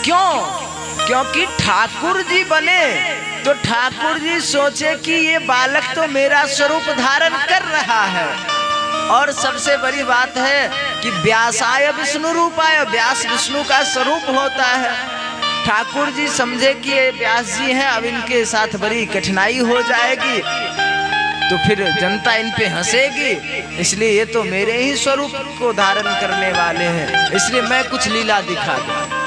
क्यों? क्योंकि ठाकुर जी बने तो ठाकुर जी सोचे कि ये बालक तो मेरा स्वरूप धारण कर रहा है। और सबसे बड़ी बात है कि व्यासाय विष्णु रूपाय, व्यास विष्णु का स्वरूप होता है। ठाकुर जी समझे कि ये व्यास जी हैं, अब इनके साथ बड़ी कठिनाई हो जाएगी तो फिर जनता इन पे हंसेगी, इसलिए ये तो मेरे ही स्वरूप को धारण करने वाले हैं, इसलिए मैं कुछ लीला दिखा दूं।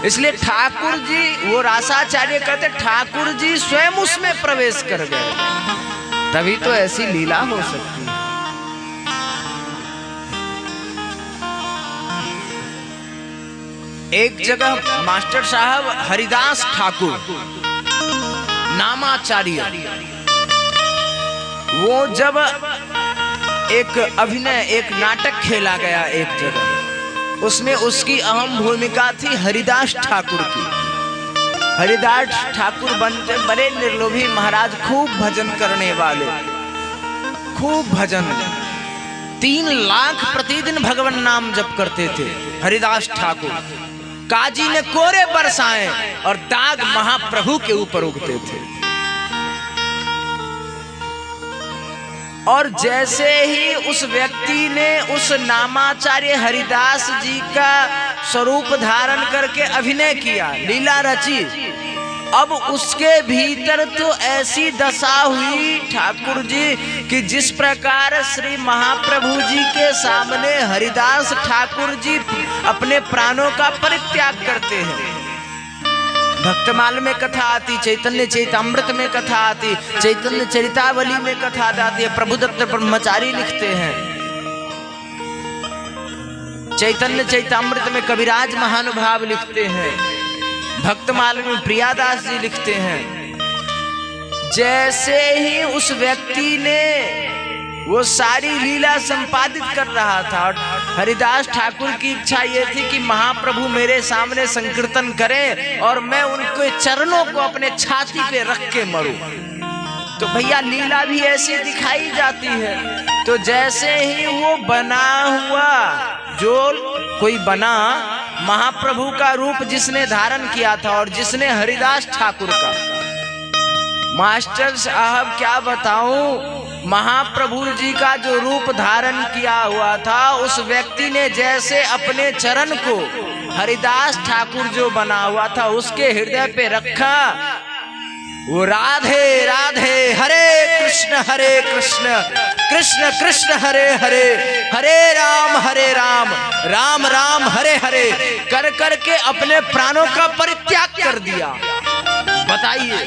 इसलिए ठाकुर जी, वो रासाचार्य कहते ठाकुर जी स्वयं उसमें प्रवेश कर गए, तभी तो ऐसी लीला हो सकती है। एक जगह मास्टर साहब हरिदास ठाकुर नामाचार्य, वो जब एक अभिनय, एक नाटक खेला गया एक जगह, उसमें उसकी अहम भूमिका थी हरिदास ठाकुर की। हरिदास ठाकुर बड़े निर्लोभी महाराज, खूब भजन करने वाले, खूब भजन, 3 लाख प्रतिदिन भगवान नाम जप करते थे हरिदास ठाकुर। काजी ने कोरे बरसाए और दाग महाप्रभु के ऊपर उगते थे। और जैसे ही उस व्यक्ति ने उस नामाचार्य हरिदास जी का स्वरूप धारण करके अभिनय किया, लीला रची, अब उसके भीतर तो ऐसी दशा हुई ठाकुर जी कि जिस प्रकार श्री महाप्रभु जी के सामने हरिदास ठाकुर जी अपने प्राणों का परित्याग करते हैं। भक्तमाल में कथा आती, चैतन्य चैतामृत में कथा आती, चैतन्य चरितावली में कथा आती है, प्रभुदत्त ब्रह्मचारी लिखते हैं। चैतन्य चैतामृत में कविराज महानुभाव लिखते हैं, भक्तमाल में प्रियादास जी लिखते हैं। जैसे ही उस व्यक्ति ने वो सारी लीला संपादित कर रहा था और हरिदास ठाकुर की इच्छा ये थी कि महाप्रभु मेरे सामने संकीर्तन करें और मैं उनके चरणों को अपने छाती पे रख के मरूं, तो भैया लीला भी ऐसी दिखाई जाती है। तो जैसे ही वो बना हुआ, जो कोई बना महाप्रभु का रूप जिसने धारण किया था और जिसने हरिदास ठाकुर का, मास्टर साहब क्या बताऊं, महाप्रभु जी का जो रूप धारण किया हुआ था, उस व्यक्ति ने जैसे अपने चरण को हरिदास ठाकुर जो बना हुआ था उसके हृदय पे रखा, वो राधे राधे हरे कृष्ण कृष्ण कृष्ण हरे हरे, हरे राम राम राम हरे हरे कर करके अपने प्राणों का परित्याग कर दिया। बताइए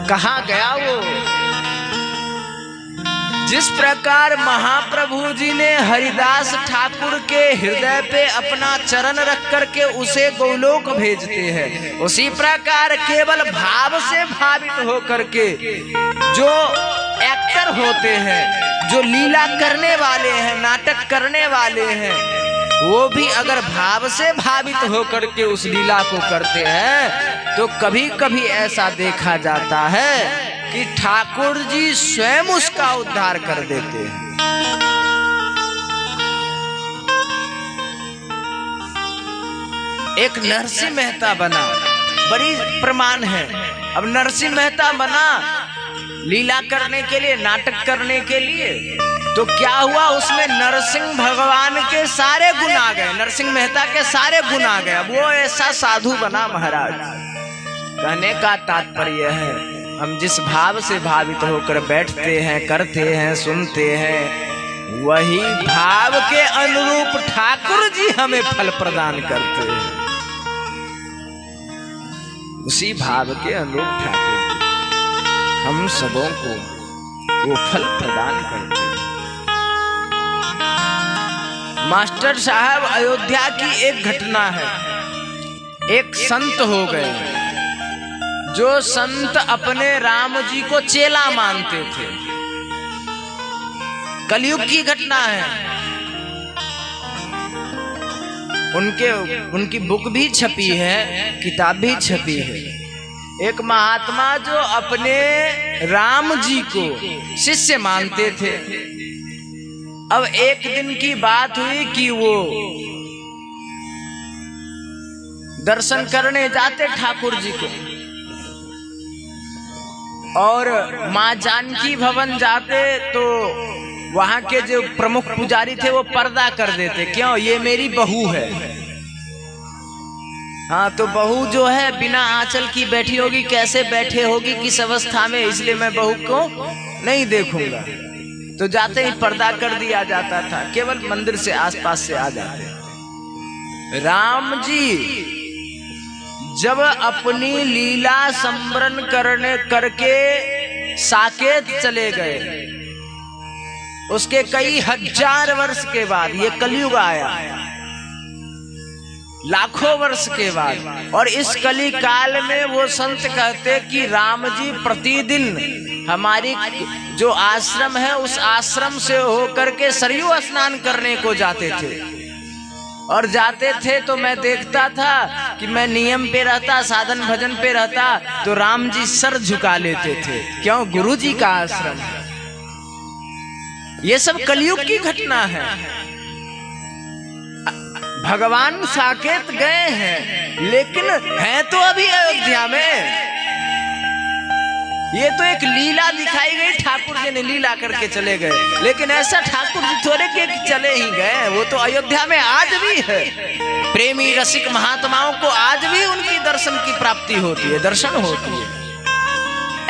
कहाँ गया वो? जिस प्रकार महाप्रभु जी ने हरिदास ठाकुर के हृदय पे अपना चरण रख करके उसे गोलोक भेजते हैं, उसी प्रकार केवल भाव से भावित होकर के जो एक्टर होते हैं, जो लीला करने वाले हैं, नाटक करने वाले हैं, वो भी अगर भाव से भावित होकर के उस लीला को करते हैं तो कभी कभी ऐसा देखा जाता है कि ठाकुर जी स्वयं उसका उद्धार कर देते हैं। एक नरसिंह मेहता बना, बड़ी प्रमाण है। अब नरसिंह मेहता बना लीला करने के लिए, नाटक करने के लिए, तो क्या हुआ, उसमें नरसिंह भगवान के सारे गुण आ गए, नरसिंह मेहता के सारे गुण आ गए। वो ऐसा साधु बना महाराज। कहने का तात्पर्य है, हम जिस भाव से भावित होकर बैठते हैं, करते हैं, सुनते हैं, वही भाव के अनुरूप ठाकुर जी हमें फल प्रदान करते हैं। उसी भाव के अनुरूप ठाकुर जी हम सबों को वो फल प्रदान करते हैं। मास्टर साहब, अयोध्या की एक घटना है। एक संत हो गए, जो संत अपने राम जी को चेला मानते थे। कलयुग की घटना है। उनकी बुक भी छपी है, किताब भी छपी है। एक महात्मा जो अपने राम जी को शिष्य मानते थे। अब एक दिन की बात हुई कि वो दर्शन करने जाते ठाकुर जी को, और माँ जानकी भवन जाते तो वहां के जो प्रमुख पुजारी थे वो पर्दा कर देते, क्यों, ये मेरी बहू है। हाँ, तो बहू जो है बिना आंचल की बैठी होगी, कैसे बैठे होगी, किस अवस्था में, इसलिए मैं बहू को नहीं देखूंगा। तो जाते ही पर्दा कर दिया जाता था, केवल मंदिर से आसपास से आ जाते। राम जी जब अपनी लीला संवरण करके साकेत चले गए, उसके कई हजार वर्ष के बाद ये कलयुग आया, लाखों वर्ष के बाद। और इस कली काल में वो संत कहते कि राम जी प्रतिदिन हमारी जो आश्रम है उस आश्रम से होकर के सरयू स्नान करने को जाते थे। और जाते थे तो मैं देखता था कि मैं नियम पे रहता, साधन भजन पे रहता, तो राम जी सर झुका लेते थे, क्यों, गुरु जी का आश्रम है। ये सब कलयुग की घटना है। भगवान साकेत गए हैं, लेकिन हैं तो अभी अयोध्या में। ये तो एक लीला दिखाई गई, ठाकुर जी ने लीला करके चले गए, लेकिन ऐसा ठाकुर जी थोड़े के चले ही गए, वो तो अयोध्या में आज भी है। प्रेमी रसिक महात्माओं को आज भी उनकी दर्शन की प्राप्ति होती है, दर्शन होती है।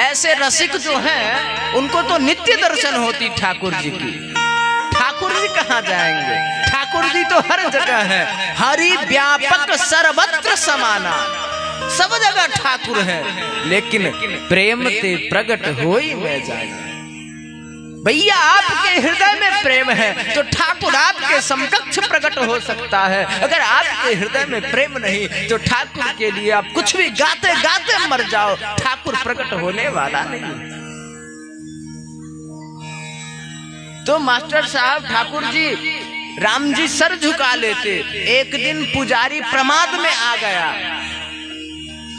ऐसे रसिक जो हैं उनको तो नित्य दर्शन होती ठाकुर जी की। ठाकुर जी कहाँ जाएंगे, ठाकुर जी तो हर जगह है। हरि व्यापक सर्वत्र समाना, सब जगह ठाकुर है, लेकिन प्रेम ते प्रगट होई मैं जाए। भैया आपके हृदय में प्रेम है तो ठाकुर आपके समकक्ष प्रकट हो सकता है। अगर आपके हृदय में प्रेम नहीं तो ठाकुर के लिए आप कुछ भी गाते गाते मर जाओ, ठाकुर प्रकट होने वाला नहीं। तो मास्टर साहब ठाकुर जी, राम जी सर झुका लेते। एक दिन पुजारी प्रमाद में आ गया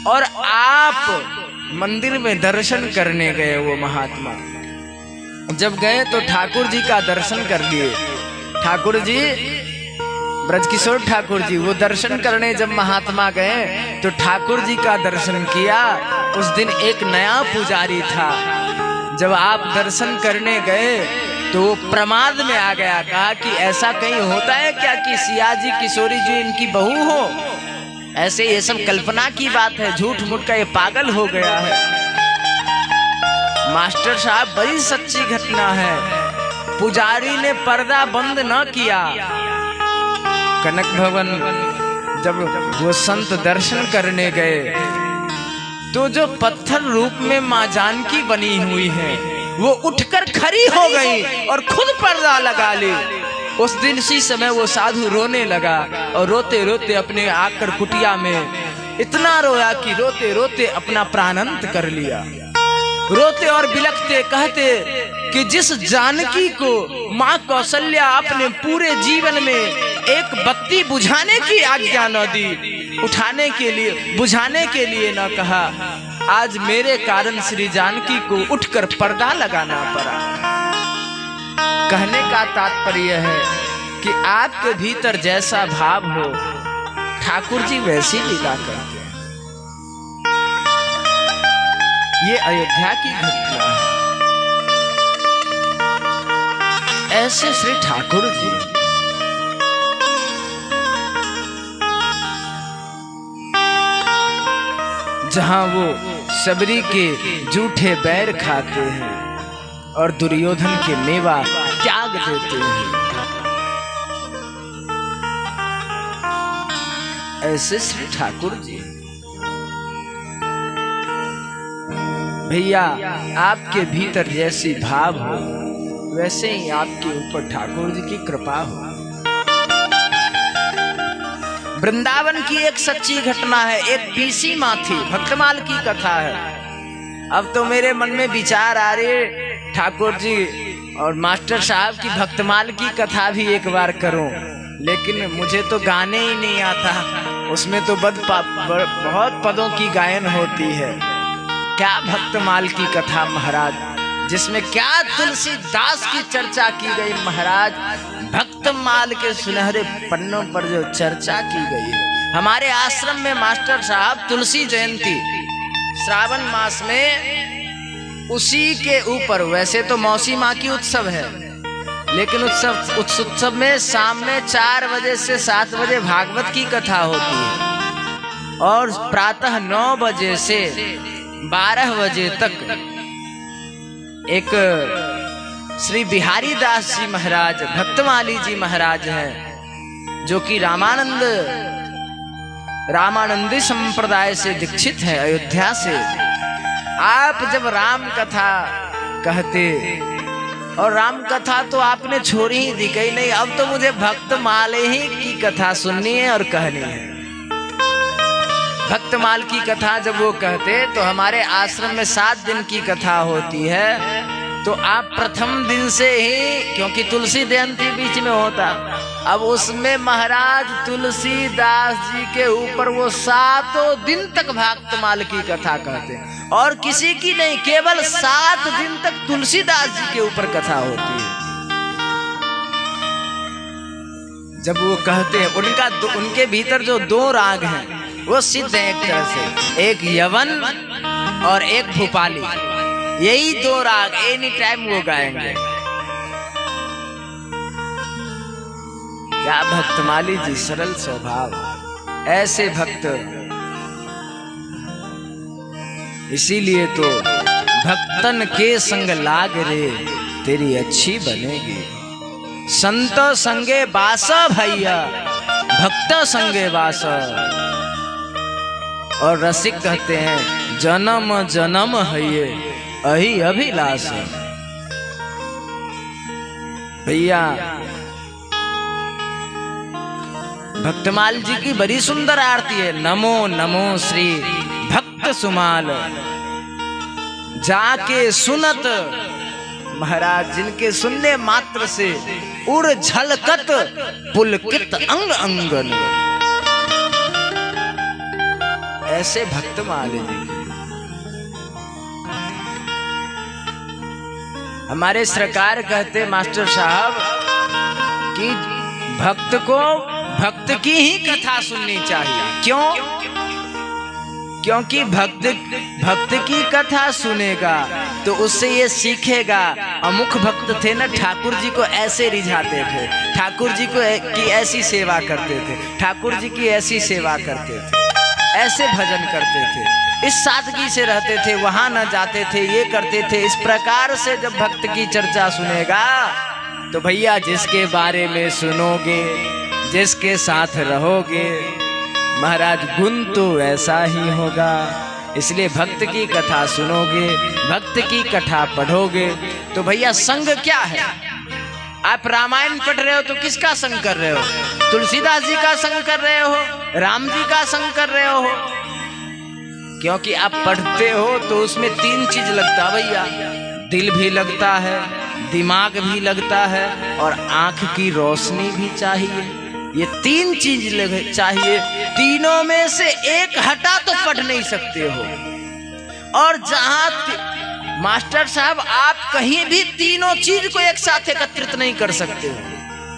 और आप मंदिर में दर्शन करने गए। वो महात्मा जब गए तो ठाकुर जी का दर्शन कर लिए। ठाकुर जी, ब्रजकिशोर ठाकुर जी, वो दर्शन करने जब महात्मा गए तो ठाकुर जी का दर्शन किया। उस दिन एक नया पुजारी था। जब आप दर्शन करने गए तो वो प्रमाद में आ गया, कहा कि ऐसा कहीं होता है क्या कि सिया जी, किशोरी जी इनकी बहू हो? ऐसे ये सब कल्पना की बात है, झूठ मूठ का ये पागल हो गया है। मास्टर साहब, बड़ी सच्ची घटना है। पुजारी ने पर्दा बंद न किया। कनक भवन जब वो संत दर्शन करने गए तो जो पत्थर रूप में माँ जानकी बनी हुई है वो उठकर खड़ी हो गई और खुद पर्दा लगा ली। उस दिन इसी समय वो साधु रोने लगा और रोते रोते अपने आकर कुटिया में इतना रोया कि रोते रोते अपना प्राणांत कर लिया। रोते और बिलखते कहते कि जिस जानकी को माँ कौशल्या अपने पूरे जीवन में एक बत्ती बुझाने की आज्ञा न दी, उठाने के लिए, बुझाने के लिए न कहा, आज मेरे कारण श्री जानकी को उठकर पर्दा लगाना पड़ा। कहने का तात्पर्य है कि आपके भीतर जैसा भाव हो ठाकुर जी वैसी लीला करते हैं। ये अयोध्या की घटना है। ऐसे श्री ठाकुर जी जहां वो सबरी के जूठे बैर खाते हैं और दुर्योधन के मेवा त्याग देते हैं, ऐसे श्री ठाकुर जी। भैया, आपके भीतर जैसी भाव हो वैसे ही आपके ऊपर ठाकुर जी की कृपा हो। वृंदावन की एक सच्ची घटना है। एक पीसी माँ थी, भक्तमाल की कथा है। अब तो मेरे मन में विचार आ रहे, ठाकुर जी और मास्टर साहब की भक्तमाल की कथा भी एक बार करूं, लेकिन मुझे तो गाने ही नहीं आता। उसमें तो बहुत पदों की गायन होती है। क्या भक्तमाल की कथा महाराज, जिसमें क्या तुलसीदास की चर्चा की गई महाराज। भक्तमाल के सुनहरे पन्नों पर जो चर्चा की गई है हमारे आश्रम में मास्टर साहब तुलसी जयंती श्रावण मास में उसी के ऊपर, वैसे तो मौसी माँ की उत्सव है, लेकिन उस उत्सव में शाम में 4 बजे से 7 बजे भागवत की कथा होती है और प्रातः 9 बजे से 12 बजे तक एक श्री बिहारी दास जी महाराज, भक्तमाली जी महाराज हैं, जो कि रामानंदी संप्रदाय से दीक्षित है, अयोध्या से। आप जब राम कथा कहते, और राम कथा तो आपने छोड़ी ही दी, कहीं नहीं, अब तो मुझे भक्तमाले ही की कथा सुननी है और कहनी है। भक्तमाल की कथा जब वो कहते तो हमारे आश्रम में 7 दिन की कथा होती है, तो आप प्रथम दिन से ही, क्योंकि तुलसी जयंती बीच में होता, अब उसमें महाराज तुलसीदास जी के ऊपर वो 7 दिन तक भक्तमाल की कथा कहते, और किसी की नहीं, केवल 7 दिन तक तुलसीदास जी के ऊपर कथा होती है। जब वो कहते हैं, उनके भीतर जो 2 राग हैं वो सिद्ध है एक तरह से, एक यवन और एक भूपाली, यही 2 राग एनी टाइम वो गाएंगे। क्या भक्तमाली जी, सरल स्वभाव, ऐसे भक्त, इसीलिए तो भक्तन के संग लाग रे तेरी अच्छी बनेगी। संत संगे बास भैया, भक्त संगे बास। और रसिक कहते हैं जन्म जन्म है ये अहि अभिलाष। भैया भक्तमाल जी की बड़ी सुंदर आरती है, नमो नमो श्री भक्त सुमाल। जाके सुनत महाराज, जिनके सुनने मात्र से उड़ झलकत पुलकित अंग अंगन, ऐसे भक्तमाल जी। हमारे सरकार कहते मास्टर साहब कि भक्त को भक्त की ही कथा सुननी चाहिए। क्यों? क्योंकि भक्त की कथा सुनेगा तो उससे ये सीखेगा। अमुख भक्त थे ना, ठाकुर जी को ऐसे रिझाते थे, ठाकुर जी को की ऐसी सेवा करते थे, ठाकुर जी की ऐसी सेवा करते थे, ऐसे भजन करते थे, इस सादगी से रहते थे, वहां न जाते थे, ये करते थे। इस प्रकार से जब भक्त की चर्चा सुनेगा तो भैया जिसके बारे में सुनोगे, जिसके साथ रहोगे, महाराज गुण तो ऐसा ही होगा। इसलिए भक्त की कथा सुनोगे, भक्त की कथा पढ़ोगे तो भैया संग क्या है? आप रामायण पढ़ रहे हो तो किसका संग कर रहे हो? तुलसीदास जी का संग कर रहे हो, राम जी का संग कर रहे हो। क्योंकि आप पढ़ते हो तो उसमें 3 चीज लगता है भैया, दिल भी लगता है, दिमाग भी लगता है और आंख की रोशनी भी चाहिए। ये 3 चीज चाहिए, तीनों में से एक हटा तो पढ़ नहीं सकते हो। और जहां मास्टर साहब आप कहीं भी तीनों चीज को एक साथ एकत्रित नहीं कर सकते हो,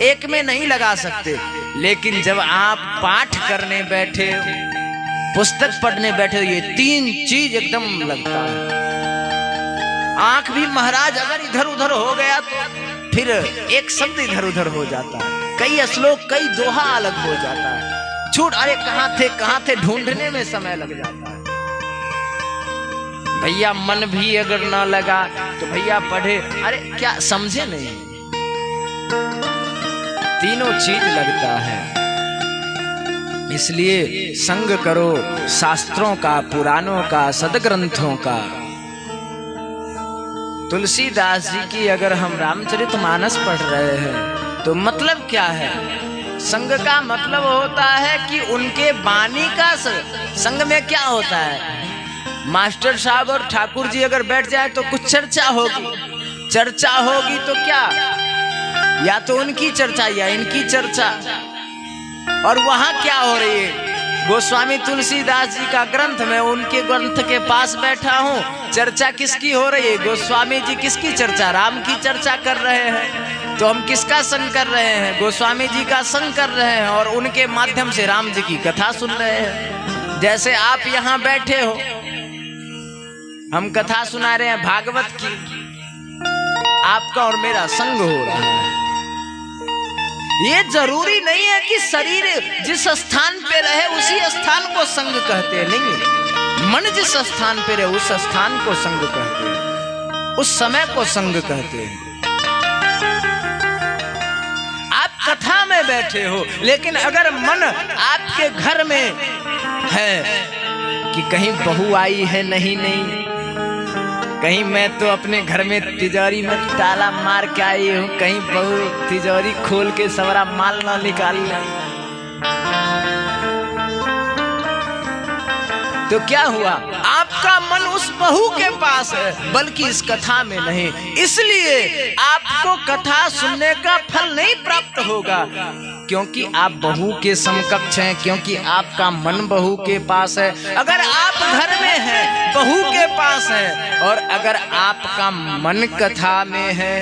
एक में नहीं लगा सकते। लेकिन जब आप पाठ करने बैठे, पुस्तक पढ़ने बैठे, ये 3 चीज एकदम लगता है। आंख भी महाराज अगर इधर उधर हो गया तो फिर एक शब्द इधर उधर हो जाता है, कई श्लोक, कई दोहा अलग हो जाता है, छूट, अरे कहाँ थे ढूंढने में समय लग जाता है। भैया मन भी अगर ना लगा तो भैया पढ़े, अरे क्या समझे नहीं, तीनों चीज लगता है। इसलिए संग करो शास्त्रों का, पुराणों का, सदग्रंथों का। तुलसीदास जी की अगर हम रामचरितमानस पढ़ रहे हैं तो मतलब क्या है? संग का मतलब होता है कि उनके वाणी का संग में क्या होता है? मास्टर साहब और ठाकुर जी अगर बैठ जाए तो कुछ चर्चा होगी, चर्चा होगी तो क्या, या तो उनकी चर्चा या इनकी चर्चा। और वहां क्या हो रही है? गोस्वामी तुलसीदास जी का ग्रंथ, में उनके ग्रंथ के पास बैठा हूँ, चर्चा किसकी हो रही है? गोस्वामी जी किसकी चर्चा? राम की चर्चा कर रहे हैं। तो हम किसका संग कर रहे हैं? गोस्वामी जी का संग कर रहे हैं और उनके माध्यम से राम जी की कथा सुन रहे हैं। जैसे आप यहाँ बैठे हो, हम कथा सुना रहे हैं भागवत की, आपका और मेरा संग हो रहा है। ये जरूरी नहीं है कि शरीर जिस स्थान पे रहे उसी स्थान को संग कहते हैं, नहीं। मन जिस स्थान पे रहे उस स्थान को संग कहते हैं, उस समय को संग कहते हैं। आप कथा में बैठे हो, लेकिन अगर मन आपके घर में है कि कहीं बहू आई है, नहीं, कहीं मैं तो अपने घर में तिजोरी में ताला मार के आई हूँ, कहीं बहू तिजोरी खोल के सारा माल ना निकाल ले, तो क्या हुआ? आपका मन उस बहू के पास है, बल्कि इस कथा में नहीं। इसलिए आपको कथा सुनने का फल नहीं प्राप्त होगा, क्योंकि आप बहू के समकक्ष हैं, क्योंकि आपका मन बहू के पास है। अगर आप घर में हैं, बहू के पास है, और अगर आपका मन कथा में है,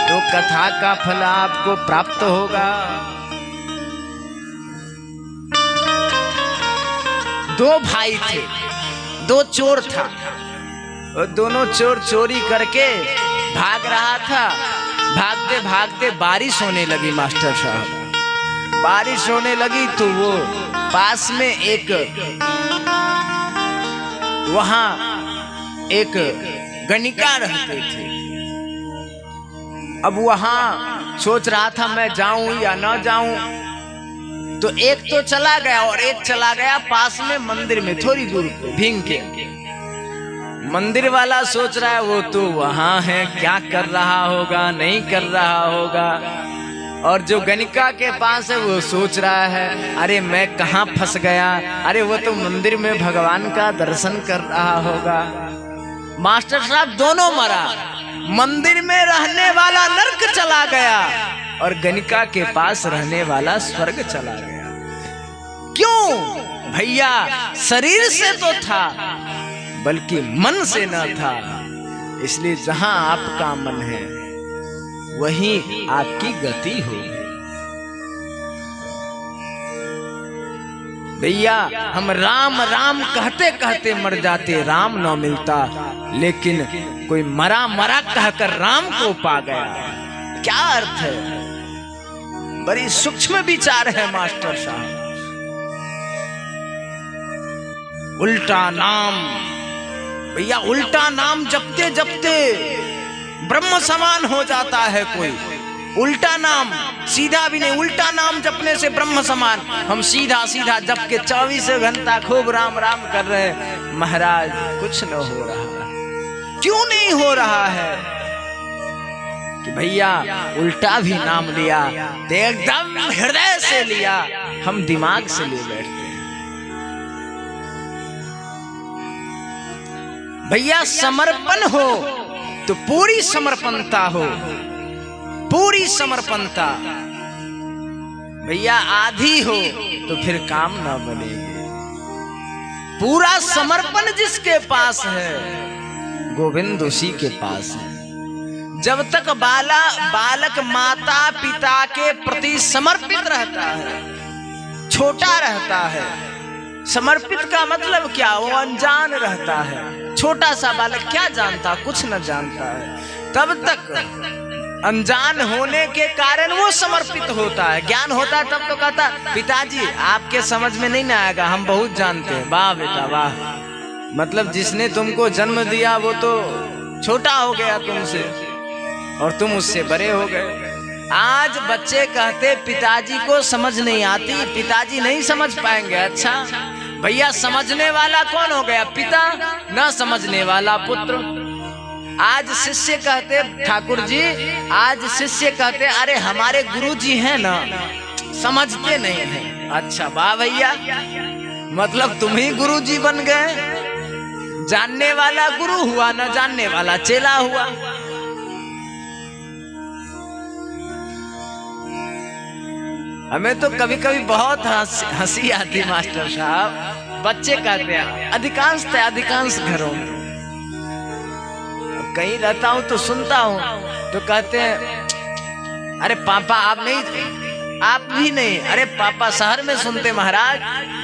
तो कथा का फल आपको प्राप्त होगा। दो भाई थे, दो चोर था, और दोनों चोर चोरी करके भाग रहा था। भागते भागते बारिश होने लगी मास्टर साहब। बारिश होने लगी तो वो पास में एक वहां एक गणिका रहते थे। अब वहां सोच रहा था मैं जाऊं या ना जाऊं, तो एक तो चला गया और एक चला गया पास में मंदिर में थोड़ी दूर भींग के। मंदिर वाला सोच रहा है वो तो वहां है, क्या कर रहा होगा, नहीं कर रहा होगा। और जो गणिका के पास है वो सोच रहा है अरे मैं कहाँ फंस गया, अरे वो तो मंदिर में भगवान का दर्शन कर रहा होगा। मास्टर साहब दोनों मरा, मंदिर में रहने वाला नरक चला गया और गणिका के पास रहने वाला स्वर्ग चला गया। क्यों भैया? शरीर से तो था, बल्कि मन से न था। इसलिए जहां आपका मन है वहीं आपकी गति होगी। भैया हम राम राम कहते कहते मर जाते, राम न मिलता, लेकिन कोई मरा मरा कहकर राम को पा गया। क्या अर्थ है? बड़ी सूक्ष्म विचार है मास्टर साहब। उल्टा नाम, भैया उल्टा नाम जपते जपते ब्रह्म समान हो जाता है कोई। उल्टा नाम, सीधा भी नहीं, उल्टा नाम जपने से ब्रह्म समान। हम सीधा सीधा जप के 24 घंटा खूब राम राम कर रहे हैं, महाराज कुछ न हो रहा है। क्यों नहीं हो रहा है? कि भैया उल्टा भी नाम लिया तो एकदम हृदय से लिया, हम दिमाग से ले बैठते हैं। भैया समर्पण हो तो पूरी समर्पणता हो, पूरी समर्पणता। भैया आधी हो तो फिर काम ना बनेगी। पूरा समर्पण जिसके पास है गोविंद उसी के पास है। जब तक बालक माता पिता के प्रति समर्पित रहता है, छोटा रहता है। समर्पित का मतलब क्या? वो अनजान रहता है। छोटा सा बालक क्या जानता? कुछ न जानता है। तब तक अनजान होने के कारण वो समर्पित होता है। ज्ञान होता है तब तो कहता पिताजी आपके समझ में नहीं ना आएगा, हम बहुत जानते हैं। वाह बेटा वाह, मतलब जिसने तुमको जन्म दिया वो तो छोटा हो गया तुमसे और तुम उससे बड़े हो गए। आज बच्चे कहते पिताजी को समझ नहीं आती, पिताजी नहीं समझ पाएंगे। अच्छा भैया समझने वाला कौन हो गया? पिता। न समझने वाला पुत्र। आज शिष्य कहते ठाकुर जी, आज शिष्य कहते अरे हमारे गुरुजी हैं ना, समझते नहीं है। अच्छा वाह भैया, मतलब तुम ही गुरुजी बन गए। जानने वाला गुरु हुआ, न जानने वाला चेला हुआ। हमें तो कभी कभी बहुत हंसी आती मास्टर साहब। बच्चे कहते हैं अधिकांश घरों में, कहीं रहता हूं तो सुनता हूं तो कहते हैं अरे पापा आप नहीं, आप भी नहीं, अरे पापा शहर में सुनते महाराज।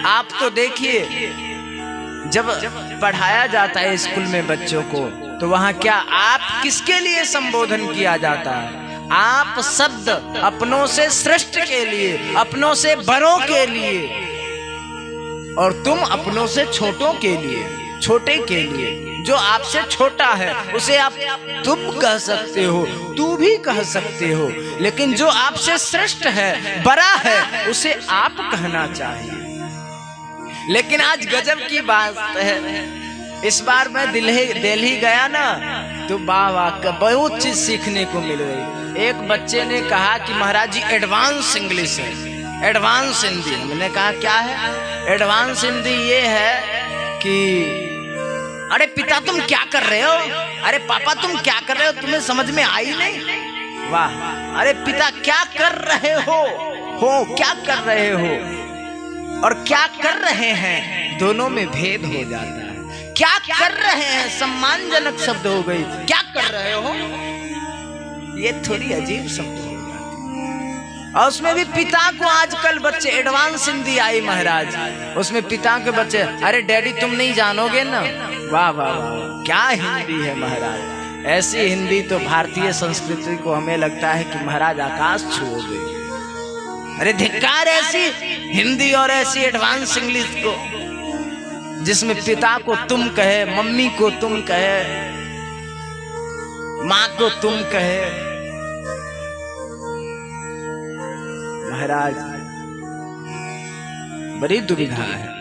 आप तो देखिए जब पढ़ाया जाता है स्कूल में बच्चों को, तो वहां क्या आप किसके लिए संबोधन किया जाता है? आप शब्द अपनों से श्रेष्ठ के लिए, अपनों से बड़ों के लिए, और तुम अपनों से छोटों के लिए, छोटे के लिए। जो आपसे छोटा है उसे आप तुम कह सकते हो, तू भी कह सकते हो, लेकिन जो आपसे श्रेष्ठ है, बड़ा है, उसे आप कहना चाहिए। लेकिन आज गजब की बात है, इस बार मैं दिल्ली गया ना, तो वाह बहुत चीज सीखने को मिल रही। एक बच्चे ने कहा कि महाराज जी एडवांस इंग्लिश है, एडवांस हिंदी। मैंने कहा क्या है? एडवांस हिंदी ये है कि अरे पिता तुम क्या कर रहे हो, अरे पापा तुम क्या कर रहे हो, तुम्हें समझ में आई नहीं? वाह, अरे पिता क्या कर रहे हो क्या कर रहे हो और क्या कर रहे हैं, दोनों में भेद हो जाता है। क्या कर रहे हैं सम्मानजनक शब्द हो गई, क्या कर रहे हो ये थोड़ी अजीब शब्द हो जाती है। और उसमें भी पिता को आजकल बच्चे एडवांस हिंदी आई महाराज, उसमें पिता के बच्चे अरे डैडी तुम नहीं जानोगे ना। वाह वाह वाह, क्या हिंदी है महाराज। ऐसी हिंदी तो भारतीय संस्कृति को हमें लगता है कि महाराज आकाश छू गई। अरे धिक्कार ऐसी हिंदी और ऐसी एडवांस इंग्लिश को, जिसमें पिता को तुम कहे, मम्मी को तुम कहे, माँ को तुम कहे। महाराज बड़ी दुविधा है।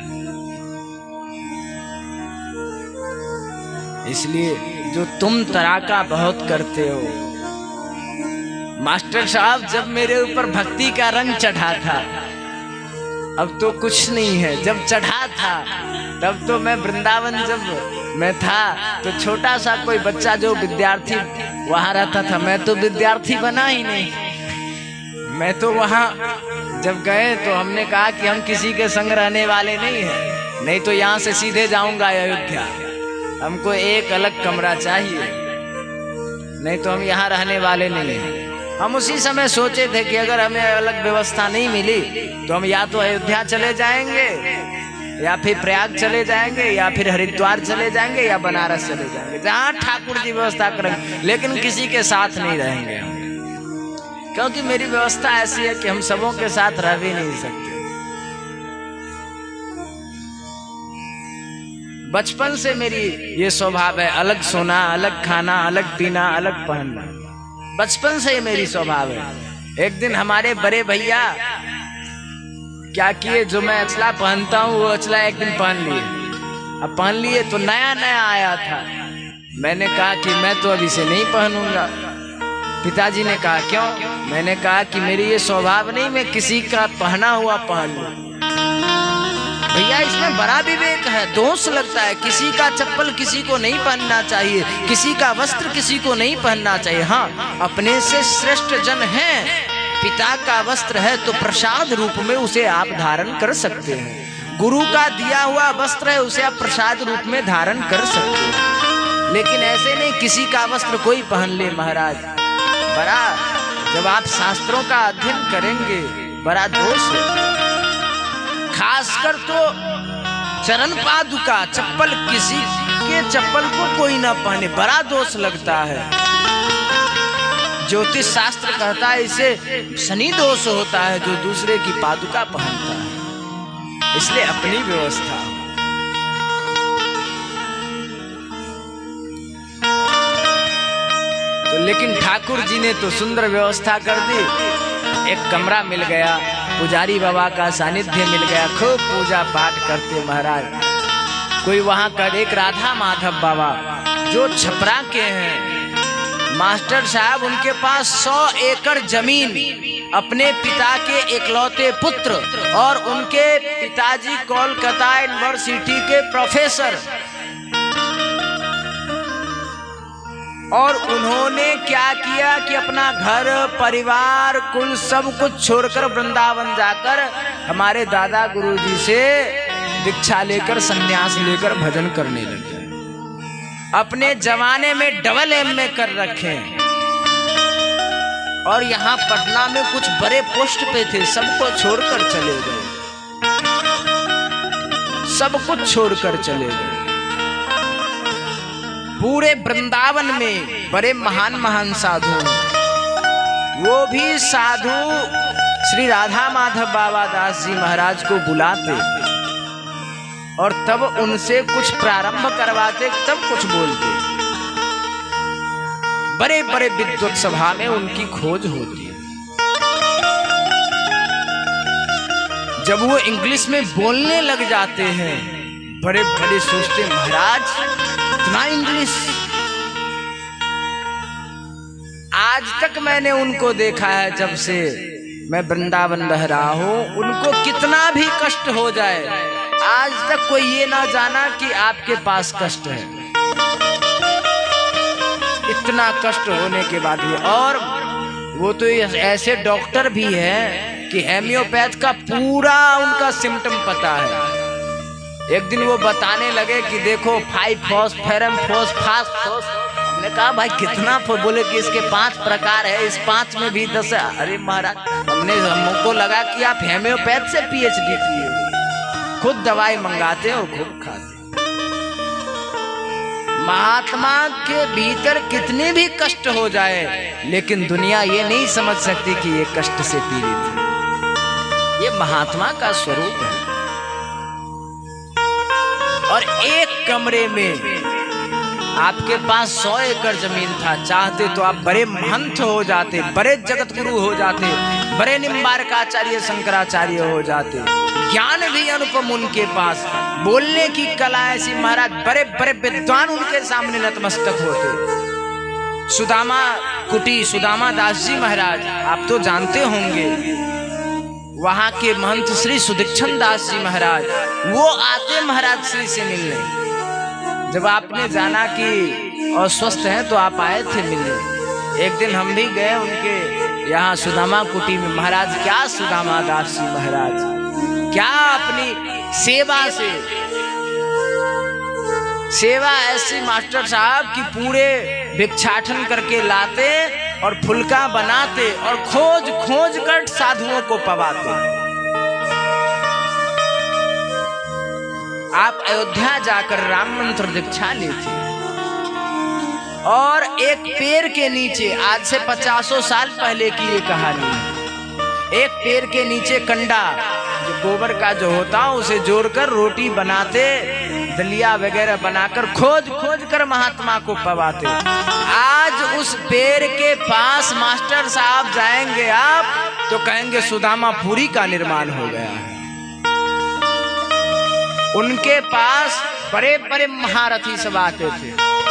इसलिए जो तुम तराका बहुत करते हो। मास्टर साहब जब मेरे ऊपर भक्ति का रंग चढ़ा था, अब तो कुछ नहीं है, जब चढ़ा था तब तो मैं वृंदावन जब मैं था तो छोटा सा कोई बच्चा जो विद्यार्थी वहां रहता था, मैं तो विद्यार्थी बना ही नहीं। मैं तो वहां जब गए तो हमने कहा कि हम किसी के संग रहने वाले नहीं हैं, नहीं तो यहाँ से सीधे जाऊंगा अयोध्या, हमको एक अलग कमरा चाहिए, नहीं तो हम यहाँ रहने वाले नहीं हैं। हम उसी समय सोचे थे कि अगर हमें अलग व्यवस्था नहीं मिली तो हम या तो अयोध्या चले जाएंगे, या फिर प्रयाग चले जाएंगे, या फिर हरिद्वार चले जाएंगे, या बनारस चले जाएंगे, जहाँ ठाकुर जी व्यवस्था करेंगे, लेकिन किसी के साथ नहीं रहेंगे हम, क्योंकि मेरी व्यवस्था ऐसी है कि हम सबों के साथ रह भी नहीं सकते। बचपन से मेरी ये स्वभाव है, अलग सोना, अलग खाना, अलग पीना, अलग पहनना, बचपन से ये मेरी स्वभाव है। एक दिन हमारे बड़े भैया क्या किए, जो मैं अचला पहनता हूँ वो अचला एक दिन पहन लिए। अब पहन लिए तो नया नया आया था, मैंने कहा कि मैं तो अभी से नहीं पहनूंगा। पिताजी ने कहा क्यों? मैंने कहा कि मेरी ये स्वभाव नहीं, मैं किसी का पहना हुआ पहन लूं। भैया इसमें बड़ा विवेक है, दोष लगता है। किसी का चप्पल किसी को नहीं पहनना चाहिए, किसी का वस्त्र किसी को नहीं पहनना चाहिए। हाँ, अपने से श्रेष्ठ जन हैं, पिता का वस्त्र है तो प्रसाद रूप में उसे आप धारण कर सकते हैं। गुरु का दिया हुआ वस्त्र है, उसे आप प्रसाद रूप में धारण कर सकते हैं, लेकिन ऐसे नहीं किसी का वस्त्र कोई पहन ले। महाराज बड़ा, जब आप शास्त्रों का अध्ययन करेंगे बड़ा दोष है। खासकर तो चरण पादुका, चप्पल, किसी के चप्पल को कोई ना पहने, बड़ा दोष लगता है। ज्योतिष शास्त्र कहता है इसे शनि दोष होता है जो दूसरे की पादुका पहनता है, इसलिए अपनी व्यवस्था। तो लेकिन ठाकुर जी ने तो सुंदर व्यवस्था कर दी, एक कमरा मिल गया, पुजारी बाबा का सानिध्य मिल गया, खूब पूजा पाठ करते महाराज। कोई वहां का एक राधा माधव बाबा जो छपरा के हैं, मास्टर साहब, उनके पास 100 एकड़ जमीन, अपने पिता के इकलौते पुत्र, और उनके पिताजी कोलकाता यूनिवर्सिटी के प्रोफेसर, और उन्होंने क्या किया कि अपना घर परिवार कुल सब कुछ छोड़कर वृंदावन जाकर हमारे दादा गुरुजी से दीक्षा लेकर संन्यास लेकर भजन करने लगे। अपने जमाने में डबल एम में कर रखे और यहाँ पटना में कुछ बड़े पोस्ट पे थे, सबको छोड़कर चले गए, सब कुछ छोड़कर चले गए। पूरे वृंदावन में बड़े महान महान साधु, वो भी साधु श्री राधा माधव बाबा दास जी महाराज को बुलाते और तब उनसे कुछ प्रारंभ करवाते, तब कुछ बोलते। बड़े बड़े विद्वत सभा में उनकी खोज होती। जब वो इंग्लिश में बोलने लग जाते हैं, बड़े बड़े सोचते महाराज इतना इंग्लिश। आज तक मैंने उनको देखा है, जब से मैं वृंदावन रह रहा हूं, उनको कितना भी कष्ट हो जाए, आज तक कोई ये ना जाना कि आपके पास कष्ट है। इतना कष्ट होने के बाद भी, और वो तो ऐसे डॉक्टर भी है कि हेमियोपैथ का पूरा उनका सिम्टम पता है। एक दिन वो बताने लगे कि देखो 5-फॉस्फेरम फॉस्फास। हमने कहा भाई कितना? बोले कि इसके 5 प्रकार है, इस 5 में भी 10 है। अरे महाराज, हमको लगा कि आप हेमियोपैथ से PhD किए, खुद दवाई मंगाते हो, खुद खाते। महात्मा के भीतर कितने भी कष्ट हो जाए, लेकिन दुनिया ये नहीं समझ सकती कि ये कष्ट से पीड़ित है। ये महात्मा का स्वरूप है। और एक कमरे में आपके पास 100 एकड़ जमीन था, चाहते तो आप बड़े महंत हो जाते, बड़े जगत गुरु हो जाते, बड़े निम्बारकाचार्य शंकराचार्य हो जाते। ज्ञान भी अनुपम उनके पास, बोलने की कला ऐसी, महाराज बड़े बड़े विद्वान उनके सामने नतमस्तक होते। सुदामा कुटी सुदामा दास जी महाराज आप तो जानते होंगे, वहां के महंत श्री सुदीक्षण दास जी महाराज, वो आते महाराज श्री से मिलने। जब आपने जाना कि अस्वस्थ हैं तो आप आए थे मिलने। एक दिन हम भी गए उनके यहाँ सुदामा कुटी में। महाराज क्या सुदामा दास जी महाराज, क्या अपनी सेवा से, सेवा ऐसी मास्टर साहब की पूरे भिक्षाटन करके लाते और फुलका बनाते और खोज खोज कर साधुओं को पवाते। आप अयोध्या जाकर राम मंत्र दीक्षा लेते और एक पेड़ के नीचे, आज से 50 साल पहले की ये कहानी है, एक पेड़ के नीचे कंडा जो गोबर का जो होता उसे जोड़कर रोटी बनाते, दलिया वगैरह बनाकर खोज खोज कर महात्मा को पवाते। आज उस पेड़ के पास मास्टर साहब जाएंगे आप तो कहेंगे सुदामापुरी का निर्माण हो गया है। उनके पास बड़े बड़े महारथी सब आते थे।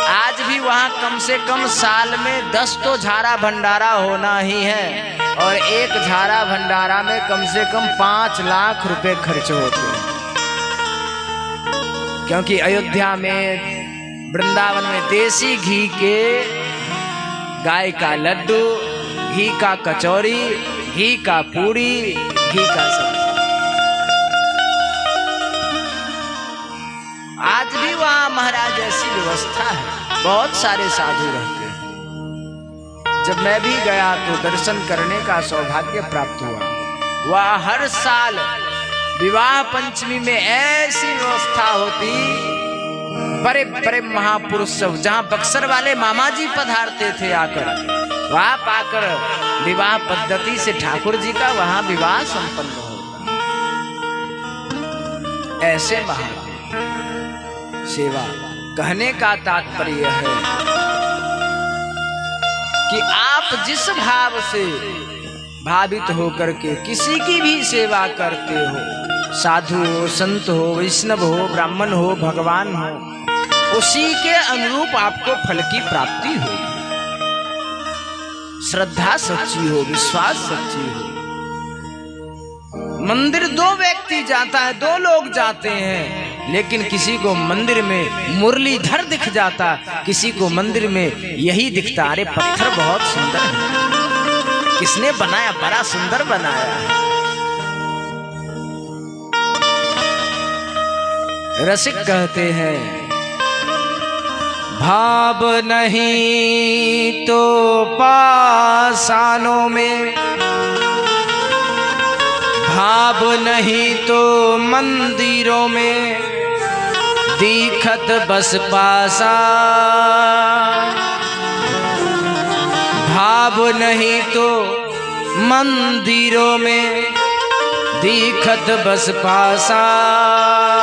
आज भी वहाँ कम से कम साल में 10 तो झारा भंडारा होना ही है, और एक झारा भंडारा में कम से कम 5 लाख रुपए खर्च होते हैं। क्योंकि अयोध्या में, वृंदावन में देसी घी के, गाय का लड्डू, घी का कचौरी, घी का पूरी, घी का सब्जी। आज भी वहाँ महाराज ऐसी व्यवस्था है, बहुत सारे साधु रहते हैं। जब मैं भी गया तो दर्शन करने का सौभाग्य प्राप्त हुआ। वह हर साल विवाह पंचमी में ऐसी व्यवस्था होती, बड़े बड़े महापुरुष सब, जहाँ बक्सर वाले मामा जी पधारते थे आकर, वहाँ पाकर विवाह पद्धति से ठाकुर जी का वहाँ विवाह संपन्न होता। ऐसे महान सेवा। कहने का तात्पर्य है कि आप जिस भाव से भावित होकर के किसी की भी सेवा करते हो, साधु हो, संत हो, वैष्णव हो, ब्राह्मण हो, भगवान हो, उसी के अनुरूप आपको फल की प्राप्ति हो। श्रद्धा सच्ची हो, विश्वास सच्ची हो। मंदिर 2 व्यक्ति जाता है, 2 लोग जाते हैं, लेकिन किसी को मंदिर में मुरलीधर दिख जाता, किसी को मंदिर में यही दिखता, अरे पत्थर बहुत सुंदर है, किसने बनाया, बड़ा सुंदर बनाया। रसिक कहते हैं भाव नहीं तो पाषाणों में, भाव नहीं तो मंदिरों में, दिखत बस पाषाण। भाव नहीं तो मंदिरों में, दिखत बस पाषाण।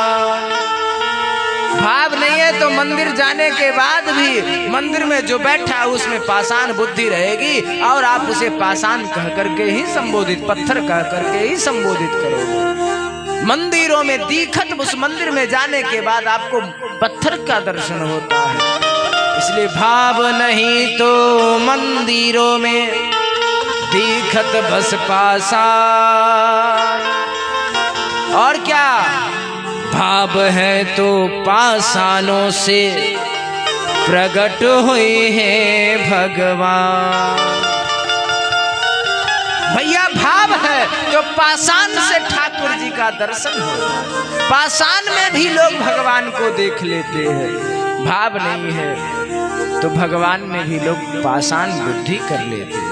भाव नहीं है तो मंदिर जाने के बाद भी मंदिर में जो बैठा है उसमें पाषाण बुद्धि रहेगी और आप उसे पाषाण कह करके ही संबोधित, पत्थर कह करके ही संबोधित करोगे। मंदिरों में दिखत, उस मंदिर में जाने के बाद आपको पत्थर का दर्शन होता है। इसलिए भाव नहीं तो मंदिरों में, दिखत बस पाषाण। और क्या भाव है तो पाषाणों से प्रकट हुए हैं भगवान। भैया भाव है तो पाषाण से ठाकुर जी का दर्शन होता है। पाषाण में भी लोग भगवान को देख लेते हैं। भाव नहीं है तो भगवान में भी लोग पाषाण बुद्धि कर लेते हैं।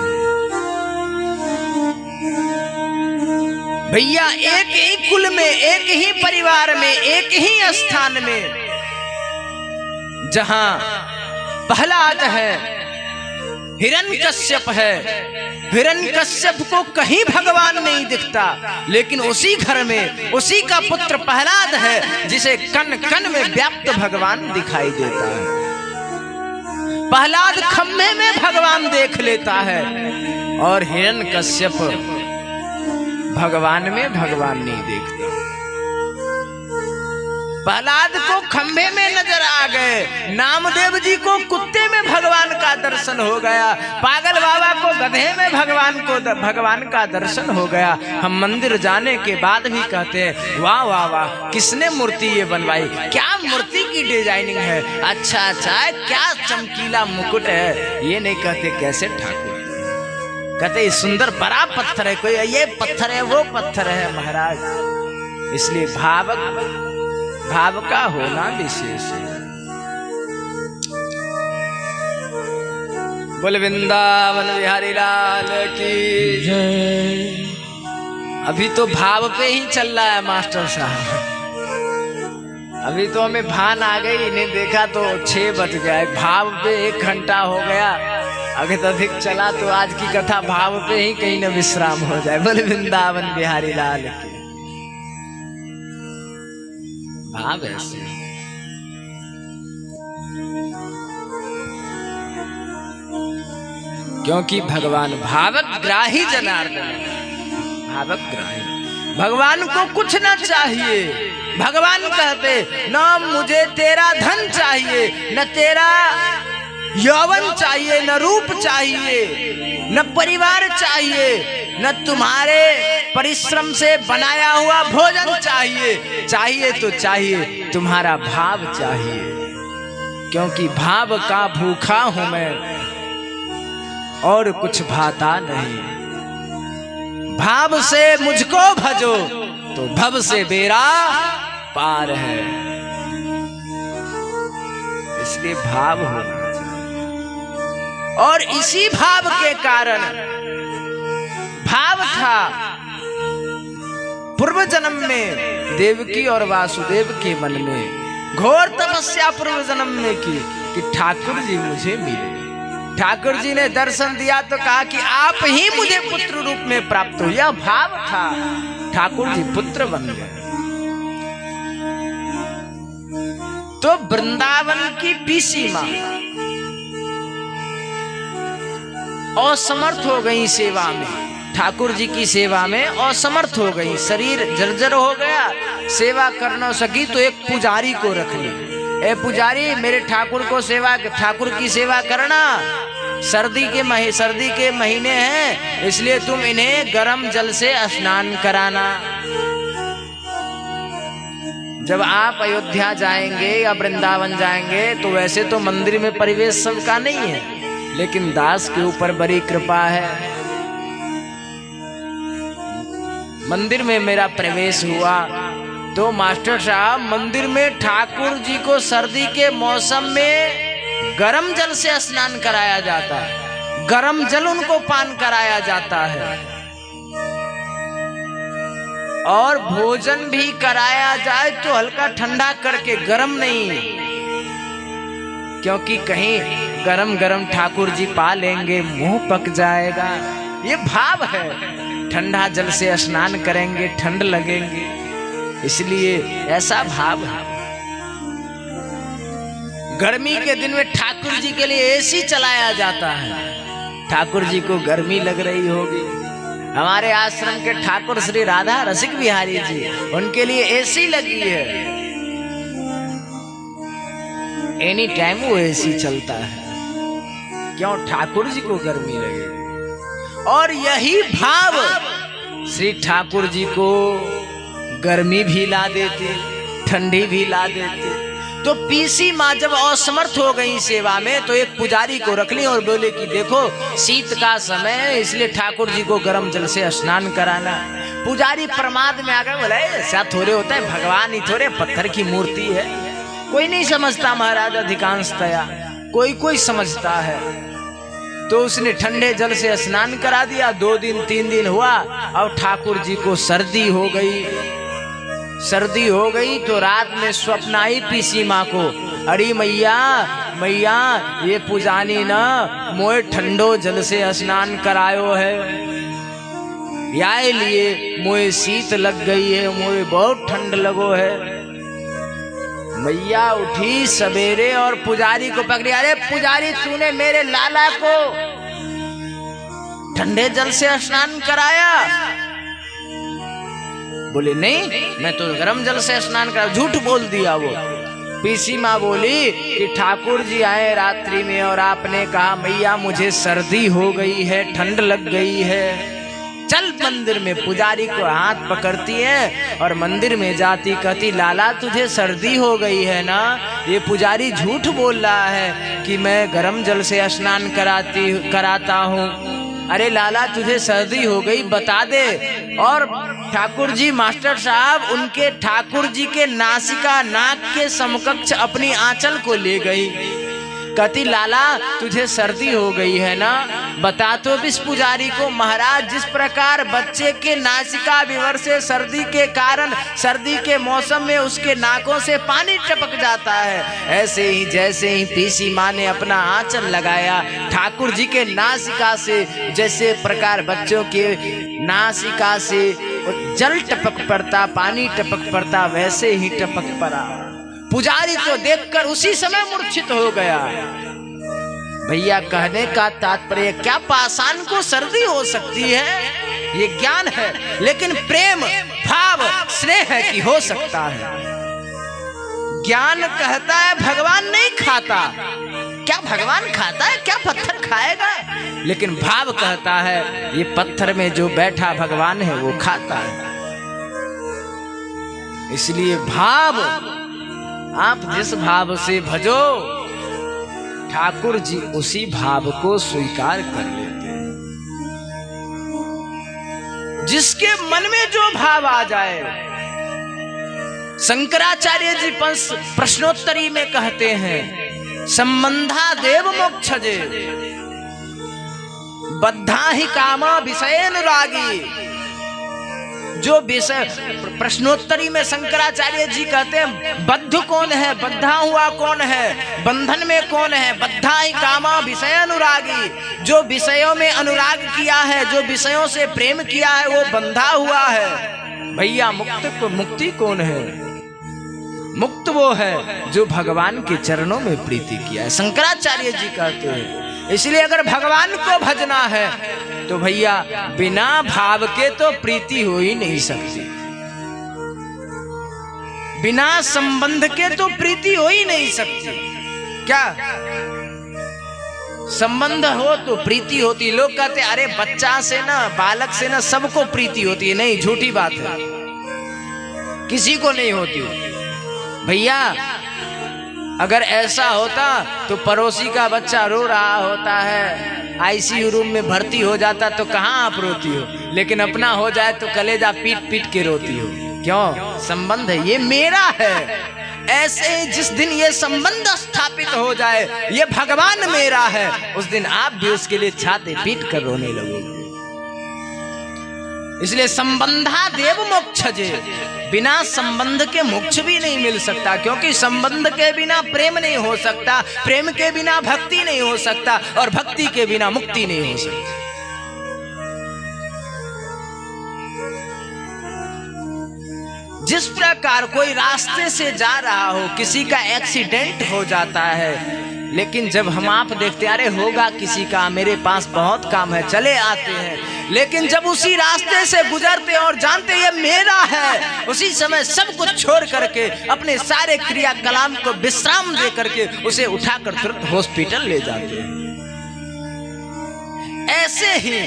भैया एक ही कुल में, एक ही परिवार में, एक ही स्थान में जहां प्रहलाद है, हिरण्यकश्यप है, हिरण्यकश्यप को कहीं भगवान नहीं दिखता, लेकिन उसी घर में उसी का पुत्र प्रहलाद है जिसे कण कण में व्याप्त भगवान दिखाई देता है। प्रहलाद खम्भे में भगवान देख लेता है और हिरण्यकश्यप भगवान में भगवान नहीं देखता। प्रहलाद को खंभे में नजर आ गए, नामदेव जी को कुत्ते में भगवान का दर्शन हो गया, पागल बाबा को गधे में भगवान का दर्शन हो गया। हम मंदिर जाने के बाद भी कहते हैं वाह वाह वाह, किसने मूर्ति ये बनवाई, क्या मूर्ति की डिजाइनिंग है, अच्छा क्या चमकीला मुकुट है। ये नहीं कहते कैसे ठाकुर, कहते सुंदर बड़ा पत्थर है, कोई ये पत्थर है वो पत्थर है महाराज। इसलिए भाव का होना विशेष है। बोल वृंदावन बिहारी लाल की जय। अभी तो भाव पे ही चल रहा है मास्टर साहब। अभी तो हमें भान आ गई, इन्हें देखा तो 6 बज गया, भाव पे 1 घंटा हो गया। अगर अधिक चला तो आज की कथा भाव पे ही कहीं न विश्राम हो जाए। बोले वृंदावन बिहारी लाल की। भाव ऐसे क्योंकि भगवान भावक ग्राही जनार्दन, भावक ग्राही। भगवान को कुछ ना चाहिए। भगवान कहते न मुझे तेरा धन चाहिए, न तेरा यौवन चाहिए, न रूप चाहिए, न परिवार चाहिए, न तुम्हारे परिश्रम से बनाया हुआ भोजन चाहिए। चाहिए तो चाहिए तुम्हारा भाव चाहिए, क्योंकि भाव का भूखा हूं मैं और कुछ भाता नहीं। भाव से मुझको भजो तो भव से बेड़ा पार है। इसलिए भाव होना और इसी भाव के कारण भाव था पूर्व जन्म में देवकी और वासुदेव के मन में घोर तपस्या पूर्व जन्म में की कि ठाकुर जी मुझे मिले। ठाकुर जी ने दर्शन दिया तो कहा कि आप ही मुझे पुत्र रूप में प्राप्त हो। यह भाव था, ठाकुर जी पुत्र बन गए। तो वृंदावन की पीसी मां असमर्थ हो गई सेवा में, ठाकुर जी की सेवा में असमर्थ हो गई, शरीर जर्जर हो गया, सेवा कर न सकी तो एक पुजारी को रख ली। ए पुजारी, मेरे ठाकुर को ठाकुर की सेवा करना, सर्दी के महीने हैं, इसलिए तुम इन्हें गर्म जल से स्नान कराना। जब आप अयोध्या जाएंगे या वृंदावन जाएंगे तो वैसे तो मंदिर में परिवेश सबका नहीं है, लेकिन दास के ऊपर बड़ी कृपा है। मंदिर में मेरा प्रवेश हुआ तो मास्टर साहब मंदिर में ठाकुर जी को सर्दी के मौसम में गरम जल से स्नान कराया जाता है, गरम जल उनको पान कराया जाता है, और भोजन भी कराया जाए तो हल्का ठंडा करके, गरम नहीं, क्योंकि कहीं गरम गरम ठाकुर जी पा लेंगे, मुंह पक जाएगा। ये भाव है, ठंडा जल से स्नान करेंगे, ठंड लगेंगे, इसलिए ऐसा भाव है। गर्मी के दिन में ठाकुर जी के लिए एसी चलाया जाता है। ठाकुर जी को गर्मी लग रही होगी, हमारे आश्रम के ठाकुर श्री राधा रसिक बिहारी जी, उनके लिए एसी लगी है, एनी टाइम वो एसी चलता है। क्यों? ठाकुर जी को गर्मी लगे। और यही भाव श्री ठाकुर जी को गर्मी भी ला देते, ठंडी भी ला देते। तो पीसी माँ जब असमर्थ हो गई सेवा में, तो एक पुजारी को रख ली और बोले कि देखो शीत का समय है, इसलिए ठाकुर जी को गर्म जल से स्नान कराना। पुजारी प्रमाद में आ गए, बोले ऐसा थोड़े होता है, भगवान ही थोड़े, पत्थर की मूर्ति है, कोई नहीं समझता महाराज, अधिकांशतया कोई कोई समझता है। तो उसने ठंडे जल से स्नान करा दिया। 2 दिन 3 दिन हुआ और ठाकुर जी को सर्दी हो गई। सर्दी हो गई तो रात में स्वप्न आई पीसी माँ को, अरे मैया मैया ये पुजानी ना मोए ठंडो जल से स्नान करायो है, या लिए मोए शीत लग गई है, मोए बहुत ठंड लगो है। मैया उठी सवेरे और पुजारी को पकड़ी, अरे पुजारी तूने मेरे लाला को ठंडे जल से स्नान कराया? बोले नहीं, मैं तो गर्म जल से स्नान करा। झूठ बोल दिया वो। पीसी माँ बोली कि ठाकुर जी आए रात्रि में और आपने कहा मैया मुझे सर्दी हो गई है, ठंड लग गई है, चल मंदिर में। पुजारी को हाथ पकड़ती है और मंदिर में जाती, कहती लाला तुझे सर्दी हो गई है ना? ये पुजारी झूठ बोल रहा है कि मैं गर्म जल से स्नान कराता हूँ। अरे लाला तुझे सर्दी हो गई, बता दे। और ठाकुर जी मास्टर साहब उनके ठाकुर जी के नासिका नाक के समकक्ष अपनी आंचल को ले गई, कहती लाला तुझे सर्दी हो गई है ना? बता तो इस पुजारी को। महाराज जिस प्रकार बच्चे के नासिका विवर से सर्दी के कारण, सर्दी के मौसम में उसके नाकों से पानी टपक जाता है, ऐसे ही जैसे ही पीसी माँ ने अपना आंचल लगाया ठाकुर जी के नासिका से, जैसे प्रकार बच्चों के नासिका से जल टपक पड़ता, पानी टपक पड़ता, वैसे ही टपक पड़ा। पुजारी को देखकर उसी समय मूर्छित हो गया। भैया कहने का तात्पर्य क्या पाषाण को सर्दी हो सकती है, ये ज्ञान है, लेकिन प्रेम भाव स्नेह है कि हो सकता है। ज्ञान कहता है भगवान नहीं खाता, क्या भगवान खाता है? क्या पत्थर खाएगा? लेकिन भाव कहता है ये पत्थर में जो बैठा भगवान है वो खाता है। इसलिए भाव, आप जिस भाव से भजो ठाकुर जी उसी भाव को स्वीकार कर लेते हैं। जिसके मन में जो भाव आ जाए, शंकराचार्य जी प्रश्नोत्तरी में कहते हैं संबंधा देव मोक्षजे बद्धा ही कामा विषयानुरागी। जो विषय प्रश्नोत्तरी में शंकराचार्य जी कहते हैं बद्ध कौन है, बद्धा हुआ कौन है, बंधन में कौन है? बद्धा ही कामा विषय अनुरागी। जो विषयों में अनुराग किया है, जो विषयों से प्रेम किया है, वो बंधा हुआ है। भैया मुक्ति कौन है? मुक्त वो है जो भगवान के चरणों में प्रीति किया है, शंकराचार्य जी कहते हैं। इसलिए अगर भगवान को भजना है तो भैया बिना भाव के तो प्रीति हो ही नहीं सकती, बिना संबंध के तो प्रीति हो ही नहीं सकती। क्या संबंध हो तो प्रीति होती। लोग कहते अरे बच्चा से ना, बालक से ना सबको प्रीति होती है। नहीं, झूठी बात है, किसी को नहीं होती। भैया अगर ऐसा होता तो पड़ोसी का बच्चा रो रहा होता है, आईसीयू रूम में भर्ती हो जाता तो कहाँ आप रोती हो, लेकिन अपना हो जाए तो कलेजा पीट पीट के रोती हो। क्यों? संबंध है, ये मेरा है। ऐसे ही जिस दिन ये संबंध स्थापित हो जाए, ये भगवान मेरा है, उस दिन आप भी उसके लिए छाती पीट कर रोने लगोगे। इसलिए संबंधा देव मोक्षजे, बिना संबंध के मोक्ष भी नहीं मिल सकता, क्योंकि संबंध के बिना प्रेम नहीं हो सकता, प्रेम के बिना भक्ति नहीं हो सकता, और भक्ति के बिना मुक्ति नहीं हो सकती। जिस प्रकार कोई रास्ते से जा रहा हो, किसी का एक्सीडेंट हो जाता है, लेकिन जब हम आप देखते अरे होगा किसी का, मेरे पास बहुत काम है, चले आते हैं, लेकिन जब उसी रास्ते से गुजरते और जानते ये मेरा है, उसी समय सब कुछ छोड़ करके अपने सारे क्रियाकलाप को विश्राम दे करके उसे उठाकर तुरंत हॉस्पिटल ले जाते हैं। ऐसे ही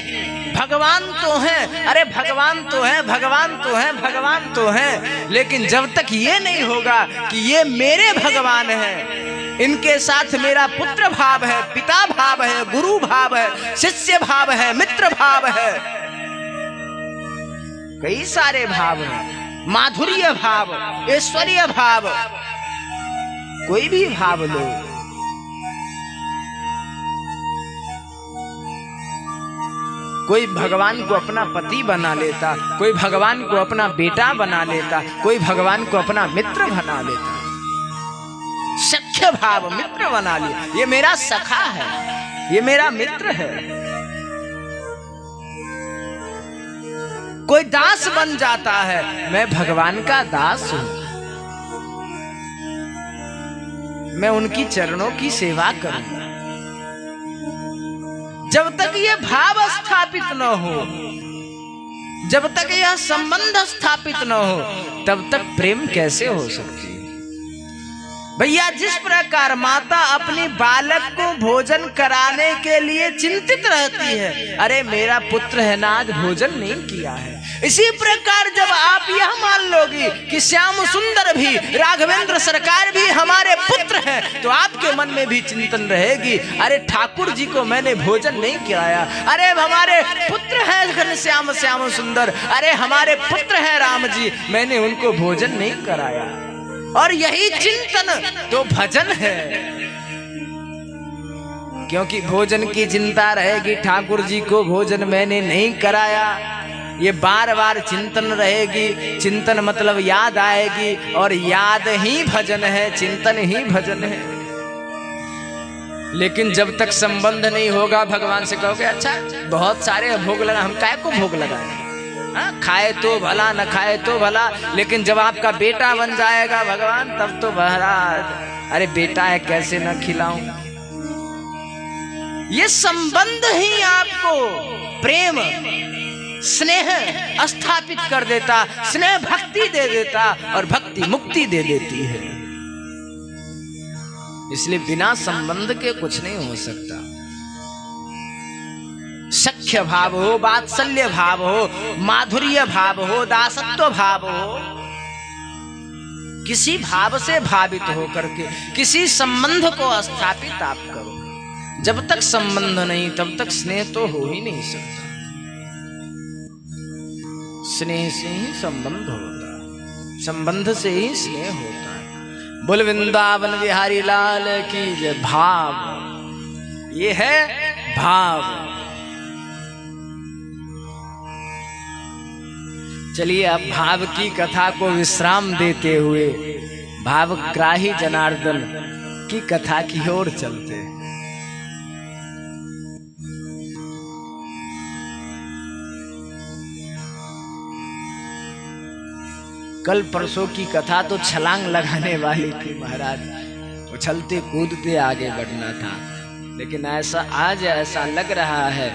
भगवान तो है, अरे भगवान तो है, भगवान तो है, भगवान तो है, लेकिन जब तक ये नहीं होगा कि ये मेरे भगवान है, इनके साथ मेरा पुत्र भाव है, पिता भाव है, गुरु भाव है, शिष्य भाव है, मित्र भाव है, कई सारे भाव हैं, माधुर्य भाव, ऐश्वर्य भाव, कोई भी भाव लो, कोई भगवान को अपना पति बना लेता, कोई भगवान को अपना बेटा बना लेता, कोई भगवान को अपना मित्र बना लेता, सख्य भाव, मित्र बना लिया, ये मेरा सखा है, ये मेरा मित्र है। कोई दास बन जाता है, मैं भगवान का दास हूं, मैं उनकी चरणों की सेवा करूंगा। जब तक यह भाव स्थापित न हो, जब तक यह संबंध स्थापित न हो, तब तक प्रेम कैसे हो सकती है? भैया, जिस प्रकार माता अपनी बालक को भोजन कराने के लिए चिंतित रहती है, अरे मेरा पुत्र है ना आज भोजन नहीं किया है, इसी प्रकार जब आप यह मान लोगी कि श्याम सुंदर भी, राघवेंद्र सरकार भी हमारे पुत्र हैं, तो आपके मन में भी चिंतन रहेगी, अरे ठाकुर जी को मैंने भोजन नहीं कराया, अरे हमारे पुत्र हैं घनश्याम श्याम सुंदर, अरे हमारे पुत्र हैं राम जी, मैंने उनको भोजन नहीं कराया। और यही चिंतन तो भजन है, क्योंकि भोजन की चिंता रहेगी, ठाकुर जी को भोजन मैंने नहीं कराया, ये बार बार चिंतन रहेगी, चिंतन मतलब याद आएगी, और याद ही भजन है, चिंतन ही भजन है। लेकिन जब तक संबंध नहीं होगा, भगवान से कहोगे अच्छा बहुत सारे भोग लगा, हम काय को भोग लगाए, खाए तो भला न खाए तो भला, लेकिन जब आपका बेटा बन जाएगा भगवान, तब तो महाराज अरे बेटा है कैसे न खिलाऊं। ये संबंध ही आपको प्रेम स्नेह स्थापित कर देता, स्नेह भक्ति दे देता, और भक्ति मुक्ति दे देती है। इसलिए बिना संबंध के कुछ नहीं हो सकता। सख्य भाव हो, वात्सल्य भाव हो, माधुर्य भाव हो, दासत्व भाव हो, किसी भाव से भावित होकर के किसी संबंध को स्थापित आप करो। जब तक संबंध नहीं, तब तक स्नेह तो हो ही नहीं सकता। स्नेह से ही संबंध होता है, संबंध से ही स्नेह होता है। बोल वृंदावन बिहारी लाल की जय। भाव, ये है भाव। चलिए अब भाव की कथा को विश्राम देते हुए भावग्राही जनार्दन की कथा की ओर चलते हैं। कल परसों की कथा तो छलांग लगाने वाली थी महाराज, उछलते कूदते आगे बढ़ना था, लेकिन आज ऐसा लग रहा है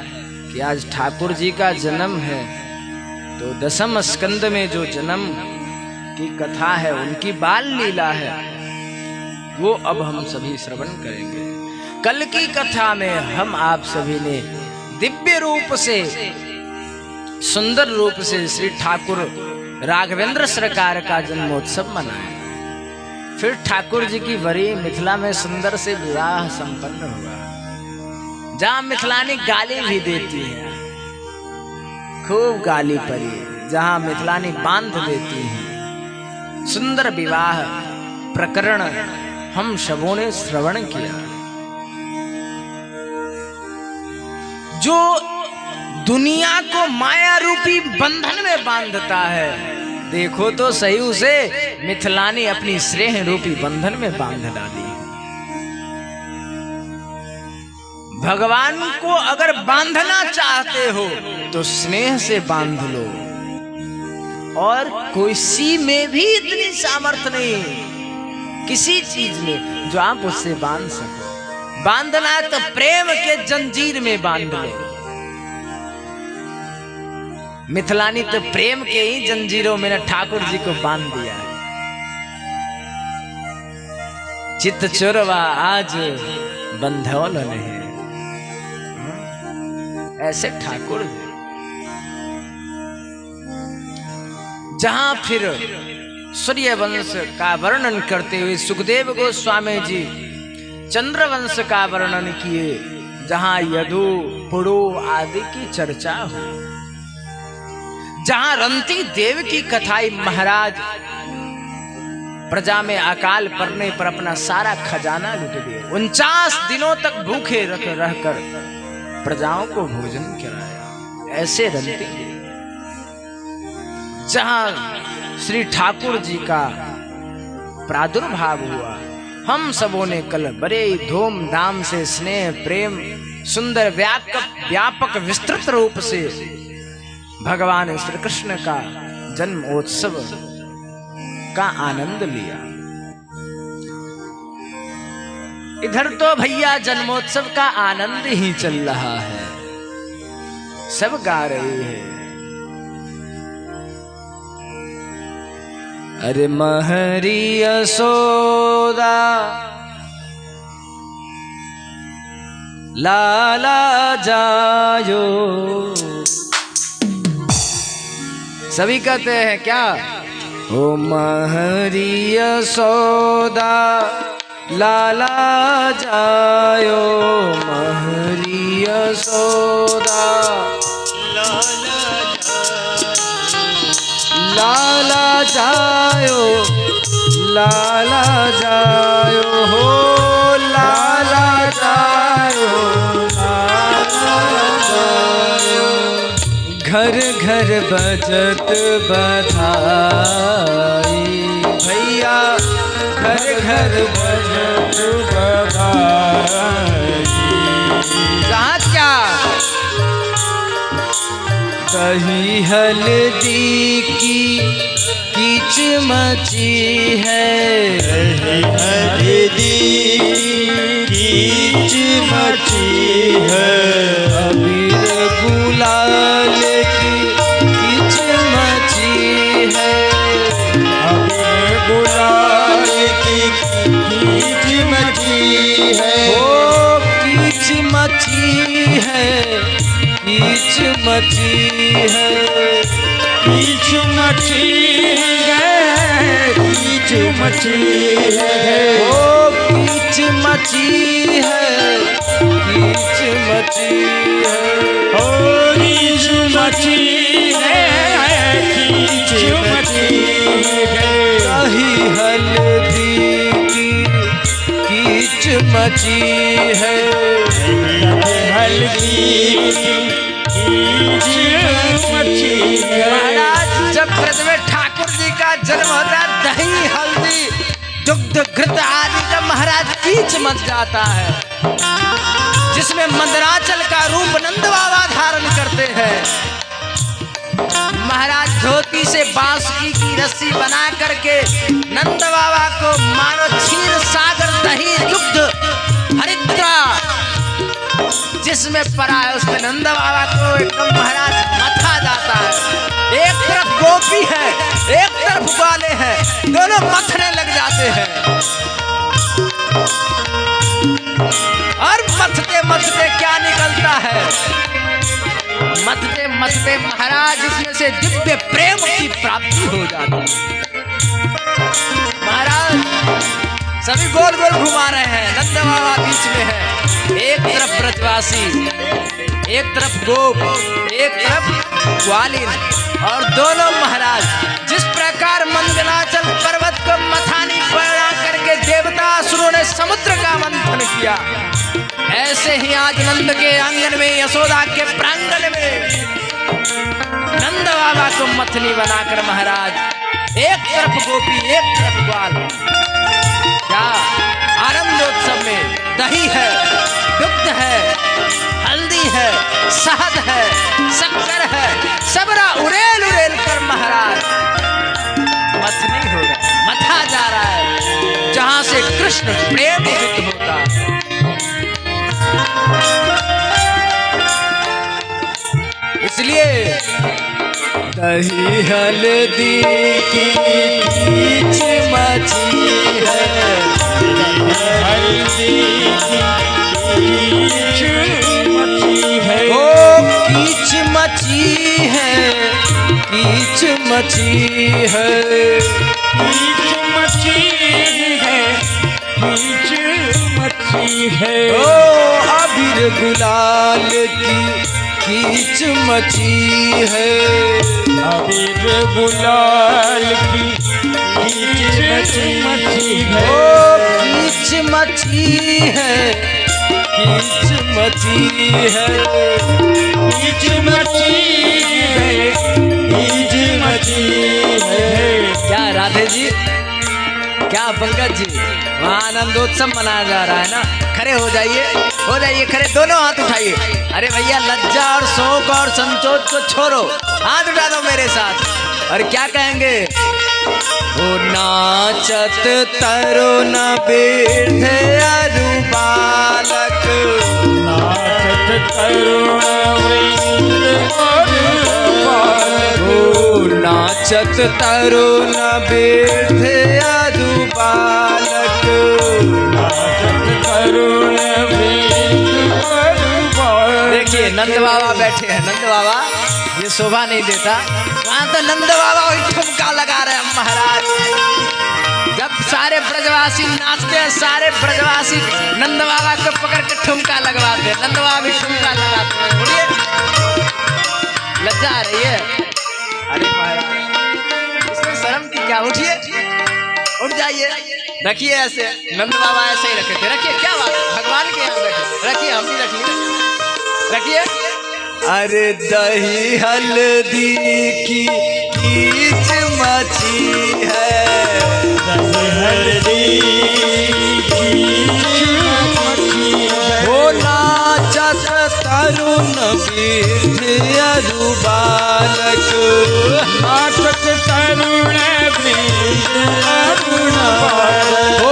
कि आज ठाकुर जी का जन्म है, तो दशम स्कंद में जो जन्म की कथा है, उनकी बाल लीला है, वो अब हम सभी श्रवण करेंगे। कल की कथा में हम आप सभी ने दिव्य रूप से, सुंदर रूप से श्री ठाकुर राघवेंद्र सरकार का जन्मोत्सव मनाया। फिर ठाकुर जी की वरी मिथिला में सुंदर से विवाह संपन्न हुआ, जहां मिथिलानी गाली भी देती है, खूब गाली पड़ी, जहां मिथिलानी बांध देती है। सुंदर विवाह प्रकरण हम सबों ने श्रवण किया। जो दुनिया को माया रूपी बंधन में बांधता है, देखो तो सही, उसे मिथिला ने अपनी स्नेह रूपी बंधन में बांध डाली। भगवान को अगर बांधना चाहते हो तो स्नेह से बांध लो, और किसी में भी इतनी सामर्थ्य नहीं किसी चीज में जो आप उससे बांध सको। बांधना है तो प्रेम के जंजीर में बांध लो। मिथिलानी तो प्रेम के ही जंजीरों में ठाकुर जी को बांध दिया है। चित चोरवा आज बंधौल नहीं, ऐसे ठाकुर जी। जहां फिर सूर्यवंश का वर्णन करते हुए सुखदेव गोस्वामी जी चंद्रवंश का वर्णन किए, जहां यदु पुरु आदि की चर्चा हो, जहां रंती देव की कथाई महाराज प्रजा में अकाल पड़ने पर अपना सारा खजाना लूट दिए, 49 दिनों तक भूखे रहकर प्रजाओं को भोजन कराया, ऐसे रंती देव। जहां श्री ठाकुर जी का प्रादुर्भाव हुआ, हम सबों ने कल बड़े धूमधाम से स्नेह प्रेम सुंदर व्यापक विस्तृत रूप से भगवान श्री कृष्ण का जन्मोत्सव का आनंद लिया। इधर तो भैया जन्मोत्सव का आनंद ही चल रहा है, सब गा रहे हैं। अरे महरी यशोदा लाला जायो, सभी कहते हैं क्या? ओ महरी यशोदा लाला जायो, महरी यशोदा लाला जायो, लाला जायो हो, लाला जायो, लाला जायो। घर घर बजत बधाई भैया, घर घर बजत बधाई। कहाँ क्या? दही हल्दी की कीच मची है, दही हल्दी कीच मची है, अबीर गुलाल की कीच मची है, अबीर गुलाल की कीच मची है, ओ कीच मची है, कीच मची है, कीच मची है, कीच मची है, ओ कीच मची है, कीच मची है, ओ कीच मची है, कीच मची है। दही हल्दी की कीच मची है, हल्दी महाराज जब व्रत में ठाकुर जी का जन्म होता है, दही हल्दी दुग्ध घृत आदि का महाराज कीच मच जाता है, जिसमें मंदराचल का रूप नंद बाबा धारण करते हैं। महाराज धोती से बांसुरी की रस्सी बना करके नंद बाबा को मानो क्षीर सागर दही दुग्ध हरिद्रा जिसमें पड़ा है, उसमें नंद बाबा को एकदम महाराज मथा जाता है। एक तरफ गोपी है, एक तरफ ग्वाले हैं, दोनों मथने लग जाते हैं, और मथते मथते क्या निकलता है? मथते मथते महाराज इसमें से दिव्य प्रेम की प्राप्ति हो जाती है। महाराज सभी गोल गोल घुमा रहे हैं, नंद बाबा बीच में है, एक तरफ ब्रजवासी, एक तरफ गोप, एक तरफ ग्वालिन, और दोनों महाराज जिस प्रकार मंगलाचल पर्वत को मथानी बना कर किया। ऐसे ही आज नंद के आंगन में, यशोदा के प्रांगण में नंद बाबा को मथनी बनाकर महाराज एक तरफ गोपी एक तरफ ग्वाल, क्या आनंदोत्सव में दही है, दुग्ध है, हल्दी है, शहद है, शक्कर है, सबरा उड़ेल उड़ेल कर महाराज मथनी हो रहा, मथा जा रहा है जहां से कृष्ण प्रेम युक्त होता है। इसलिए दही हल्दी की कीच मची है, हल्दी कीच मची है, कीच मची है, कीच मची है, कीच मची है। ओ अबीर गुलाल की कीच मची है, अबीर गुलाल की कीच मची है। ओ कीच मची है, कीच मची है, कीच मची है, कीच मची है। क्या राधे जी, क्या पंकज जी, वहाँ आनंदोत्सव मनाया जा रहा है ना। खड़े हो जाइए खड़े, दोनों हाथ उठाइए। अरे भैया लज्जा और शोक और संकोच को छोड़ो, हाथ उठा दो मेरे साथ। और क्या कहेंगे? ओ नाचत तरुण वृद्ध अरु बालक, नाचत तरुण वृद्ध अरु बालक, ओ नाचत तरुण वृद्ध अरु बालक, नाचत तरुण वृद्ध अरु बालक। देखिए नंद बाबा बैठे हैं, नंद बाबा ये शोभा नहीं देता, वहां तो नंद बाबा वही ठुमका लगा रहे हैं महाराज। जब सारे ब्रजवासी नाचते हैं, सारे ब्रजवासी नंद बाबा को पकड़ के ठुमका लगवाते हैं, नंद बाबा भी ठुमका लगाते हैं। बोलिए लज्जा आ रही है? अरे महाराज इसमें शर्म की क्या? उठिए, उठ जाइए, रखिए ऐसे। नंद बाबा ऐसे ही रखे थे, रखिए, क्या बात है, भगवान के यहाँ बैठे, रखिए, हम भी रखिए, रखिए। अरे दही हल्दी की कीच मची है, दही हल्दी की कीच मची है। ओ नाचत तरुण वृद्ध अरु बालक, नाचत तरुण वृद्ध अरु बालक, ओ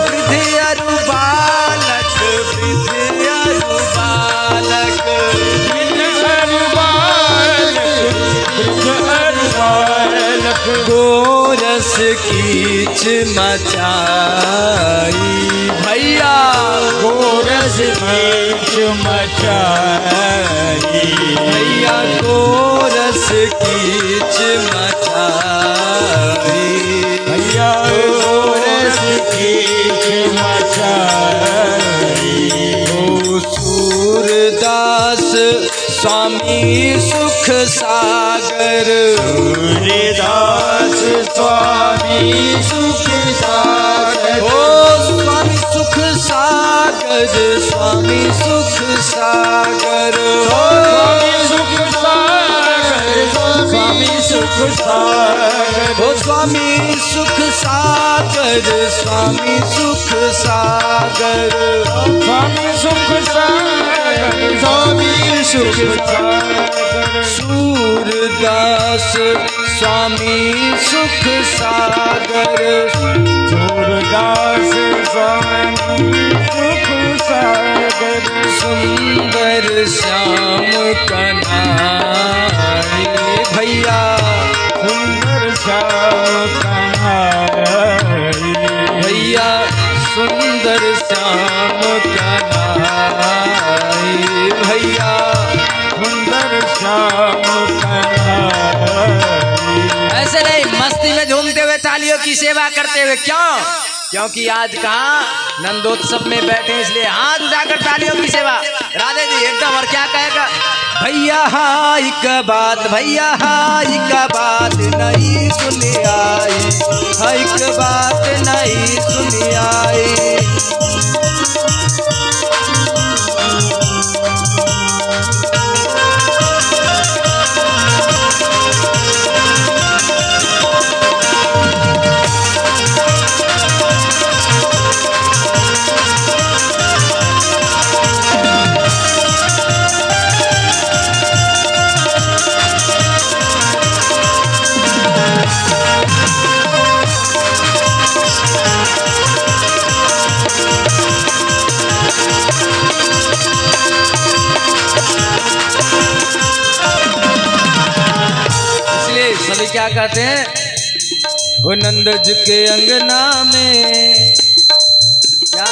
वृद्ध अरु बालक, वृद्ध अरु बालक, गोरस कीच मचाई भैया, गोरस कीच मचाई भैया, गोरस कीच मचाई भैया, गोरस कीच मचाई। ओ सूरदास स्वामी सुख सागर, सूरदास स्वामी सुख सागर, ओ स्वामी सुख सागर, स्वामी सुख सागर, स्वामी सुख सागर, स्वामी सुख सागर, ओ स्वामी सुख सागर, स्वामी सुख सागर, स्वामी सुख सागर, स्वामी सुख सागर। सूरदास स्वामी सुख सागर, सूरदास स्वामी सुख सागर, सुंदर श्याम कन्हाई भैया, सुंदर श्याम कन्हाई भैया, सुंदर श्याम कन्हाई भैया, सुंदर श्याम कन्हाई। ऐसे नहीं, मस्ती में झूमते हुए तालियों की सेवा करते हुए। क्यों? क्योंकि आज कहाँ नंदोत्सव में बैठे, इसलिए हाथ उठाकर तालियों की सेवा। राधे जी एकदम। और क्या कहेगा? भैया हाई का बात, भैया हाई का बात नहीं सुनी आई, हाई का बात नहीं सुनी आई। क्या कहते हैं? वो नंद जी के अंगना में क्या,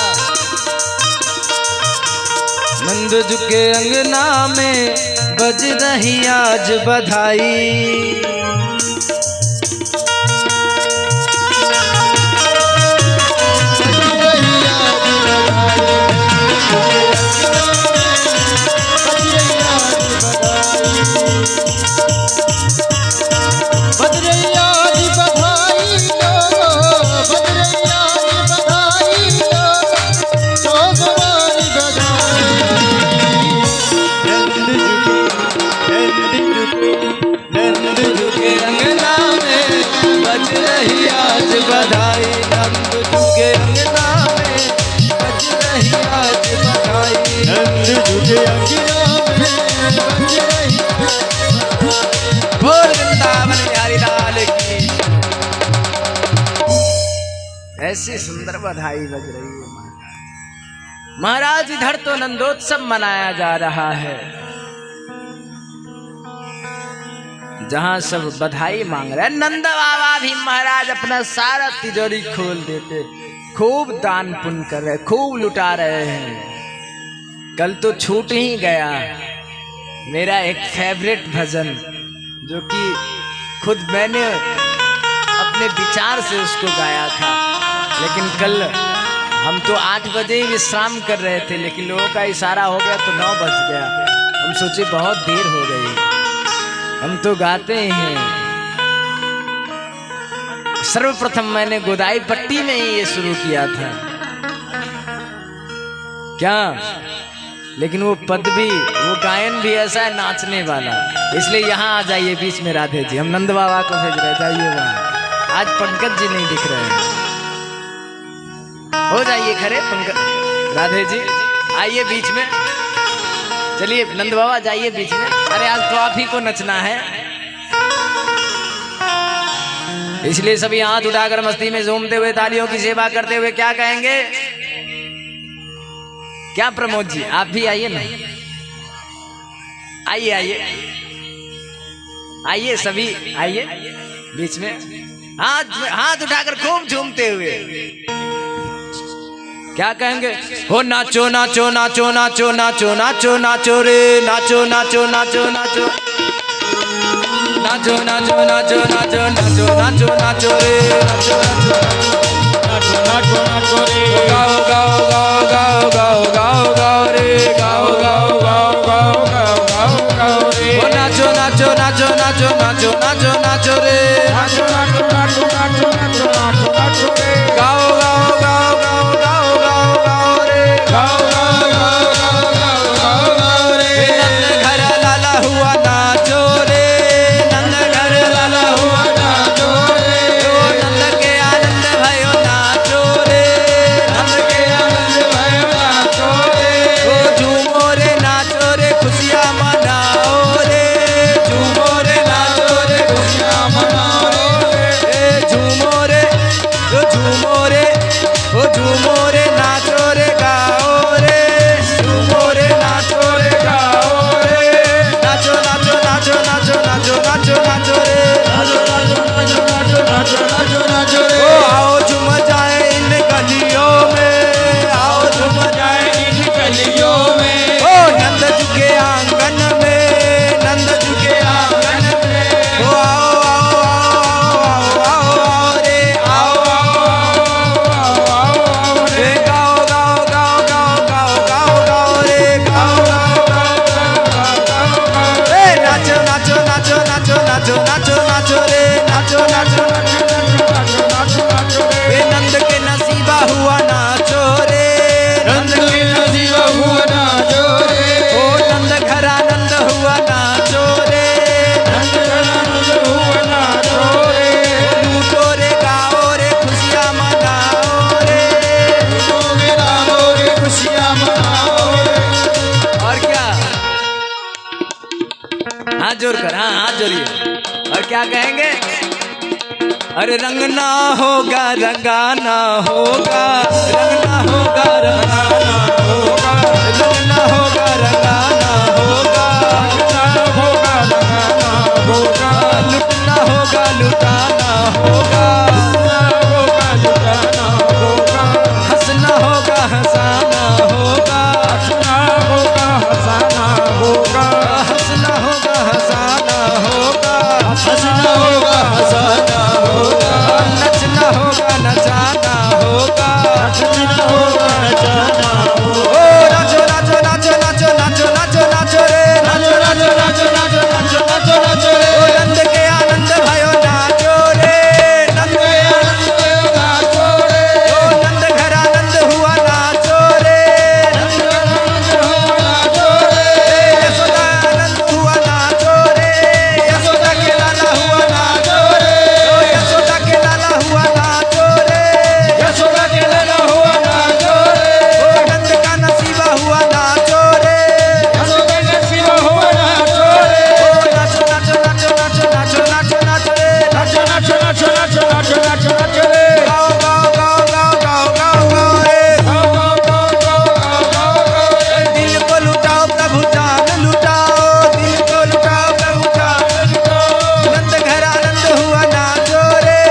नंद जी के अंगना में बज रही आज बधाई। ऐसी सुंदर बधाई बज रही है महाराज। इधर तो नंदोत्सव मनाया जा रहा है, जहां सब बधाई मांग रहे हैं। नंद बाबा भी महाराज अपना सारा तिजोरी खोल देते, खूब दान पुण्य कर रहे, खूब लुटा रहे हैं। कल तो छूट ही गया मेरा एक फेवरेट भजन, जो कि खुद मैंने अपने विचार से उसको गाया था, लेकिन कल हम तो 8 बजे ही विश्राम कर रहे थे, लेकिन लोगों का इशारा हो गया तो 9 बज गया। हम सोचे बहुत देर हो गई, हम तो गाते ही हैं। सर्वप्रथम मैंने गोदाई पट्टी में ही ये शुरू किया था क्या, लेकिन वो पद भी, वो गायन भी ऐसा है नाचने वाला, इसलिए यहाँ आ जाइए बीच में राधे जी। हम नंद बाबा को भेज रहे, जाइए वहाँ। आज पंकज जी नहीं दिख रहे हैं, हो जाइए खड़े पंकज, राधे जी आइए बीच में। चलिए नंद बाबा जाइए बीच में। अरे आज तो आप ही को नचना है, इसलिए सभी हाथ उठाकर मस्ती में झूमते हुए तालियों की सेवा करते हुए क्या कहेंगे? क्या प्रमोद जी आप भी आइए ना, आइए आइए आइए, सभी आइए बीच में, हाथ उठाकर खूब झूमते हुए क्या कहेंगे? हो नाचो नाचो नाचो नाचो नाचो नाचो नाचो रे, नाचो नाचो नाचो नाचो नाचो नाचो नाचो नाचो नाचो नाचो नाचो रे, नाचो नाचो नाचो नाचो नाचो रे, गाओ गाओ गाओ गाओ गाओ गाओ गाओ रे, गाओ गाओ गाओ गाओ गाओ गाओ गाओ रे। हो नाचो नाचो नाचो नाचो नाचो नाचो नाचो रे, नाचो नाचो नाचो नाचो नाचो नाचो नाचो रे, गाओ गाओ गाओ गाओ गाओ गाओ गाओ रे, गाओ गाओ गाओ गाओ गाओ गाओ गाओ रे। नंद घर लाला हुआ नाचो रे, नंद घर लाला हुआ नाचो रे, नंद के आनंद भयो नाचो रे, नंद के आनंद भयो नाचो रे। ओ झूमो रे नाचो रे खुशियाँ मनाओ रे, झूमो रे नाचो रे खुशियाँ मनाओ रे, झूमो रे झूमो रे, ओ झूमो रे नाचो रे गाओ रे, झूमो रे नाचो रे गाओ रे, नाचो नाचो नाचो नाचो नाचो नाचो नाचो रे, नाचो नाचो नाचो नाचो नाचो नाचो नाचो रे। ओ आओ झूम जाए इन गलियों में, आओ झूम जाए इन गलियों में, ओ नंद जी के आंगन में, नंद जी के आंगन में, ओ आओ आओ आओ आओ आओ रे, आओ आओ आओ रे, गाओ गाओ गाओ गाओ गाओ गाओ गाओ रे, गाओ गाओ गाओ गाओ गाओ गाओ रे, नाचो नाचो नाचो नाचो नाचो नाचो नाचो रे, नाचो नाचो नाचो नाचो नाचो नाचो रे। नंद के नसीबा हुआ नाचो रे, नंद के नसीबा हुआ नाचो रे, ओ नंद घर आनंद हुआ नाचो रे, नंद घर आनंद हुआ नाचो रे, लूटो रे गाओ रे खुशियाँ मनाओ रे, लूटोगे गाओगे खुशियाँ मनाओ रे। और क्या हाथ जोड़ कर, हाँ हाथ जोड़िए, और क्या कहेंगे? अरे रंगना होगा रंगाना होगा, रंगना होगा रंगाना होगा, रंगना होगा रंगाना होगा, रंगना होगा रंगाना होगा, लुटना होगा लुटाना होगा, लुटाना होगा, हंसना होगा हंसाना होगा, हंसना होगा हंसाना होगा, हंसना होगा हंसाना होगा, हंसना होगा हंसाना होगा, नचना होगा नचाना होगा, नचना होगा नचाना होगा। ओ नाचो नाचो नाचो नाचो नाचो नाचो नाचो रे नाचो नाचो नाचो नाचो नाचो नाचो नाचो रे, ओ नंद के आनंद भयो नाचो रे, नंद के आनंद भयो नाचो रे, ओ नंद घर आनंद हुआ नाचो रे, नंद आनंद हुआ नाचो रे, यशोदा आनंद हुआ नाचो रे, यशोदा के लाला हुआ नाचो रे, ओ यशोदा के लाला हुआ नाचो रे, यशोदा के लाला हुआ नाचो रे, ओ नंद का नसीबा हुआ नाचो रे, यशोदा के नसीबा हुआ नाचो रे, ओ नाचो नाचो नाचो नाचो नाचो नाचो नाचो रे, नाचो नाचो नाचो नाचो नाचो नाचो नाचो रे, गाओ गाओ गाओ गाओ गाओ गाओ गाओ रे, गाओ गाओ गाओ गाओ गाओ गाओ गाओ, दिल को लुटाओ प्रभु जान लुटाओ, दिल को लुटाओ प्रभु जान लुटाओ, नंद घर आनंद हुआ नाचो रे,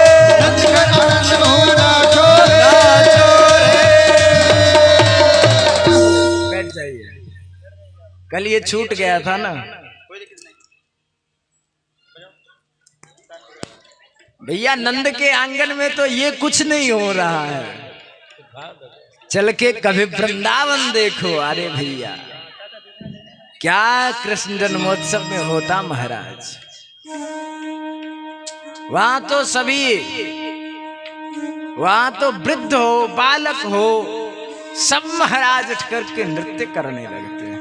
नंद का आनंद हुआ नाचो रे, नाचो रे। बैठ जाइए, कल ये छूट गया था ना भैया, नंद के आंगन में तो ये कुछ नहीं हो रहा है, चल के कभी वृंदावन देखो। अरे भैया क्या कृष्ण जन्मोत्सव में होता महाराज, वहां तो सभी, वहां तो वृद्ध हो बालक हो सब महाराज उठ करके नृत्य करने लगते हैं।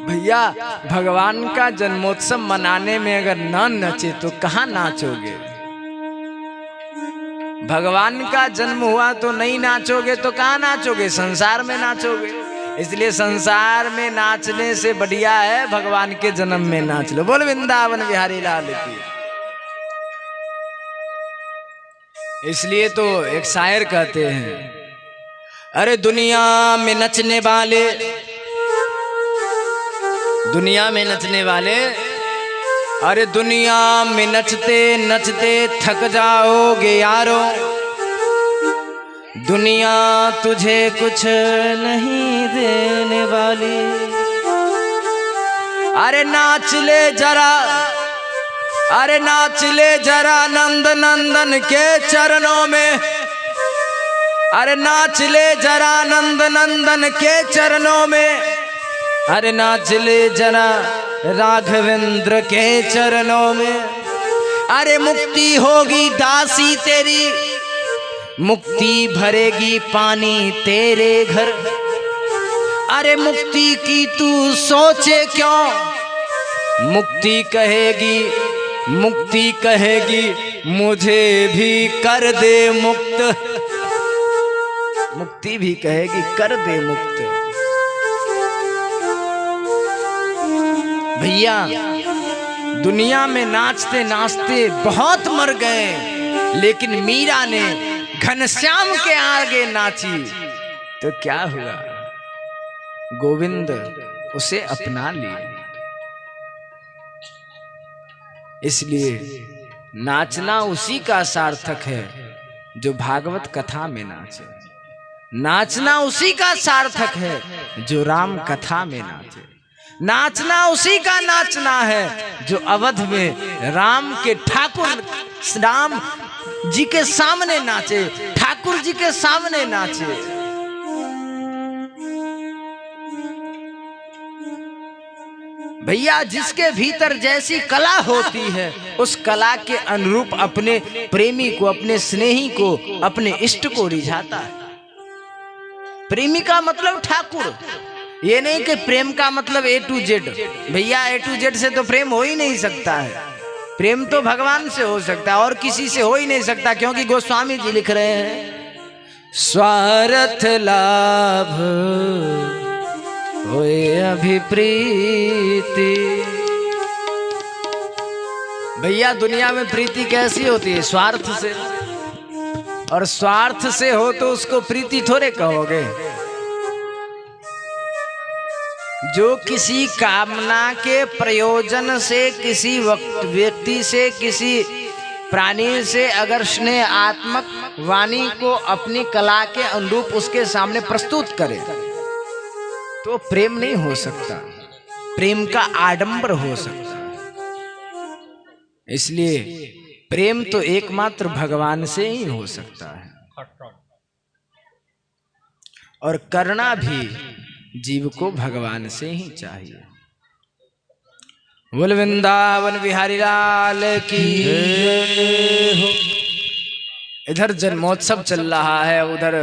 भैया भगवान का जन्मोत्सव मनाने में अगर न नचे तो कहाँ नाचोगे? भगवान का जन्म हुआ तो नहीं नाचोगे तो कहाँ नाचोगे? संसार में नाचोगे। इसलिए संसार में नाचने से बढ़िया है भगवान के जन्म में नाच लो। बोल वृंदावन बिहारी लाल की। इसलिए तो एक शायर कहते हैं, अरे दुनिया में नचने वाले, दुनिया में नचने वाले, अरे दुनिया में नचते नचते थक जाओगे यारो, दुनिया तुझे कुछ नहीं देने वाली। अरे नाच ले जरा, अरे नाच ले जरा नंद नंदन के चरणों में, अरे नाच ले जरा नंद नंदन के चरणों में, अरे नाच ले जरा राघवेंद्र के चरणों में। अरे मुक्ति होगी दासी तेरी, मुक्ति भरेगी पानी तेरे घर। अरे मुक्ति की तू सोचे क्यों, मुक्ति कहेगी, मुक्ति कहेगी मुझे भी कर दे मुक्त, मुक्ति भी कहेगी कर दे मुक्त। भैया दुनिया में नाचते नाचते बहुत मर गए, लेकिन मीरा ने घनश्याम के आगे नाची तो क्या हुआ? गोविंद उसे अपना लिए। इसलिए नाचना उसी का सार्थक है जो भागवत कथा में नाचे, नाचना उसी का सार्थक है जो राम कथा में नाचे, नाचना उसी का नाचना है जो अवध में राम के ठाकुर राम जी के सामने नाचे, ठाकुर जी के सामने नाचे। भैया जिसके भीतर जैसी कला होती है उस कला के अनुरूप अपने प्रेमी को, अपने स्नेही को, अपने इष्ट को रिझाता है। प्रेमी का मतलब ठाकुर, ये नहीं कि प्रेम का मतलब A to Z। भैया A to Z से तो प्रेम हो ही नहीं सकता है। प्रेम तो भगवान से हो सकता है और किसी से हो ही नहीं सकता, क्योंकि गोस्वामी जी लिख रहे हैं, स्वार्थ लाभ होए अभिप्रीति। भैया दुनिया में प्रीति कैसी होती है? स्वार्थ से, और स्वार्थ से हो तो उसको प्रीति थोड़े कहोगे। जो किसी कामना के प्रयोजन से किसी व्यक्ति से किसी प्राणी से अगर स्नेहात्मक वाणी को अपनी कला के अनुरूप उसके सामने प्रस्तुत करे तो प्रेम नहीं हो सकता, प्रेम का आडंबर हो सकता। इसलिए प्रेम तो एकमात्र भगवान से ही हो सकता है, और करना भी जीव को भगवान से ही चाहिए। बोल वृंदावन बिहारी लाल की जय हो। इधर जन्मोत्सव चल रहा है, उधर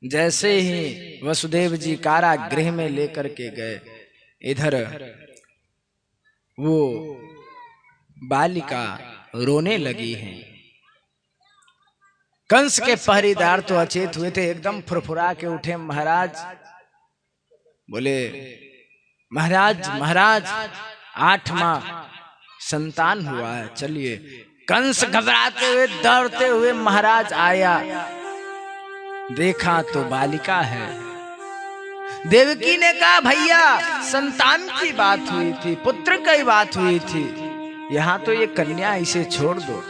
जैसे ही वसुदेव जी कारागृह में लेकर के गए, इधर वो बालिका रोने लगी है। कंस के पहरेदार तो अचेत हुए थे, एकदम फुरफुरा के उठे। महाराज बोले, महाराज महाराज 8वां संतान हुआ है, चलिए। कंस घबराते हुए डरते हुए महाराज आया, देखा तो बालिका है। देवकी ने कहा, भैया संतान की बात हुई थी, पुत्र की बात हुई थी, यहां तो ये कन्या, इसे छोड़ दो।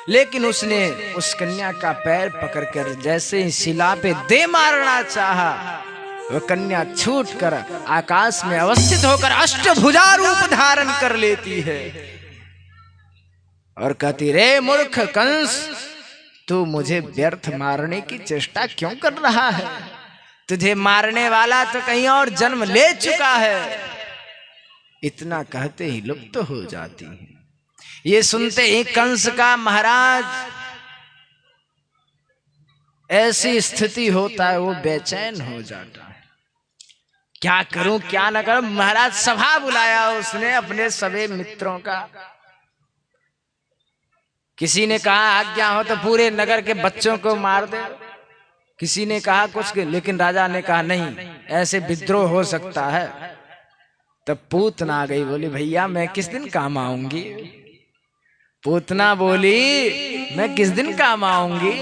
लेकिन उसने उस कन्या का पैर पकड़कर जैसे ही शिला पे दे मारना चाहा, वह कन्या छूटकर आकाश में अवस्थित होकर अष्टभुजा रूप धारण कर लेती है और कहती, रे मूर्ख कंस, तू मुझे व्यर्थ मारने की चेष्टा क्यों कर रहा है? तुझे मारने वाला तो कहीं और जन्म ले चुका है। इतना कहते ही लुप्त हो जाती है। ये सुनते ही कंस का महाराज ऐसी स्थिति होता है, वो बेचैन हो जाता है। क्या करूं क्या न करूं। महाराज सभा बुलाया उसने अपने सभी मित्रों का। किसी ने कहा आज्ञा हो तो पूरे नगर के बच्चों को मार दे, किसी ने कहा कुछ, लेकिन राजा ने कहा नहीं, ऐसे विद्रोह हो सकता है। तब पूतना आ गई, बोली भैया मैं किस दिन काम आऊंगी? पूतना बोली मैं किस दिन काम आऊंगी?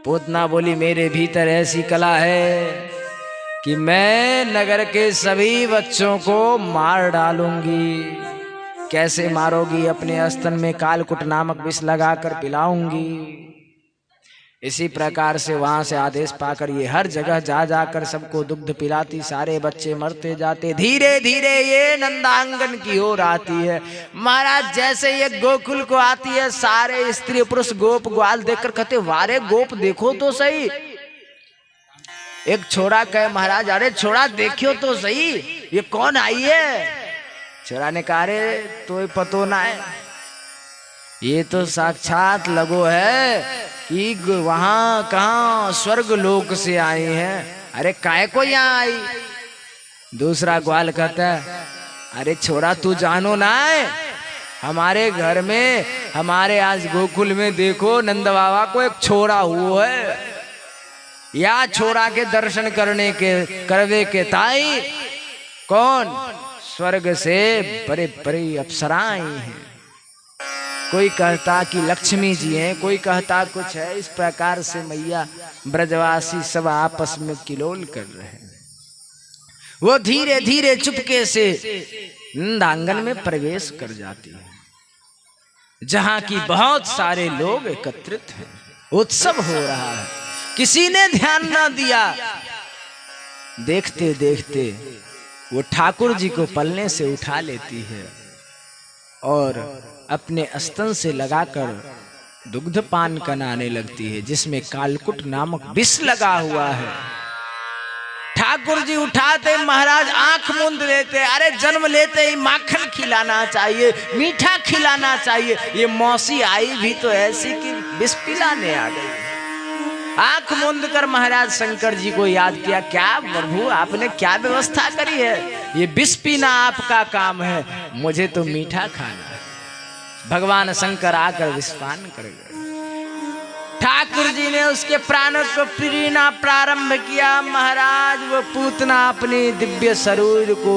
पूतना बोली मेरे भीतर ऐसी कला है कि मैं नगर के सभी बच्चों को मार डालूंगी। कैसे मारोगी? अपने स्तन में कालकुट नामक विष लगाकर पिलाऊंगी। इसी प्रकार से वहां से आदेश पाकर ये हर जगह जा जाकर सबको दुग्ध पिलाती, सारे बच्चे मरते जाते। धीरे धीरे ये नंदांगन की ओर आती है। महाराज जैसे ये गोकुल को आती है, सारे स्त्री पुरुष गोप ग्वाल देखकर कहते, वारे गोप देखो तो सही। एक छोरा कहे, महाराज अरे छोरा देखियो तो सही, ये कौन आई है? छोरा ने कहा, अरे तो पतो ना है, ये तो साक्षात लगो है कि वहां कहाँ स्वर्ग लोक से आई हैं। अरे काय को यहाँ आई? दूसरा ग्वाल कहता है, अरे छोरा तू जानो ना है, हमारे घर में, हमारे आज गोकुल में देखो नंद बाबा को एक छोरा हुआ है, या छोरा के दर्शन करवे के ताई कौन स्वर्ग से बड़े बड़े अप्सराएं हैं। कोई कहता कि लक्ष्मी जी हैं, कोई कहता कुछ है। इस प्रकार से मैया ब्रजवासी सब आपस में किलोल कर रहे हैं। वो धीरे धीरे चुपके से नंदांगन में प्रवेश कर जाती है, जहां की बहुत सारे लोग एकत्रित हैं। उत्सव हो रहा है, किसी ने ध्यान ना दिया। देखते देखते वो ठाकुर जी को पलने से उठा लेती है और अपने स्तन से लगाकर दुग्ध पान कराने लगती है, जिसमें कालकुट नामक विष लगा हुआ है। ठाकुर जी उठाते, महाराज आंख मूंद लेते। अरे जन्म लेते ही माखन खिलाना चाहिए, मीठा खिलाना चाहिए। ये मौसी आई भी तो ऐसी कि विष पिलाने आ गई। आंख मूंद कर महाराज शंकर जी को याद किया, क्या प्रभु आपने क्या व्यवस्था करी है? ये विष पीना आपका काम है, मुझे तो मीठा खाना है। भगवान शंकर आकर विषपान कर गए। ठाकुर जी ने उसके प्राणों को पीना प्रारंभ किया। महाराज वो पूतना अपनी दिव्य शरीर को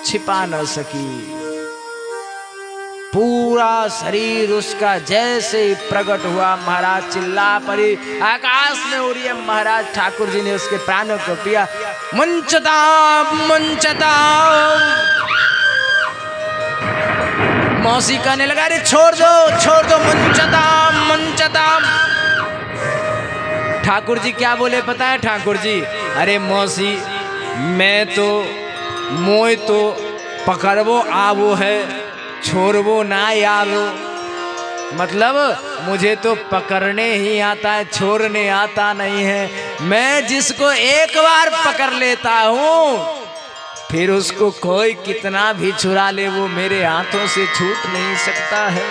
छिपा न सकी। पूरा शरीर उसका जैसे ही प्रकट हुआ, महाराज चिल्ला पड़ी, आकाश में उड़ी है। महाराज ठाकुर जी ने उसके प्राणों को पिया। मुंचताम मुंचताम। मौसी कहने लगा, अरे छोड़ दो मुंचताम मुंचताम। ठाकुर जी क्या बोले पता है? ठाकुर जी, अरे मौसी मैं तो मोय तो पकड़वो आवो है, छोड़वो ना आवो। मतलब मुझे तो पकड़ने ही आता है, छोड़ने आता नहीं है। मैं जिसको एक बार पकड़ लेता हूँ फिर उसको कोई कितना भी चुरा ले, वो मेरे हाथों से छूट नहीं सकता है।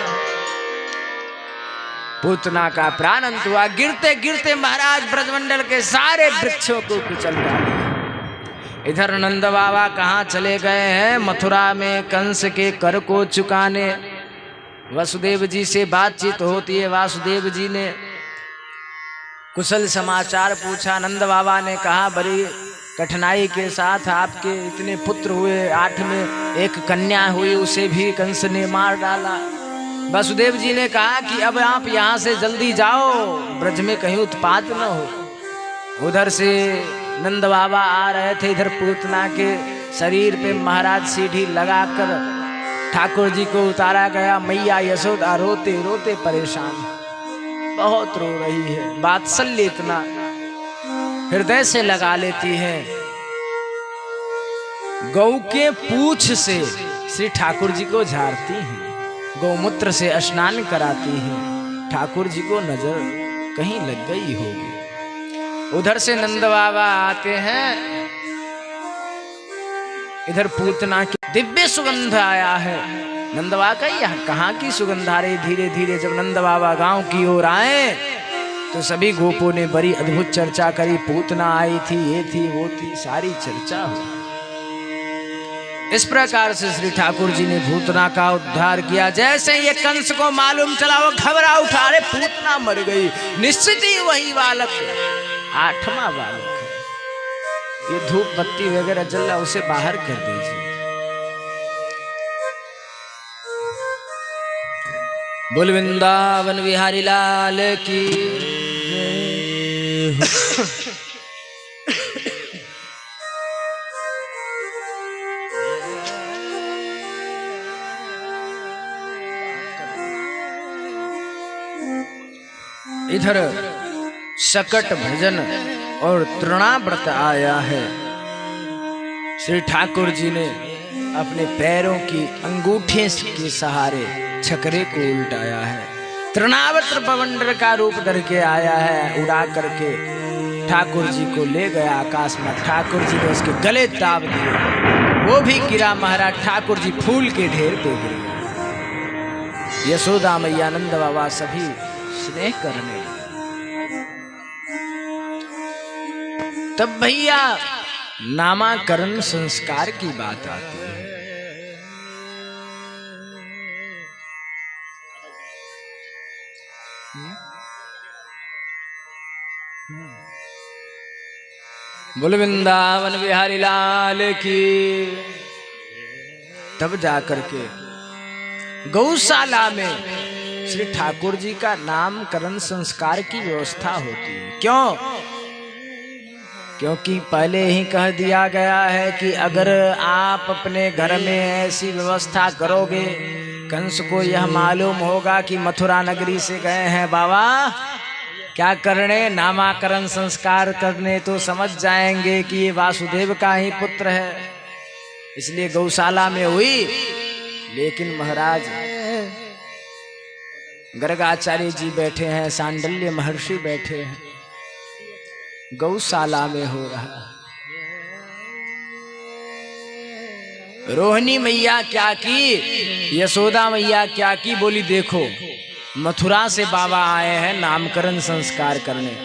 पूतना का प्राण अंत हुआ। गिरते गिरते महाराज ब्रजमंडल के सारे वृक्षों को कुचल डाला। इधर नंद बाबा कहाँ चले गए हैं? मथुरा में कंस के कर को चुकाने। वसुदेव जी से बातचीत होती है। वासुदेव जी ने कुशल समाचार पूछा। नंद बाबा ने कहा, बड़ी कठिनाई के साथ आपके इतने पुत्र हुए, 8 में एक कन्या हुई, उसे भी कंस ने मार डाला। वसुदेव जी ने कहा कि अब आप यहाँ से जल्दी जाओ, ब्रज में कहीं उत्पात न हो। उधर से नंद बाबा आ रहे थे, इधर पूतना के शरीर पे महाराज सीढ़ी लगाकर ठाकुर जी को उतारा गया। मैया यशोदा रोते रोते परेशान, बहुत रो रही है। वात्सल्य इतना हृदय से लगा लेती है। गौ के पूंछ से श्री ठाकुर जी को झाड़ती हैं, गौमूत्र से स्नान कराती हैं। ठाकुर जी को नजर कहीं लग गई होगी। उधर से नंद बाबा आते हैं, इधर पूतना की दिव्य सुगंध आया है। नंद बाबा का यह कहाँ की सुगंध आ रही? धीरे धीरे जब नंद बाबा गांव की ओर आए तो सभी गोपों ने बड़ी अद्भुत चर्चा करी। पूतना आई थी, ये थी, वो थी, सारी चर्चा हुई। इस प्रकार से श्री ठाकुर जी ने पूतना का उद्धार किया। जैसे ये कंस को मालूम चला, वो घबरा उठा, अरे पूतना मर गई, निश्चित ही वही बालक 8वां बालक है। ये धूप बत्ती वगैरह जल रहा, उसे बाहर कर दीजिए। बोल वृंदावन बिहारी लाल की इधर शकट भजन और तृणाव्रत आया है। श्री ठाकुर जी ने अपने पैरों की अंगूठे के सहारे छकरे को उल्टाया है। तृणावत्र बवंडर का रूप धर के आया है। उड़ा करके ठाकुर जी को ले गया आकाश में। ठाकुर जी ने उसके गले दाब दिए, वो भी गिरा। महाराज ठाकुर जी फूल के ढेर पे गिरे। यशोदा मैया, नंद बाबा सभी स्नेह करने। तब भैया नामाकरण संस्कार की बात आती है। बोल वृंदावन बिहारी लाल की। तब जाकर के गौशाला में श्री ठाकुर जी का नामकरण संस्कार की व्यवस्था होती है। क्यों? क्योंकि पहले ही कह दिया गया है कि अगर आप अपने घर में ऐसी व्यवस्था करोगे, कंस को यह मालूम होगा कि मथुरा नगरी से गए हैं बाबा क्या करने, नामाकरण संस्कार करने, तो समझ जाएंगे कि ये वासुदेव का ही पुत्र है। इसलिए गौशाला में हुई। लेकिन महाराज गर्गाचार्य जी बैठे हैं, सांडल्य महर्षि बैठे हैं, गौशाला में हो रहा। रोहिणी मैया क्या की, यशोदा मैया क्या की, बोली देखो मथुरा से बाबा आए हैं नामकरण संस्कार करने,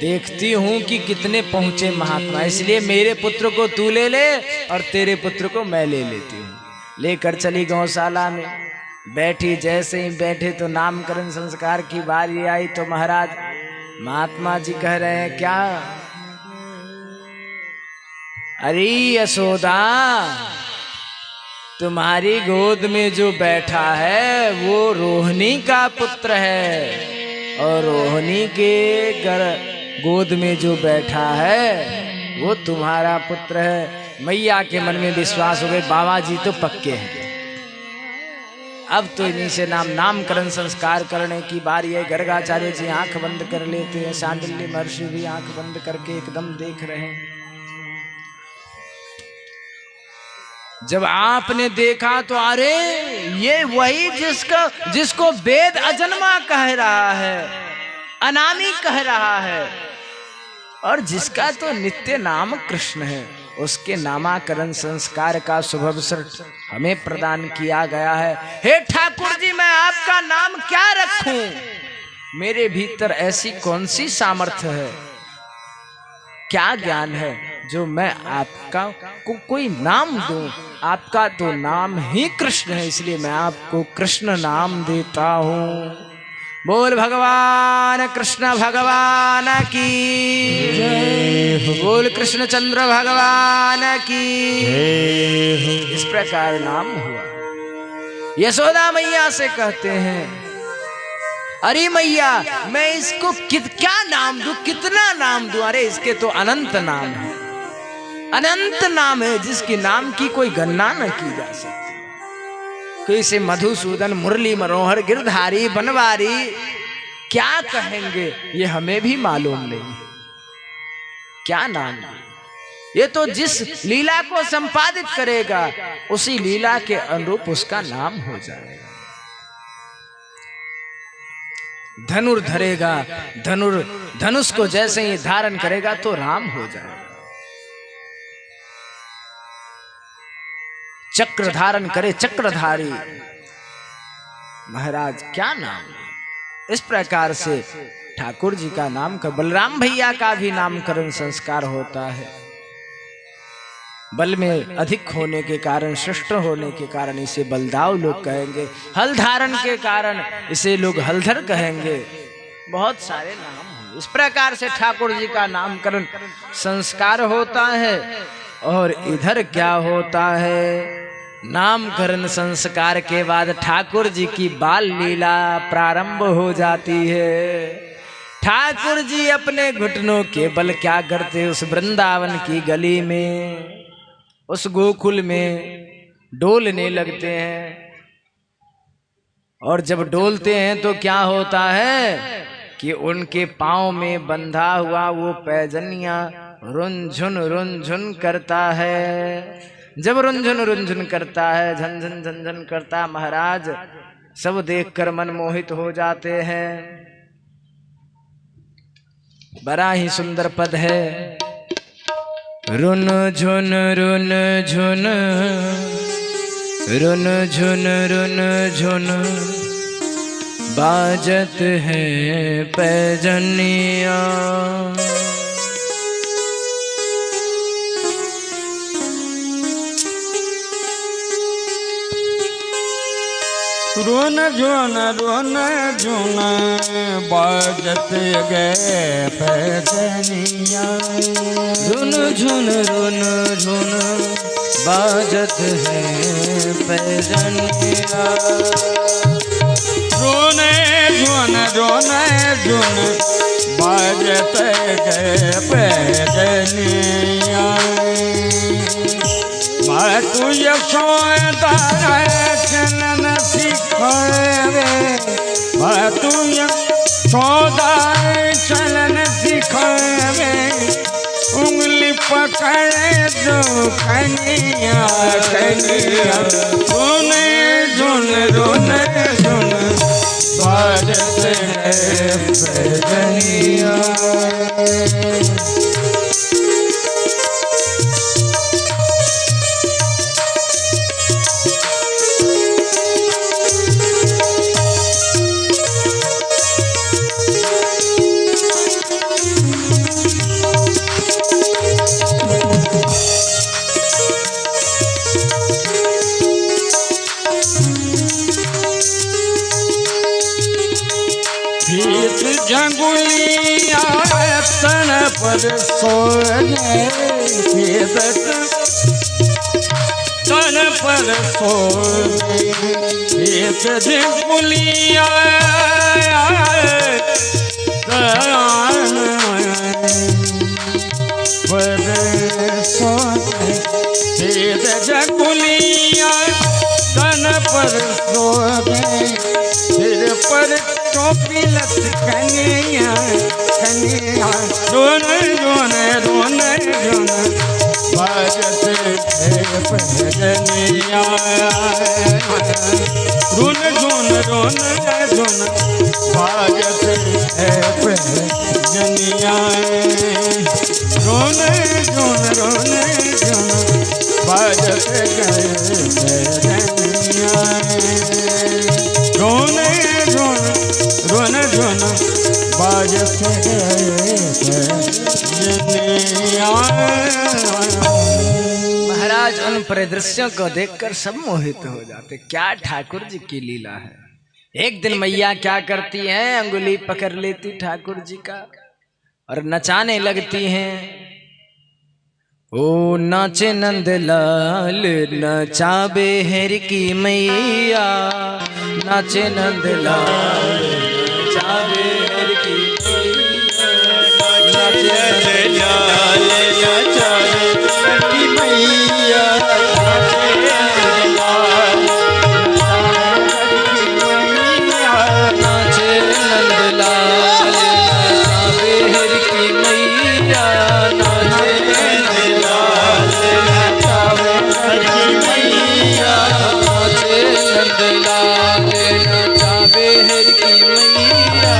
देखती हूँ कि कितने पहुँचे महात्मा, इसलिए मेरे पुत्र को तू ले ले और तेरे पुत्र को मैं ले लेती हूँ। लेकर चली गौशाला में, बैठी। जैसे ही बैठे तो नामकरण संस्कार की बारी आई तो महाराज महात्मा जी कह रहे हैं क्या, अरे यशोदा तुम्हारी गोद में जो बैठा है वो रोहिणी का पुत्र है, और रोहिणी के गोद में जो बैठा है वो तुम्हारा पुत्र है। मैया के मन में विश्वास हो गए, बाबा जी तो पक्के हैं। अब तो इन्हीं से नामकरण संस्कार करने की बारी है। गर्गाचार्य जी आंख बंद कर लेते हैं, सांडिल्य महर्षि भी आंख बंद करके एकदम देख रहे हैं। जब आपने देखा तो अरे ये वही जिसको वेद अजन्मा कह रहा है, अनामी कह रहा है, और जिसका तो नित्य नाम कृष्ण है, उसके नामाकरण संस्कार का शुभ अवसर हमें प्रदान किया गया है। हे ठाकुर जी, मैं आपका नाम क्या रखूं? मेरे भीतर ऐसी कौन सी सामर्थ्य है, क्या ज्ञान है जो मैं आपका कोई नाम दूं? आपका तो नाम ही कृष्ण है, इसलिए मैं आपको कृष्ण नाम देता हूं। बोल भगवान कृष्ण भगवान की जय, बोल कृष्ण चंद्र भगवान की जय। इस प्रकार नाम हुआ। यशोदा मैया से कहते हैं, अरे मैया मैं इसको क्या नाम दूं, कितना नाम दूं? अरे इसके तो अनंत नाम है, अनंत नाम है जिसके नाम की कोई गणना न की जा सकती। कोई से मधुसूदन, मुरली मनोहर, गिरधारी, बनवारी क्या कहेंगे ये हमें भी मालूम नहीं। क्या नाम है ये? तो जिस लीला को संपादित करेगा उसी लीला के अनुरूप उसका नाम हो जाएगा। धनुर धरेगा, धनुष को जैसे ही धारण करेगा तो राम हो जाएगा। चक्र धारण करे चक्रधारी, महाराज क्या नाम है। इस प्रकार से ठाकुर जी का नाम का, बलराम भैया का भी नामकरण संस्कार होता है। बल में अधिक होने के कारण, श्रेष्ठ होने के कारण इसे बलदाव लोग कहेंगे। हल धारण के कारण इसे लोग हलधर कहेंगे। बहुत सारे नाम हैं। इस प्रकार से ठाकुर जी का नामकरण संस्कार होता है। और इधर क्या होता है, नामकरण संस्कार के बाद ठाकुर जी की बाल लीला प्रारंभ हो जाती है। ठाकुर जी अपने घुटनों के बल क्या करते, उस वृंदावन की गली में, उस गोकुल में डोलने लगते हैं। और जब डोलते हैं तो क्या होता है कि उनके पांव में बंधा हुआ वो पैजनिया रुनझुन करता है। जब रुनझुन करता है, झनझन झनझन करता, महाराज सब देखकर मनमोहित हो जाते हैं। बड़ा ही सुंदर पद है, रुन झुन रुन झुन रुन झुन रुन झुन बाजत है पैजनिया। रुन झुन बाजत गए पैजनिया। रुन झुन बाजत है पैजनिया। रुन झुन बाजत गए पैजनिया। तू यशोदा चलन सिखावे, तू यशोदा चलन सिखावे, उंगली पकड़े दो कनिया कनिया। रुन झुन बाजत है पैजनिया। जंगुलिया तन पर सोए, तो तन पर सोए एक दिन पुलिया पर सोए जगुलिया तन पर सोए सिर पर टोपी लटकनिया कनिया रोन रोन रोन रोन बाजत पैजनिया रोन रोन रोन रोन बाजत पैजनिया रोन रोन रोन रोन बाजत पैजनिया रोन रोन रोन रोन बाजत पैजनिया। महाराज उन परिदृश्यों को देखकर सब मोहित हो जाते। क्या ठाकुर जी की लीला है। एक दिन मैया क्या करती हैं, अंगुली पकड़ लेती ठाकुर जी का और नचाने लगती हैं। ओ नाचे नंदलाल नचाबे हेर की मैया, नाचे नंदलाल नचाबे हेर की मैया, नाचे नंदलाल नचाबे हेर की मैया, नाचे नंदलाल नचाबे हेर की मैया, नाचे नंदलाल नचाबे हेर की मैया, नाचे नंदलाल नचाबे हेर की मैया।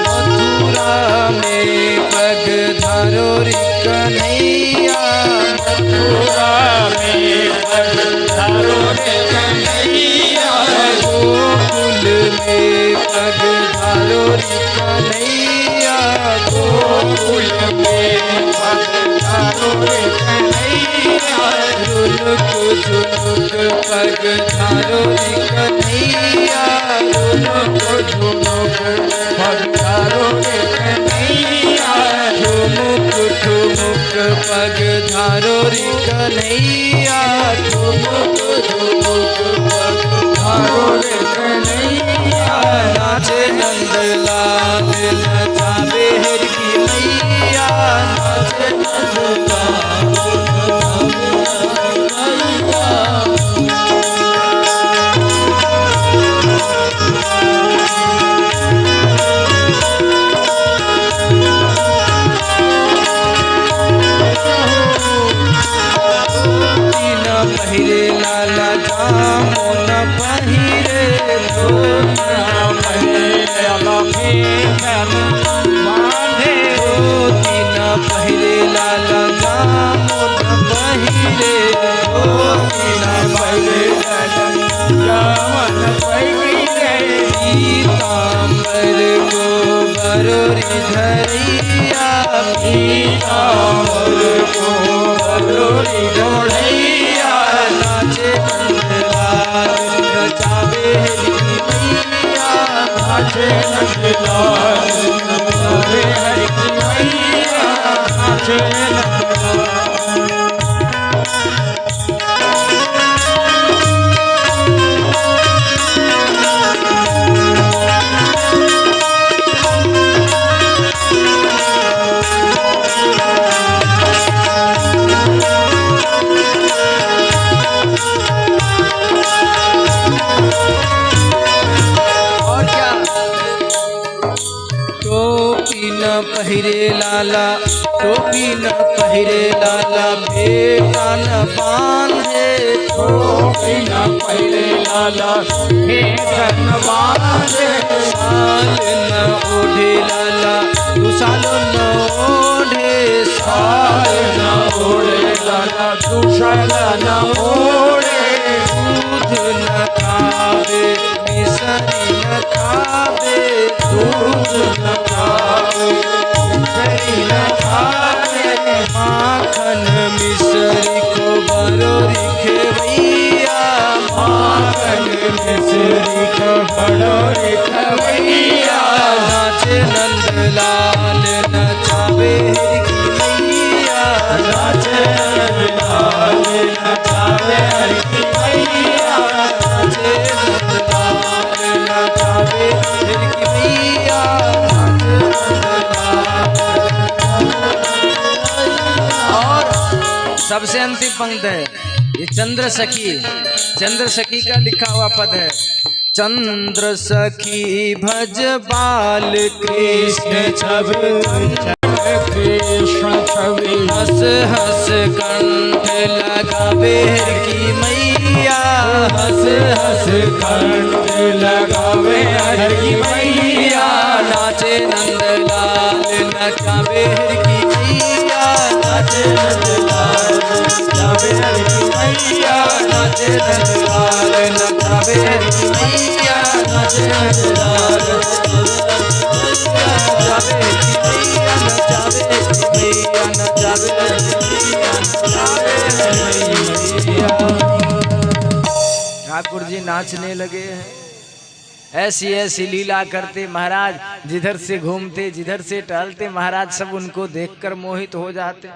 मथुरा में पग धरो रे कन्हैया, मथुरा में पग धरो रे कन्हैया, गोकुल में पग धरो रे कन्हैया, गोकुल में पग धरो रे कन्हैया, रुनुक झुनुक पग धरो रे कन्हैया, रुनुक झुनुक पग धरो रे कन्हैया, ठुमुक ठुमुक पग धरो रे कन्हैया, ठुमुक ठुमुक पग धरो रे कन्हैया, नाचे नंदलाल नचाबे हेर की मैया, नाचे नंदलाल नचाबे हेर की मैया। पहिरे लाला जामुन पहिरे, पहिरे बांधे तीन पहिरे लाला जामुन पहिरे, तीन पहिरे लाला जामुन पहिरे, पीताम्बर को बरोरी धरैया, पीताम्बर को बरोरी ढोढ़ैया, नाचे नंदलाल नचाबे हेर की मैया, नाचे नंदलाल नचाबे हेर की मैया, नाचे नंदलाल। टोपी न पहिरे लाला, टोपी न पहिरे लाला, बेटा न बांधे, टोपी न पहिरे लाला, बेटा न बांधे, साल न ओढ़े लाला, दुसाल न ओढ़े, साल न ओढ़े लाला, दुसाल न ओढ़े, दूध न खावे मिसरी न खावे, खावे, दूध न खावे, दही न खावे, माखन मिश्री को बरोरी खेवैया, माखन मिश्री को बरोरी खेवैया, नाचे नंदलाल नचावे हर की मैया, नाचे नंदलाल नचावे हर की मैया, नाचे नंदलाल नचावे हर की मैया, और सबसे अंतिम पंक्ति है ये चंद्र सखी का लिखा हुआ पद है। चंद्र सखी भज बाल कृष्ण छवि, कृष्ण छवि, हंस हंस कंठ लगावे हर की मैया, हंस हंस कंठ लगावे हर की मैया, नाचे नंदलाल नचावे हर की मैया, नाचे नंदलाल नचावे हर की मैया, नाचे नंदलाल नचावे हर की मैया, नाचे नंदलाल नचावे हर की मैया, नचावे हर की मैया, नचावे हर की मैया। ठाकुर जी नाचने लगे हैं, ऐसी ऐसी लीला करते महाराज, जिधर से घूमते जिधर से टहलते महाराज सब उनको देखकर मोहित हो जाते।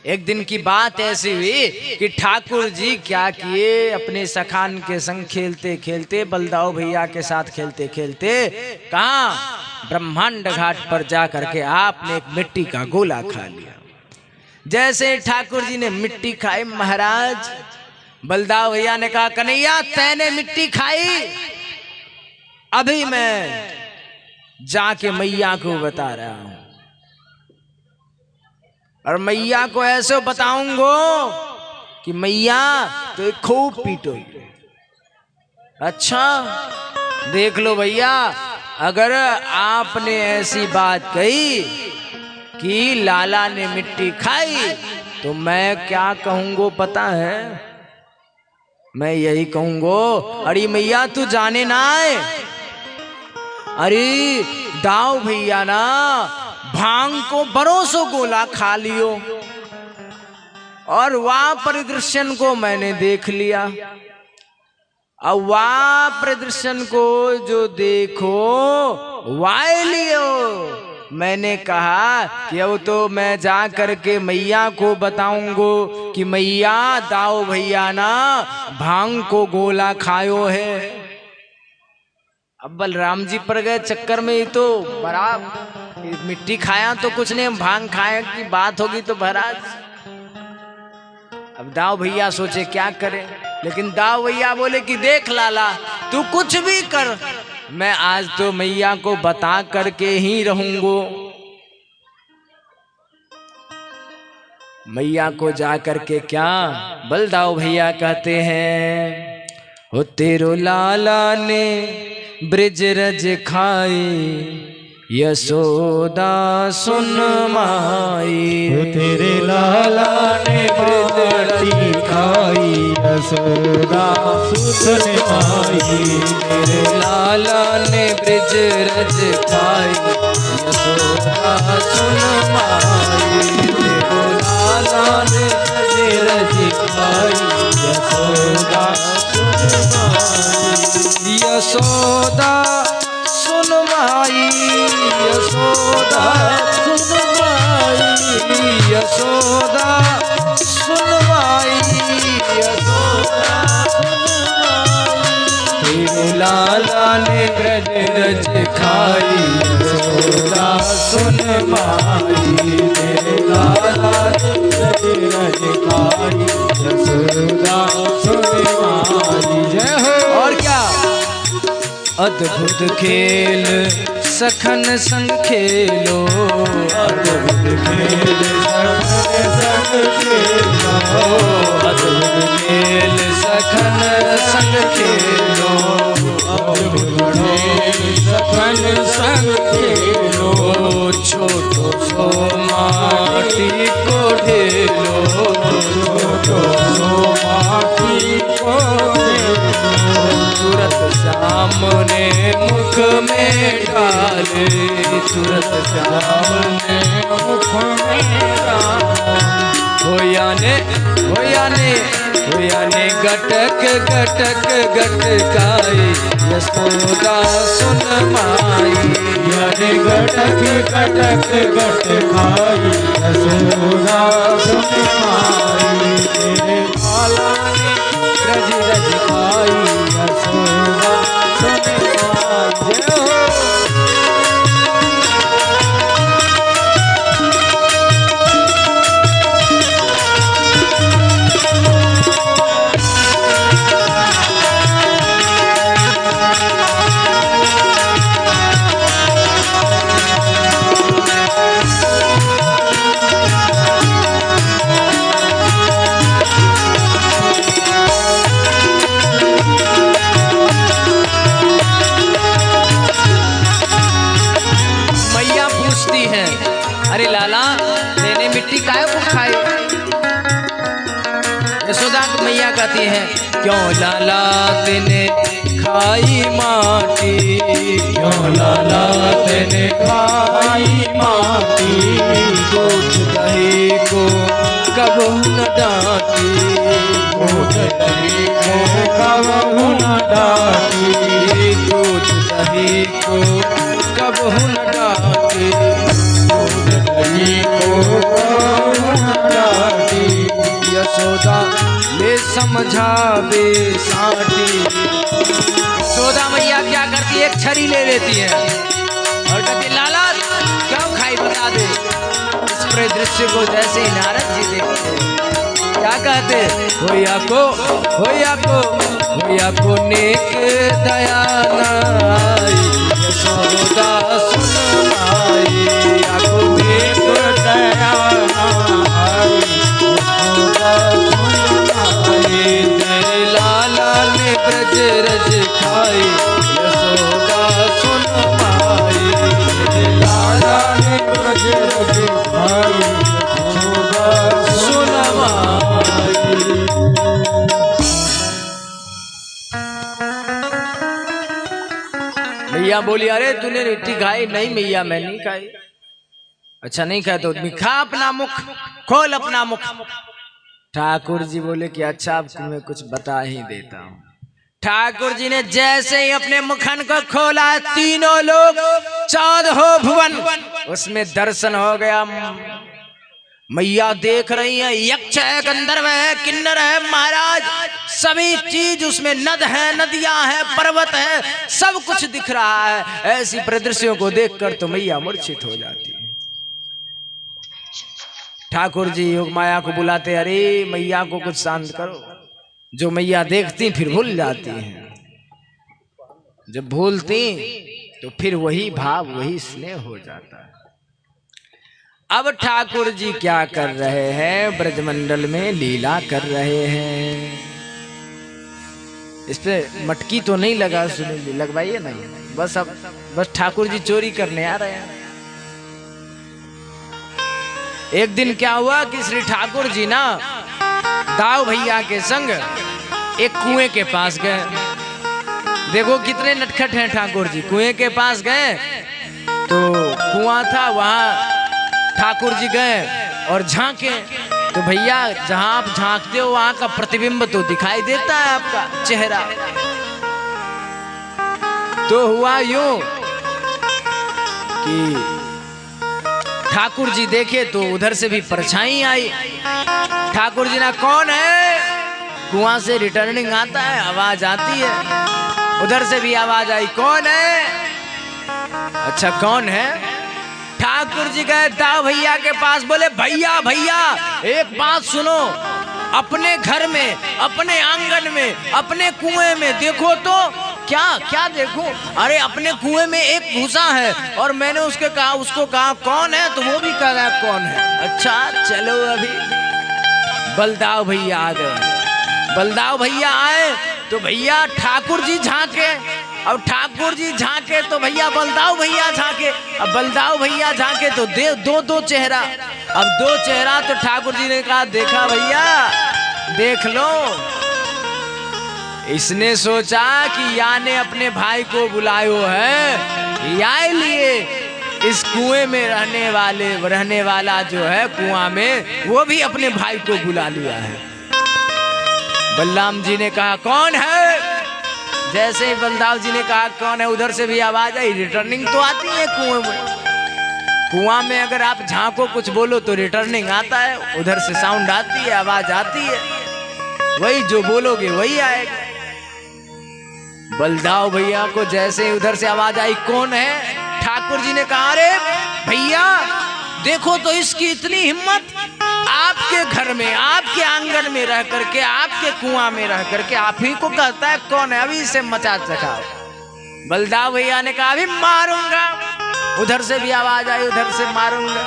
एक दिन की बात ऐसी हुई कि ठाकुर जी क्या किए, अपने सखान के संग खेलते खेलते, बलदाऊ भैया के साथ खेलते खेलते कहाँ ब्रह्मांड घाट पर जा करके आपने एक मिट्टी का गोला खा लिया। जैसे ठाकुर जी ने मिट्टी खाई महाराज, बलदाऊ भैया ने कहा कन्हैया तैने मिट्टी खाई, अभी मैं जाके मैया को बता रहा हूं और मैया को ऐसे बताऊंगा कि मैया तो खूब पीटोगी। अच्छा देख लो भैया, अगर आपने ऐसी बात कही कि लाला ने मिट्टी खाई तो मैं क्या कहूंगा पता है? मैं यही कहूंगा अरे मैया तू जाने ना है, अरे दाऊ भैया ना भांग को बरोसो गोला खा लियो और वह परिदृश्यन को मैंने देख लिया। अब वह परिदृश्यन को जो देखो वाय लियो, मैंने कहा कि अब तो मैं जा करके मैया को बताऊंगो कि मैया दाऊ भैया ना भांग को गोला खायो है। अब बलराम जी पर गए चक्कर में, ही तो बराबर मिट्टी खाया तो कुछ नहीं, भांग खाए की बात होगी तो महाराज। अब दाऊ भैया सोचे क्या करें, लेकिन दाऊ भैया बोले कि देख लाला तू कुछ भी कर, मैं आज तो मैया को बता करके ही रहूंगो। मैया को जा करके क्या बलदाऊ भैया कहते हैं, हो तेरो लाला ने ब्रिज रज खाई, यशोदा सुन माई, तेरे लाला ने ब्रिज खाई, यशोदा सुन माई, तेरे लाला ने ब्रिज रज खाई, यशोदा सुन माई, तेरे लाला ने ब्रिज रज खाई, यशोदा सुन माई, यशोदा सुन माई, यशोदा सुन माई, यशोदा सुन माई, यशोदा सुन माई, तेरे लाला ने ब्रज रज खाई, यशोदा सुन माई, तेरे लाला ने ब्रज रज खाई, यशोदा सुन माई। जय हो। और क्या अद्भुत खेल सखन संग खेलो, अद्भुत खेल सखन खेलो, अद्भुत खेल सखन संग खेलो, अद्भुत खेल सखन संग खेलो, छोटो सो माटी को ढेलो, छोटो सो माटी को ढेलो, तुरंत सामने मुख में डाले, तुरंत श्याम ने मुख में डाले। हो याने गटक गटक गटकाई, यशोदा सुन माई। याने गटक गटक गटकाई, यशोदा सुन माई। तेरे बाला ने रज रज खाई, यशोदा सुन माई। जय हो। अरे लाला मैंने मिट्टी काहे को खाई? यशोदा की मैया कहती है, क्यों लाला तेने खाई माटी, क्यों लाला तेने खाई माटी। दूध दही को कब न डांटी, दूध दही को कब न डांटी। दूध दही को कब न डांटी, यशोदा ले समझावे साटी। यशोदा मैया क्या करती है, एक छरी ले लेती है और कहती लाला क्यों खाई बता दे। इस परिदृश्य को जैसे ही नारद जी देखते क्या कहते, होया को नेक दया नाई, यशोदा सुन माई। को नेक दया नाई, यशोदा सुन माई। तेरे लाला ने ब्रज रज खाई, यशोदा सुन माई। तेरे लाला ने ब्रज रज खाई, यशोदा सुन माई। मैया बोली, अरे तूने रोटी खाई? नहीं मैया मैं नहीं खाई। अच्छा नहीं खाए तो दिखा अपना मुख, खोल अपना मुख। ठाकुर जी बोले कि अच्छा अब तुम्हें कुछ बता ही देता हूँ। ठाकुर जी ने जैसे ही अपने मुखन को खोला, तीनों लोग 14 भुवन उसमें दर्शन हो गया। मैया देख रही है, यक्ष है, गंधर्व है, किन्नर है, महाराज सभी चीज उसमें, नद है, नदियां हैं, पर्वत है, सब कुछ दिख रहा है। ऐसी परिदृश्यों को देखकर तो मैया मूर्छित हो जाती है। ठाकुर जी योग माया को बुलाते, अरे मैया को कुछ शांत करो। जो मैया देखती फिर भूल जाती हैं, जब भूलती तो फिर वही भाव वही स्नेह हो जाता है। अब ठाकुर जी क्या कर रहे हैं, ब्रजमंडल में लीला कर रहे हैं। इस पे मटकी तो नहीं लगा, सुनील लगवाइए ना। बस ठाकुर जी चोरी करने आ रहे हैं। एक दिन क्या हुआ कि श्री ठाकुर जी ना दाऊ भैया के संग एक कुएं के पास गए। देखो कितने नटखट हैं ठाकुर जी। कुएं के पास गए तो कुआं था, वहां ठाकुर जी गए और झांके तो भैया जहां आप झांकते हो वहां का प्रतिबिंब तो दिखाई देता है, आपका चेहरा। तो हुआ यूं कि ठाकुर जी देखे तो उधर से भी परछाई आई। ठाकुर जी ना, कौन है? कुआं से रिटर्निंग आता है, आवाज आती है। उधर से भी आवाज आई, कौन है? अच्छा कौन है? ठाकुर जी गए दाऊ भैया के पास, बोले भैया भैया एक बात सुनो, अपने घर में, अपने आंगन में, अपने कुएं में देखो तो क्या क्या देखो? अरे अपने कुएं में एक भूसा है और मैंने उसको कहा कौन है, तो वो भी कह रहा है कौन है। अच्छा चलो अभी बलदाऊ भैया आ गए। बलदाऊ भैया आए तो भैया ठाकुर जी झांके, अब ठाकुर जी झांके तो भैया बलदाऊ भैया झांके, अब बलदाऊ भैया झांके तो दो चेहरा। अब दो चेहरा तो ठाकुर जी ने कहा, देखा भैया देख लो। इसने सोचा कि या ने अपने भाई को बुलायो है या लिए इस कुएं में रहने वाला जो है कुआं में, वो भी अपने भाई को बुला लिया है। बलराम जी ने कहा कौन है? जैसे ही बलदाव जी ने कहा कौन है, उधर से भी आवाज आई। रिटर्निंग तो आती है कुएं में। कुआं में अगर आप झांको कुछ बोलो तो रिटर्निंग आता है, उधर से साउंड आती है, आवाज आती है, वही जो बोलोगे वही आएगा। बलदाव भैया को जैसे ही उधर से आवाज आई कौन है, ठाकुर जी ने कहा अरे भैया देखो तो इसकी इतनी हिम्मत, आपके घर में, आपके आंगन में रह करके, आपके कुआं में रह करके आप ही को कहता है कौन है, अभी इसे मचा सकाओ। बलदाव भैया ने कहा अभी मारूंगा। उधर से भी आवाज आई, उधर से मारूंगा।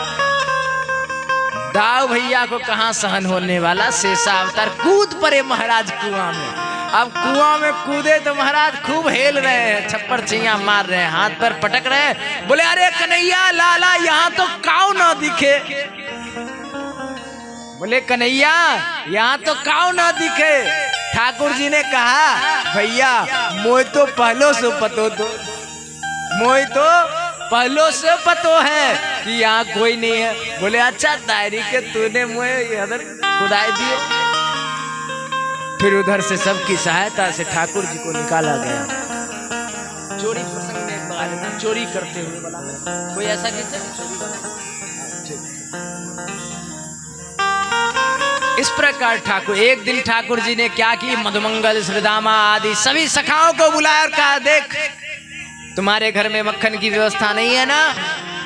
दाव भैया को कहां सहन होने वाला, शेषावतार कूद पड़े महाराज कुआं में। अब कुआं में कूदे तो महाराज खूब हेल रहे हैं, छप्पर छिया मार रहे हैं, हाथ पर पटक रहे हैं। बोले अरे कन्हैया लाला यहाँ तो काऊ ना दिखे। बोले कन्हैया यहाँ तो काऊ ना दिखे। ठाकुर जी ने कहा भैया मोय तो पहलो से पतो तो, मोय तो पहलो से पतो है कि यहाँ कोई नहीं है। बोले अच्छा दायरी के तूने मोय इधर खुदाई दिए। फिर उधर से सबकी सहायता से ठाकुर जी को निकाला गया। चोरी प्रसंग में बता देता, चोरी करते हुए बोला कोई ऐसा किस्सा चोरी। इस प्रकार ठाकुर, एक दिन ठाकुर जी ने क्या की, मधुमंगल श्रीदामा आदि सभी सखाओं को बुलाया और कहा देख तुम्हारे घर में मक्खन की व्यवस्था नहीं है ना?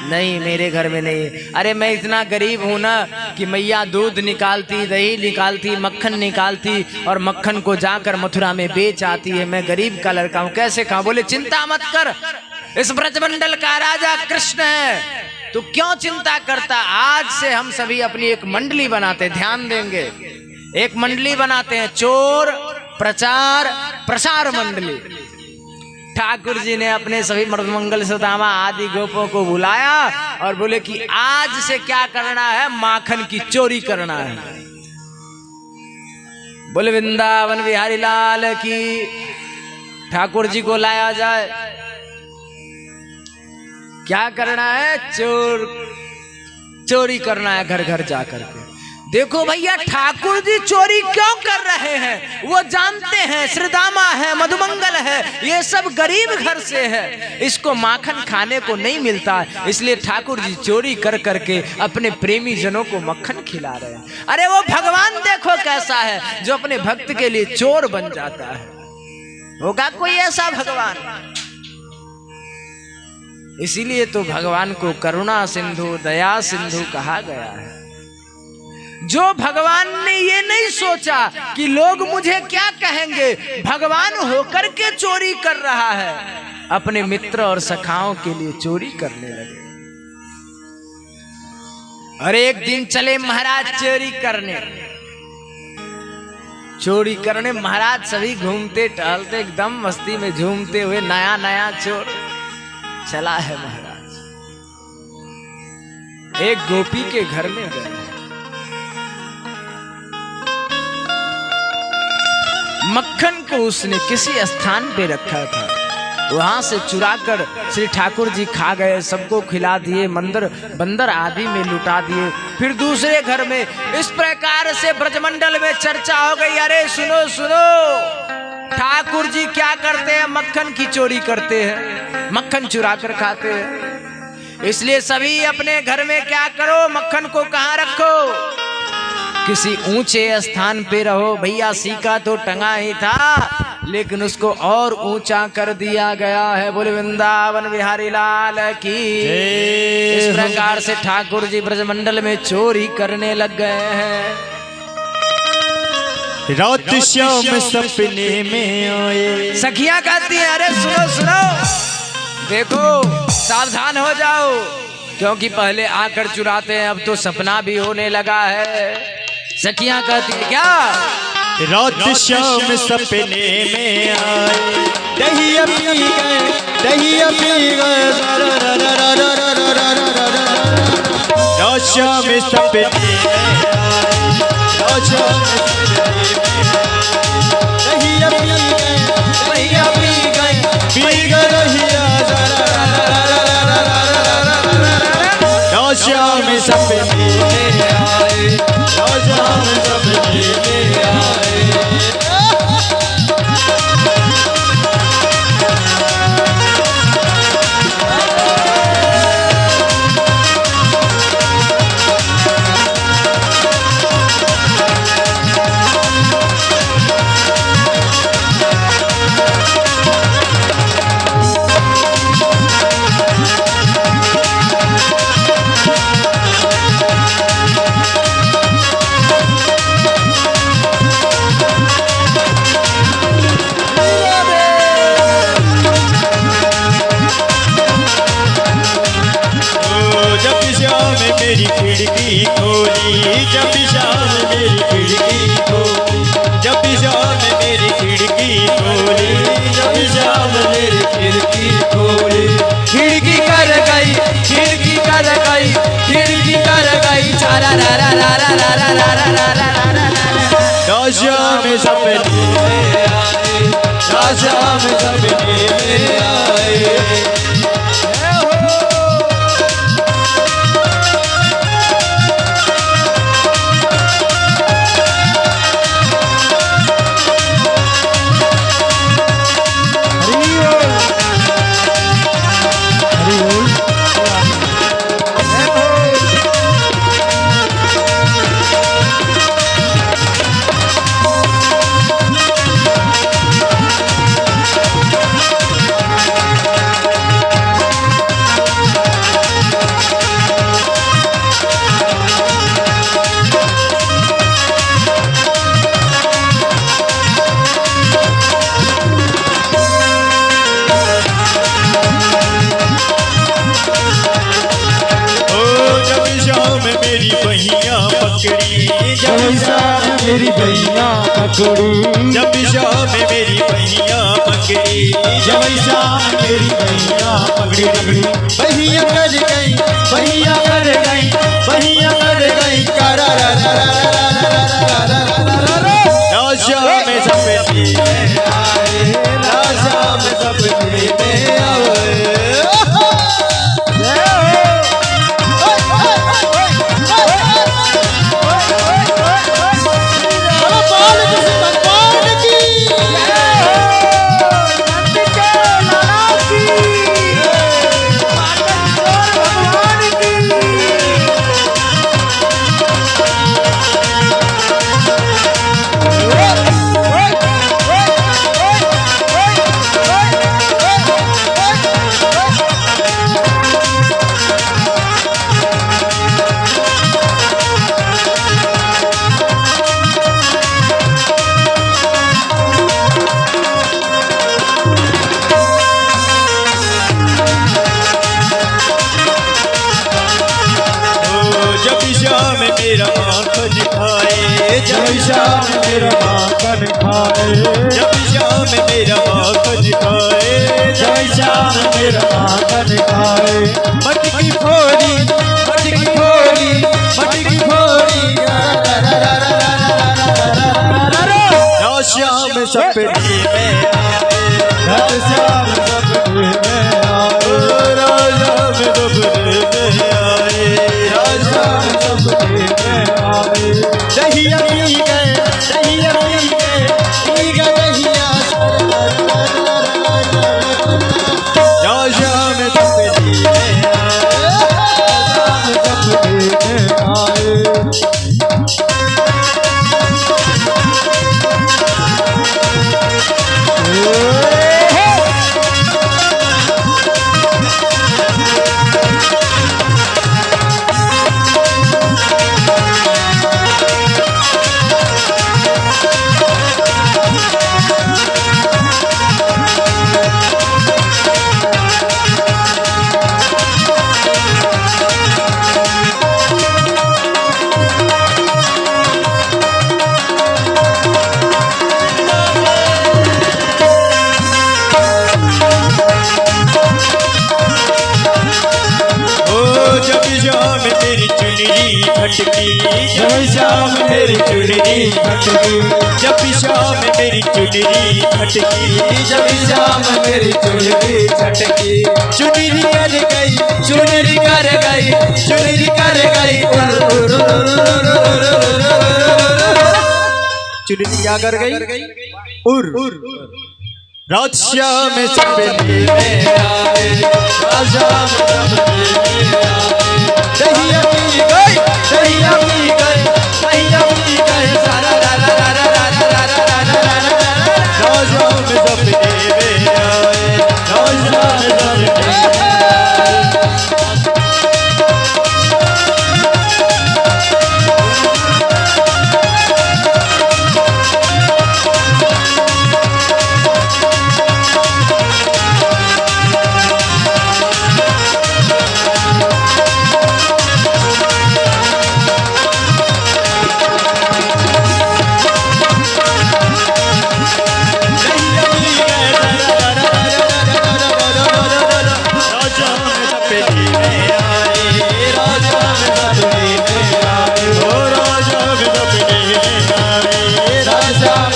नहीं मेरे घर में नहीं। अरे मैं इतना गरीब हूं ना कि मैया दूध निकालती, दही निकालती, मक्खन निकालती और मक्खन को जाकर मथुरा में बेच आती है। मैं गरीब का लड़का हूं, कैसे खाऊं? बोले चिंता मत कर, इस ब्रजमंडल का राजा कृष्ण है, तू क्यों चिंता करता? आज से हम सभी अपनी एक मंडली बनाते, ध्यान देंगे, एक मंडली बनाते हैं, चोर प्रचार प्रसार मंडली। ठाकुर जी ने अपने सभी मधुमंगल सुदामा आदि गोपों को बुलाया और बोले कि आज से क्या करना है, माखन की चोरी करना है। बोले वृंदावन बिहारी लाल की। ठाकुर जी को लाया जाए, क्या करना है? चोरी करना है घर घर जाकर के। देखो भैया ठाकुर जी चोरी क्यों कर रहे हैं? वो जानते हैं श्रीदामा है, मधुमंगल है, ये सब गरीब घर से है, इसको माखन खाने को नहीं मिलता, इसलिए ठाकुर जी चोरी कर करके अपने प्रेमी जनों को मक्खन खिला रहे हैं। अरे वो भगवान देखो कैसा है जो अपने भक्त के लिए चोर बन जाता है। होगा कोई ऐसा भगवान? इसीलिए तो भगवान को करुणा सिंधु दया सिंधु कहा गया है। जो भगवान ने ये नहीं सोचा कि लोग मुझे क्या कहेंगे, भगवान होकर के चोरी कर रहा है, अपने मित्र और सखाओं के लिए चोरी करने लगे। और एक दिन चले महाराज चोरी करने महाराज सभी घूमते टहलते एकदम मस्ती में झूमते हुए, नया नया चोर चला है महाराज। एक गोपी के घर में गए, मक्खन को उसने किसी स्थान पे रखा था, वहां से चुराकर श्री ठाकुर जी खा गए, सबको खिला दिए, बंदर आदि में लुटा दिए। फिर दूसरे घर में इस प्रकार से ब्रजमंडल में चर्चा हो गई, अरे सुनो सुनो ठाकुर जी क्या करते हैं, मक्खन की चोरी करते हैं, मक्खन चुरा कर खाते हैं। इसलिए सभी अपने घर में क्या करो, मक्खन को कहाँ रखो, किसी ऊंचे स्थान पे रहो। भैया सीका तो टंगा ही था, लेकिन उसको और ऊंचा कर दिया गया है। बोले वृंदावन बिहारी लाल की। इस प्रकार से ठाकुर जी ब्रजमंडल में चोरी करने लग गए हैं। रात श्याम सपने में आए। सखियां कहती हैं अरे सुनो सुनो, देखो सावधान हो जाओ, क्योंकि पहले आकर चुराते हैं, अब तो सपना भी होने लगा है। सखियां कहती है क्या? रात श्याम सपने में आए, दही पी गए, दही पी गए, रात श्याम सपने में आए, रात श्याम दही पी गए, पी गए, पी गए, श्याम सपने में आए। मेरी खिड़की खोली जब शाम मेरी खिड़की खोली, जब शाम मेरी खिड़की खोली, जब शाम मेरी खिड़की खोली। खिड़की कर गई, खिड़की कर गई, खिड़की कर गई चारा रा रा रा रा रा रा रा रा रा रा रा रा। श्याम सपने में आए, श्याम सपने में आए। मेरी बहिया पकड़ी जब शाम मेरी बहिया पकड़ी, जब शाम मेरी बहिया पकड़ी, जब शाम मेरी बहिया पकड़ी पकड़ी। बहिया कर गई, बहिया कर गई, बहिया कर गई करा रा रा रा रा रा रा रा। श्याम सपने में आए, श्याम सपने में आए। मेरा माखन खाए, जब शाम मेरा माखन खाए, जब शाम मेरा माखन खाए, जब शाम मेरा माखन खाए। मटकी फोड़ी, मटकी फोड़ी, मटकी फोड़ी श्याम सपने में आए, श्याम सपने में आए। राजा में सपने में आए, राजा में सपने में आए। दहिया पी गए, दहिया पी गए, पी गए दहिया। राजा में सपने में आए, राजा में सपने में आए। खटकी, जब शाम मेरी चुनरी खटकी, जब शाम मेरी चुनरी खटकी, जब शाम मेरी चुनरी खटकी। चुनरी कर गई, चुनरी कर गई, चुनरी कर गई। चुनरी क्या कर गई उर राजश्याम सपने में आए राजश्याम सपने में आए दहिया पी गई दहिया पी गई दहिया पी गई सारा रा रा रा रा रा रा रा रा रा राजश्याम सपने में आए राजश्याम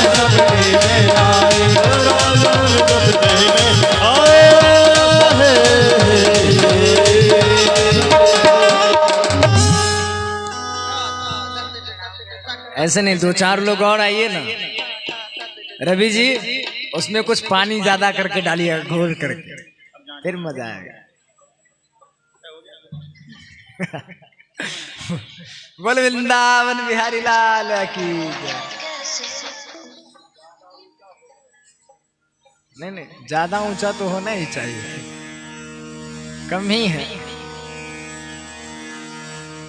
सपने में आए ऐसे नहीं, दो चार लोग और आइए ना रवि जी, उसमें कुछ पानी ज्यादा करके डालिए घोल करके, फिर मजा आएगा। बोल वृंदावन बिहारी लाल की जय। नहीं नहीं, ज्यादा ऊंचा तो होना ही चाहिए, कम ही है।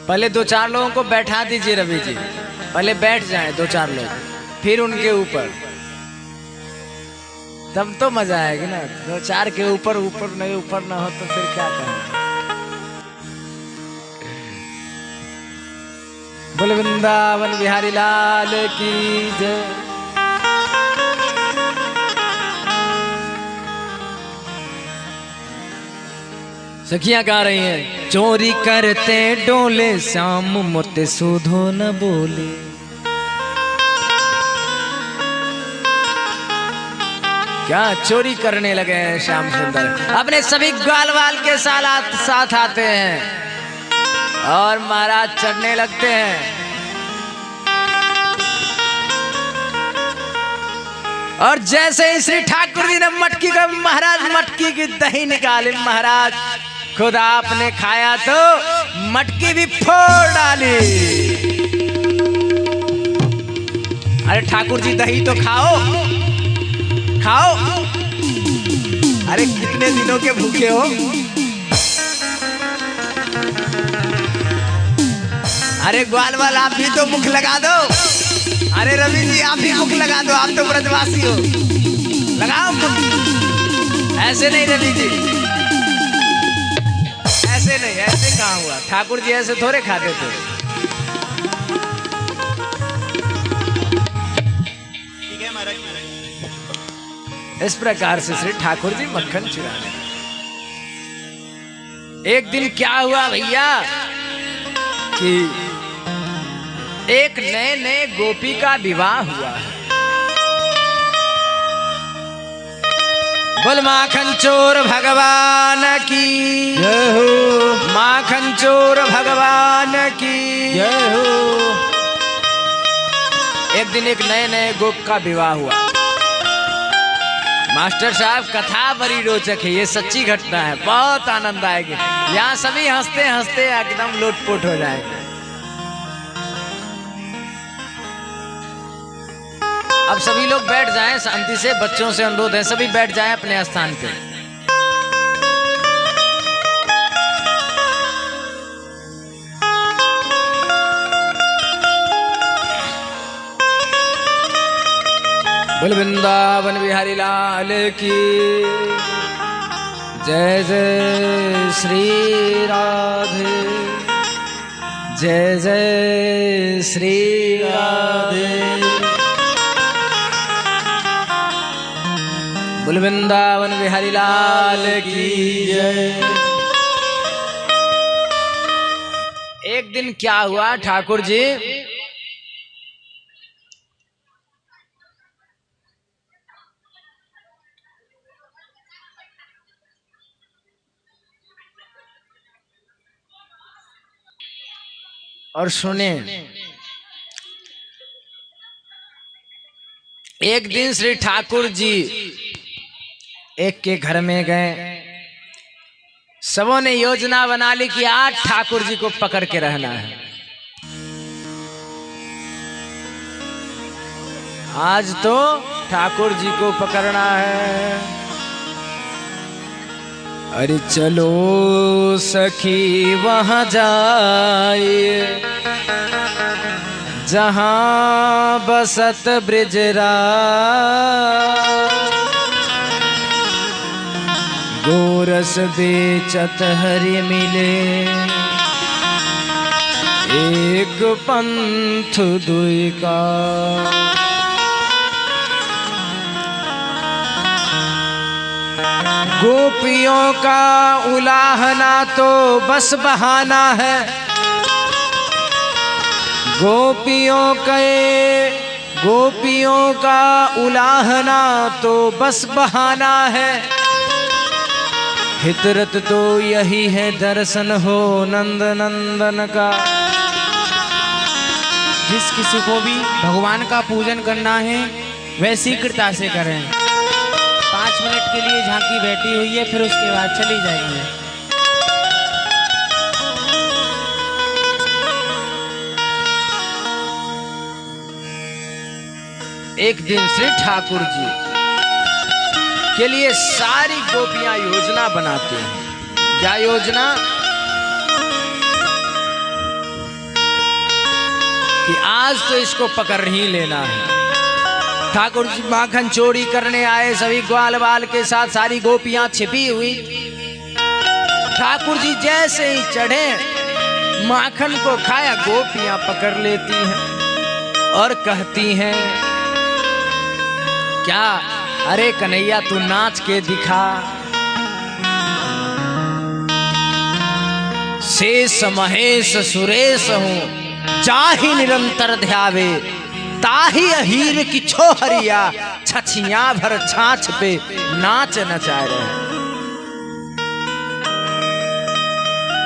पहले दो चार लोगों को बैठा दीजिए रवि जी, पहले बैठ जाएं दो चार लोग, फिर उनके ऊपर, तब तो मजा आएगी ना। दो चार के ऊपर ऊपर नहीं, ऊपर ना हो तो फिर क्या करें। बोल वृंदावन बिहारी लाल की जय। सखियां गा रही हैं, चोरी करते डोले श्याम मोते सुधो न बोले। क्या चोरी करने लगे हैं श्याम सुंदर, अपने सभी ग्वाल वाल के साथ आते हैं और महाराज चढ़ने लगते हैं। और जैसे ही श्री ठाकुर जी ने मटकी का, महाराज मटकी की दही निकाली, महाराज खुद आपने खाया तो मटकी भी फोड़ डाली। अरे ठाकुर जी दही तो खाओ खाओ, अरे कितने दिनों के भूखे हो। अरे ग्वाल वाल आप भी तो मुख लगा दो। अरे रवि जी आप भी मुख लगा दो, आप तो ब्रजवासी हो, लगाओ मुख। ऐसे नहीं रवि जी, ऐसे नहीं, ऐसे कहाँ हुआ। ठाकुर जी ऐसे थोड़े खाते थे। ठीक है महाराज। इस प्रकार से श्री ठाकुर जी मक्खन चुराने। एक दिन क्या हुआ भैया कि एक नए नए गोपी का विवाह हुआ। बोल माखन चोर भगवान की जय हो, माखन चोर भगवान की जय हो। एक दिन एक नए नए गोप का विवाह हुआ। मास्टर साहब कथा बड़ी रोचक है, ये सच्ची घटना है, बहुत आनंद आएगी। यहाँ सभी हंसते हंसते एकदम लोटपोट हो जाएंगे। अब सभी लोग बैठ जाएं शांति से, बच्चों से अनुरोध है सभी बैठ जाएं अपने स्थान पे। बोल वृंदावन बिहारी लाल की जय। जय श्री राधे, जय जय श्री राधे। बोल वृंदावन बिहारी लाल की जय। एक दिन क्या हुआ ठाकुर जी, और सुने, एक दिन श्री ठाकुर जी एक के घर में गए। सबों ने योजना बना ली कि आज ठाकुर जी को पकड़ के रहना है। आज तो ठाकुर जी को पकड़ना है। अरे चलो सखी वहां जाए जहां बसत ब्रिजरा, गोरस बेचत हरि मिले एक पंथ दुई का। गोपियों का उलाहना तो बस बहाना है, गोपियों का उलाहना तो बस बहाना है। हितरत तो यही है दर्शन हो नंद नंदन का। जिस किसी को भी भगवान का पूजन करना है वैसी कृपा से करें। 5 मिनट के लिए झांकी बैठी हुई है, फिर उसके बाद चली जाएंगे। एक दिन श्री ठाकुर जी के लिए सारी गोपियां योजना बनाते हैं। क्या योजना? कि आज तो इसको पकड़ ही लेना है। ठाकुर जी माखन चोरी करने आए, सभी ग्वाल बाल के साथ सारी गोपियां छिपी हुई। ठाकुर जी जैसे ही चढ़े माखन को खाया, गोपियां पकड़ लेती हैं और कहती हैं क्या? अरे कन्हैया तू नाच के दिखा। शेष महेश सुरेश हूं चाही निरंतर ध्यावे, ताही हीर की छोहरिया छछिया भर छाछ पे नाच नचा रहे।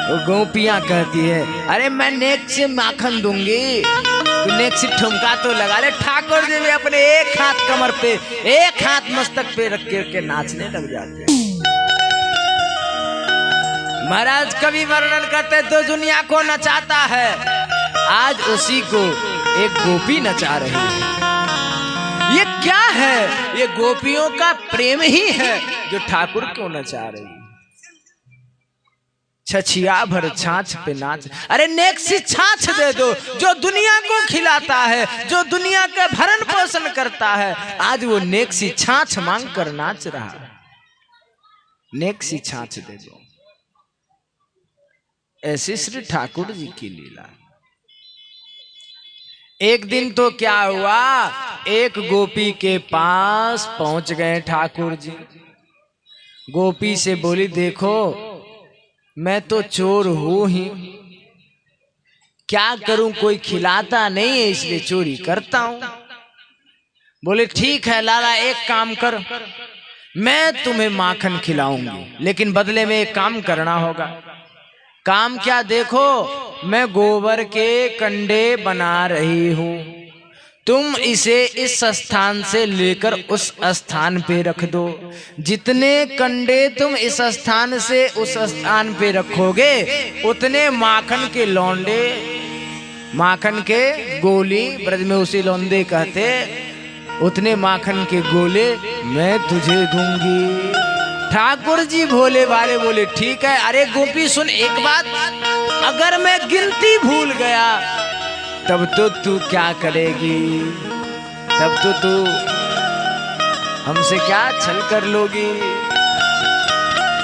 वो गोपियां कहती है अरे मैं नेक से माखन दूंगी, तू नेक से ठुमका तो लगा ले। ठाकुर जी भी अपने एक हाथ कमर पे एक हाथ मस्तक पे रख के नाचने लग जाते। महाराज कवि वर्णन करते तो दुनिया को नचाता है, आज उसी को एक गोपी नचा रही है। ये क्या है? ये गोपियों का प्रेम ही है जो ठाकुर को नचा रही है। छछिया भर छाछ पे नाच। अरे नेक सी छाछ दे दो जो दुनिया को खिलाता है, जो दुनिया का भरण पोषण करता है। आज वो नेक सी छाछ मांग कर नाच रहा है। नेक सी छाछ दे दो। ऐसी श्री ठाकुर जी की लीला। एक दिन तो क्या हुआ, एक गोपी के पास पहुंच गए ठाकुर जी। गोपी से बोली देखो मैं तो चोर हूं ही, क्या करूं, कोई खिलाता नहीं है इसलिए चोरी करता हूं। बोले ठीक है लाला एक काम कर, मैं तुम्हें माखन खिलाऊंगी लेकिन बदले में एक काम करना होगा। काम क्या? देखो मैं गोबर के कंडे बना रही हूं, तुम इसे इस स्थान से लेकर उस स्थान पे रख दो। जितने कंडे तुम इस स्थान से उस स्थान पे रखोगे उतने माखन के लौंडे, माखन के गोली, ब्रज में उसी लौंडे कहते, उतने माखन के गोले मैं तुझे दूंगी। ठाकुर जी भोले भाले बोले ठीक है। अरे गोपी सुन एक बात, अगर मैं गिनती भूल गया तब तो तू क्या करेगी? तब तो तू हमसे क्या छल कर लोगी,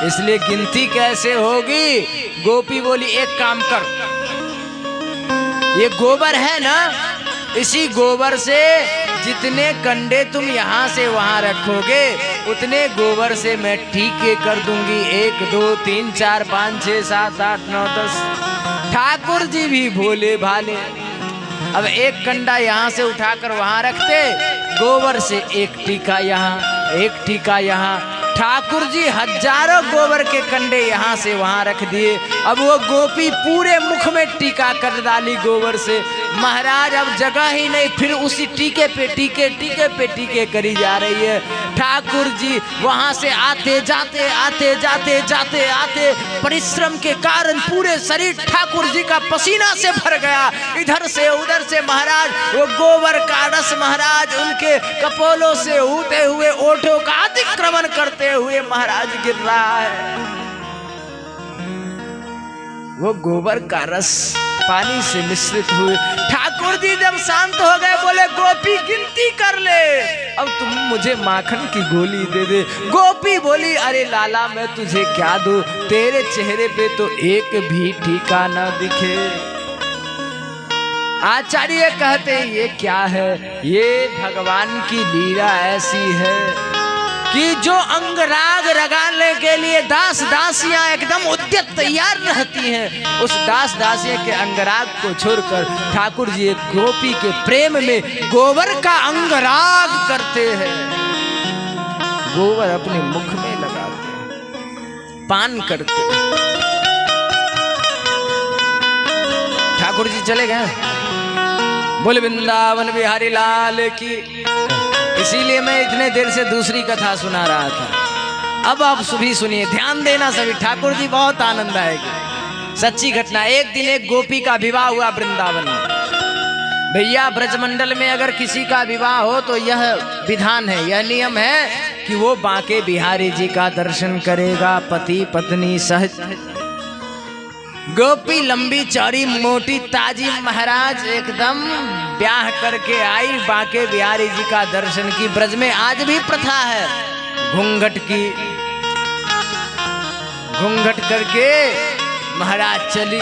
इसलिए गिनती कैसे होगी? गोपी बोली एक काम कर, ये गोबर है ना, इसी गोबर से जितने कंडे तुम यहाँ से वहां रखोगे उतने गोबर से मैं ठीके कर दूंगी। 1 2 3 4 5 6 7 8 9 10। ठाकुर जी भी भोले भाले। अब एक कंडा यहाँ से उठाकर वहां रखते, गोबर से एक टीका यहाँ, एक टीका यहाँ। ठाकुर जी हजारों गोबर के कंडे यहाँ से वहां रख दिए। अब वो गोपी पूरे मुख में टीका कर डाली गोबर से, महाराज अब जगह ही नहीं, फिर उसी टीके पे टीके करी जा रही है। ठाकुर जी वहां से आते जाते परिश्रम के कारण पूरे शरीर ठाकुर जी का पसीना से भर गया। इधर से उधर से महाराज वो गोबर का रस महाराज उनके कपोलों से होते हुए ओठों का अतिक्रमण करते हुए महाराज गिर रहा है। वो गोबर का रस पानी से मिश्रित हुए। ठाकुर जी जब शांत हो गए बोले गोपी गिनती कर ले, अब तुम मुझे माखन की गोली दे दे। गोपी बोली अरे लाला मैं तुझे क्या दूं, तेरे चेहरे पे तो एक भी टीका न दिखे। आचार्य कहते ये क्या है, ये भगवान की लीला ऐसी है कि जो अंगराग लगाने के लिए दास दासियां एकदम उद्यत तैयार रहती हैं, उस दास दासियों के अंगराग को छोड़कर ठाकुर जी एक गोपी के प्रेम में गोबर का अंगराग करते हैं। गोबर अपने मुख में लगाते हैं, पान करते हैं। ठाकुर जी चले गए, बोले वृंदावन बिहारी लाल की। इसीलिए मैं इतने देर से दूसरी कथा सुना रहा था। अब आप सभी सुनिए, ध्यान देना सभी, ठाकुर जी बहुत आनंद आएगी। सच्ची घटना, एक दिन एक गोपी का विवाह हुआ वृंदावन में। भैया ब्रजमंडल में अगर किसी का विवाह हो तो यह विधान है, यह नियम है कि वो बांके बिहारी जी का दर्शन करेगा, पति पत्नी सहज। गोपी लंबी चौड़ी मोटी ताजी महाराज एकदम ब्याह करके आई, बांके बिहारी जी का दर्शन की। ब्रज में आज भी प्रथा है घूंघट की, घूंघट करके महाराज चली।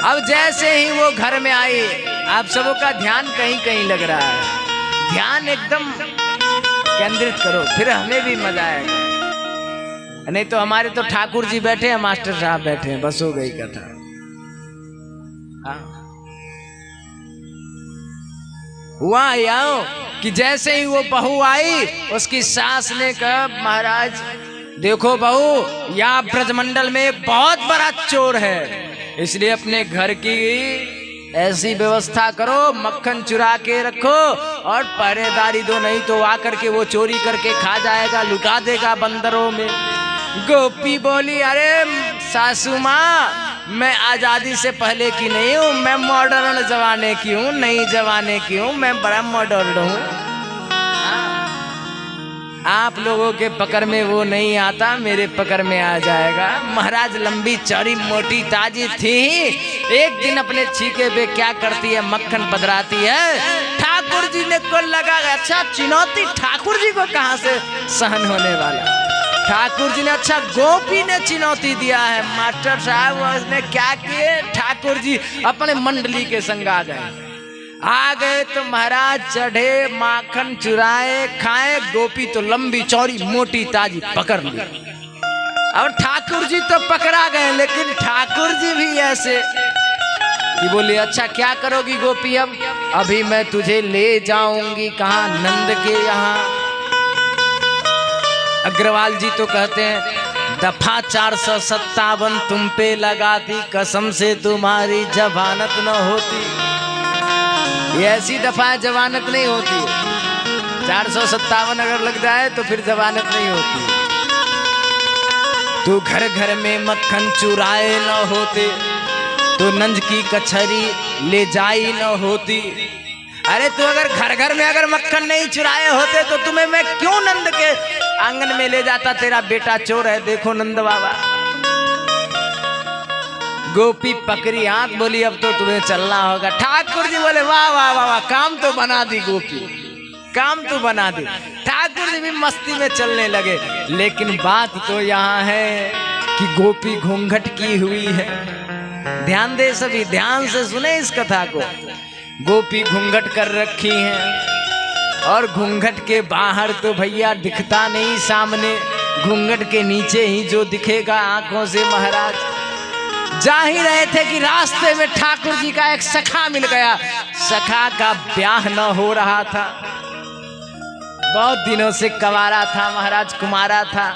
अब जैसे ही वो घर में आई, आप सबों का ध्यान कहीं कहीं लग रहा है, ध्यान एकदम केंद्रित करो, फिर हमें भी मजा आएगा। नहीं तो हमारे तो ठाकुर जी बैठे हैं, मास्टर साहब बैठे हैं, बस हो गई कथा। हुआ आओ कि जैसे ही वो बहू आई, उसकी सास ने कहा महाराज देखो बहू, यहाँ ब्रजमंडल में बहुत बड़ा चोर है, इसलिए अपने घर की ऐसी व्यवस्था करो, मक्खन चुरा के रखो और पहरेदारी दो, नहीं तो आकर के वो चोरी करके खा जाएगा, लुटा देगा बंदरों में। गोपी बोली अरे सासू माँ, मैं आजादी से पहले की नहीं हूँ, मैं मॉडर्न जमाने की हूँ, नई जमाने की हूँ, मैं बड़ा मॉडर्न हूँ। आप लोगों के पकड़ में वो नहीं आता, मेरे पकड़ में आ जाएगा। महाराज लंबी चौड़ी मोटी ताजी थी, एक दिन अपने छीके पे क्या करती है, मक्खन पधराती है। ठाकुर जी ने को लगा अच्छा चुनौती ठाकुर जी को कहाँ से सहन होने वाला। ठाकुर जी ने अच्छा गोपी ने चुनौती दिया है। मास्टर साहब उसने क्या किए, ठाकुर जी अपने मंडली के संग आ गए तो महाराज चढ़े, माखन चुराए खाए, गोपी तो लंबी चौड़ी मोटी ताजी पकड़ ली। और ठाकुर जी तो पकड़ा गए, लेकिन ठाकुर जी भी ऐसे कि बोले अच्छा क्या करोगी गोपी, अब अभी मैं तुझे ले जाऊंगी कहाँ, नंद के यहाँ। अग्रवाल जी तो कहते हैं दफा 457 तुम पे लगाती, कसम से तुम्हारी जवानत न होती। ये ऐसी दफा जवानत नहीं होती, 457 अगर लग जाए तो फिर जवानत नहीं होती। तू घर घर में मक्खन चुराए न होते, तो नंज की कचहरी ले जाई न होती। अरे तू अगर घर घर में अगर मक्खन नहीं चुराए होते तो तुम्हें मैं क्यों नंद के आंगन में ले जाता, तेरा बेटा चोर है, देखो नंद बाबा। गोपी पकड़ी हाथ, बोली अब तो तुम्हें चलना होगा। ठाकुर जी बोले वाह वाह वाह वाह, काम तो बना दी गोपी, काम तो बना दी। ठाकुर जी भी मस्ती में चलने लगे। लेकिन बात तो यहाँ है कि गोपी घूंघट की हुई है। ध्यान दे सभी, ध्यान से सुने इस कथा को। गोपी घूंघट कर रखी हैं और घूंघट के बाहर तो भैया दिखता नहीं, सामने घूंघट के नीचे ही जो दिखेगा आंखों से महाराज। जा ही रहे थे कि रास्ते में ठाकुर जी का एक सखा मिल गया। सखा का ब्याह न हो रहा था, बहुत दिनों से कवारा था महाराज, कुमारा था।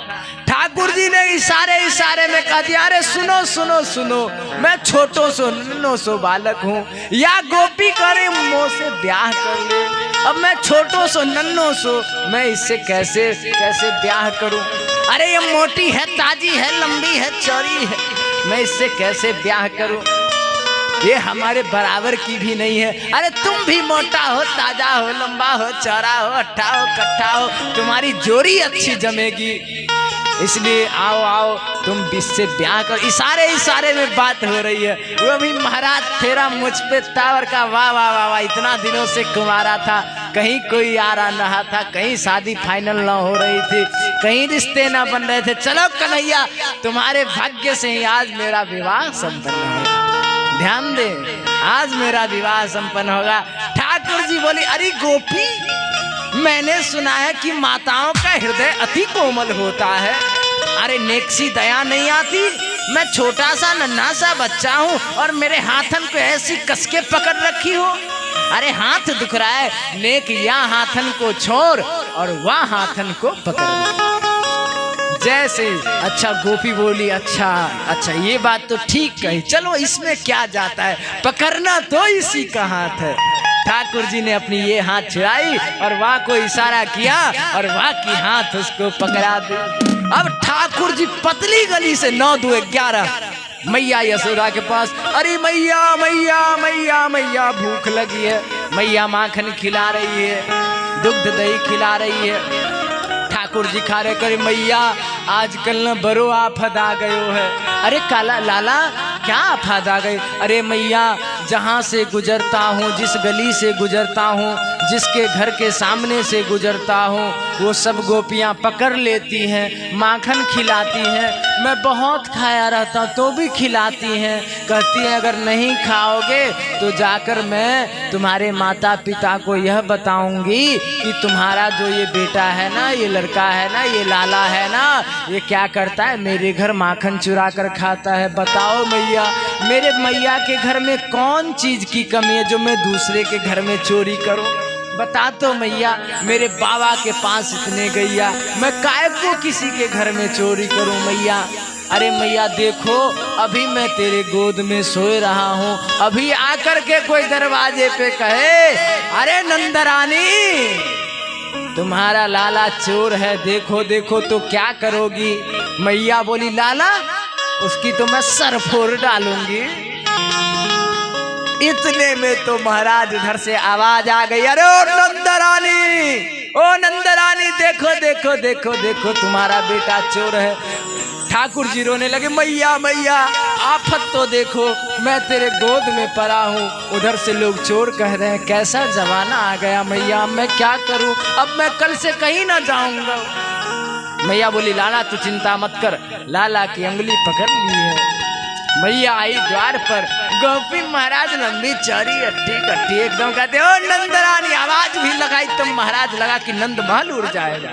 ठाकुर जी ने इशारे इशारे में कह दिया, अरे सुनो सुनो सुनो, मैं छोटो सो नन्नो सो बालक हूँ, या गोपी करे मोह से ब्याह कर ले। अब मैं छोटो सो नन्नो सो, मैं इससे कैसे कैसे ब्याह करूं? अरे ये मोटी है, ताजी है, लंबी है, चौड़ी है, मैं इससे कैसे ब्याह करूं? ये हमारे बराबर की भी नहीं है। अरे तुम भी मोटा हो, ताजा हो, लंबा हो, चौड़ा हो, अट्ठा हो, कट्ठा हो, तुम्हारी जोड़ी अच्छी जमेगी, इसलिए आओ आओ तुम इससे ब्याह करो। इशारे इशारे में बात हो रही है। वो भी महाराज फेरा मुझ पे टावर का, वाह वाह वाह वाह, इतना दिनों से कुंवारा था, कहीं कोई आ रहा था, कहीं शादी फाइनल ना हो रही थी, कहीं रिश्ते ना बन रहे थे। चलो कन्हैया, तुम्हारे भाग्य से ही आज मेरा विवाह संपन्न होगा। ध्यान दे, आज मेरा विवाह संपन्न होगा। ठाकुर जी बोली, अरे गोपी, मैंने सुना है कि माताओं का हृदय अति कोमल होता है। अरे नेक सी दया नहीं आती? मैं छोटा सा नन्हा सा बच्चा हूँ और मेरे हाथन को ऐसी कसके पकड़ रखी हो। अरे हाथ दुख रहा है, नेक या हाथन को छोड़ और वह हाथन को पकड़। जैसे अच्छा गोपी बोली, अच्छा अच्छा ये बात तो ठीक कही, चलो इसमें क्या जाता है, पकड़ना तो इसी का हाथ है। ठाकुर जी ने अपनी ये हाथ छुड़ाई और वहाँ को इशारा किया और वहाँ की हाथ उसको पकड़ा दी। अब ठाकुर जी पतली गली से 9 2 11 मैया यशोदा के पास, अरे मैया मैया मैया मैया भूख लगी है, मैया माखन खिला रही है, दुग्ध दही खिला रही है। ठाकुर जी खा रहे, करे मैया आजकल न बरो आफत आ गयो है। अरे काला लाला क्या आफत आ गई? अरे मैया जहाँ से गुजरता हूँ, जिस गली से गुजरता हूँ, जिसके घर के सामने से गुजरता हूँ, वो सब गोपियाँ पकड़ लेती हैं, माखन खिलाती हैं, मैं बहुत खाया रहता तो भी खिलाती हैं, कहती हैं अगर नहीं खाओगे तो जाकर मैं तुम्हारे माता पिता को यह बताऊंगी कि तुम्हारा जो ये बेटा है ना, ये लड़का है ना, ये लाला है ना, ये क्या करता है, मेरे घर माखन चुरा कर खाता है। बताओ मैया, मेरे मैया के घर में कौन चीज की कमी है जो मैं दूसरे के घर में चोरी करूं? बता तो मैया, मेरे बाबा के पास इतने गैया, मैं काय को किसी के घर में चोरी करूं मैया? अरे मैया देखो, अभी मैं तेरे गोद में सोए रहा हूँ, अभी आकर के कोई दरवाजे पे कहे, अरे नंदरानी तुम्हारा लाला चोर है, देखो देखो, तो क्या करोगी? मैया बोली, लाला उसकी तो मैं सर फोड़ डालूंगी। इतने में तो महाराज उधर से आवाज आ गई, अरे ओ नंदरानी, ओ नंदरानी, देखो देखो देखो देखो तुम्हारा बेटा चोर है। ठाकुर जी रोने लगे, मैया मैया आफत तो देखो, मैं तेरे गोद में पड़ा हूँ, उधर से लोग चोर कह रहे हैं, कैसा जमाना आ गया मैया, मैं क्या करूँ, अब मैं कल से कहीं ना जाऊंगा। मैया बोली, लाला तू चिंता मत कर, लाला की उंगली पकड़ ली है। मैया आई द्वार पर, गोपी महाराज लंबी चौड़ी अट्ठी कट्ठी एकदम कहते, ओ नंदरानी, आवाज भी लगाई तो महाराज लगा कि नंद महल उड़ जाएगा।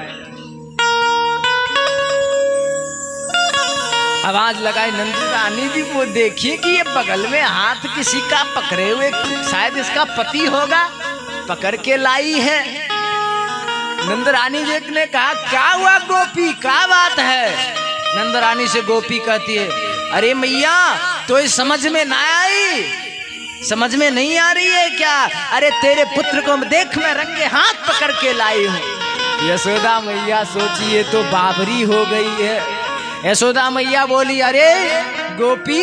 आवाज लगाई, नंदरानी जी वो देखिए कि ये बगल में हाथ किसी का पकड़े हुए, शायद इसका पति होगा, पकड़ के लाई है। नंदरानी जी ने कहा, क्या हुआ गोपी, क्या बात है? नंदरानी से गोपी कहती है, अरे मैया तो समझ में ना आई, समझ में नहीं आ रही है क्या? अरे तेरे पुत्र को देख मैं रंगे हाथ पकड़ के लाई हूँ। यशोदा मैया सोचिए तो बाबरी हो गई है। यशोदा मैया बोली, अरे गोपी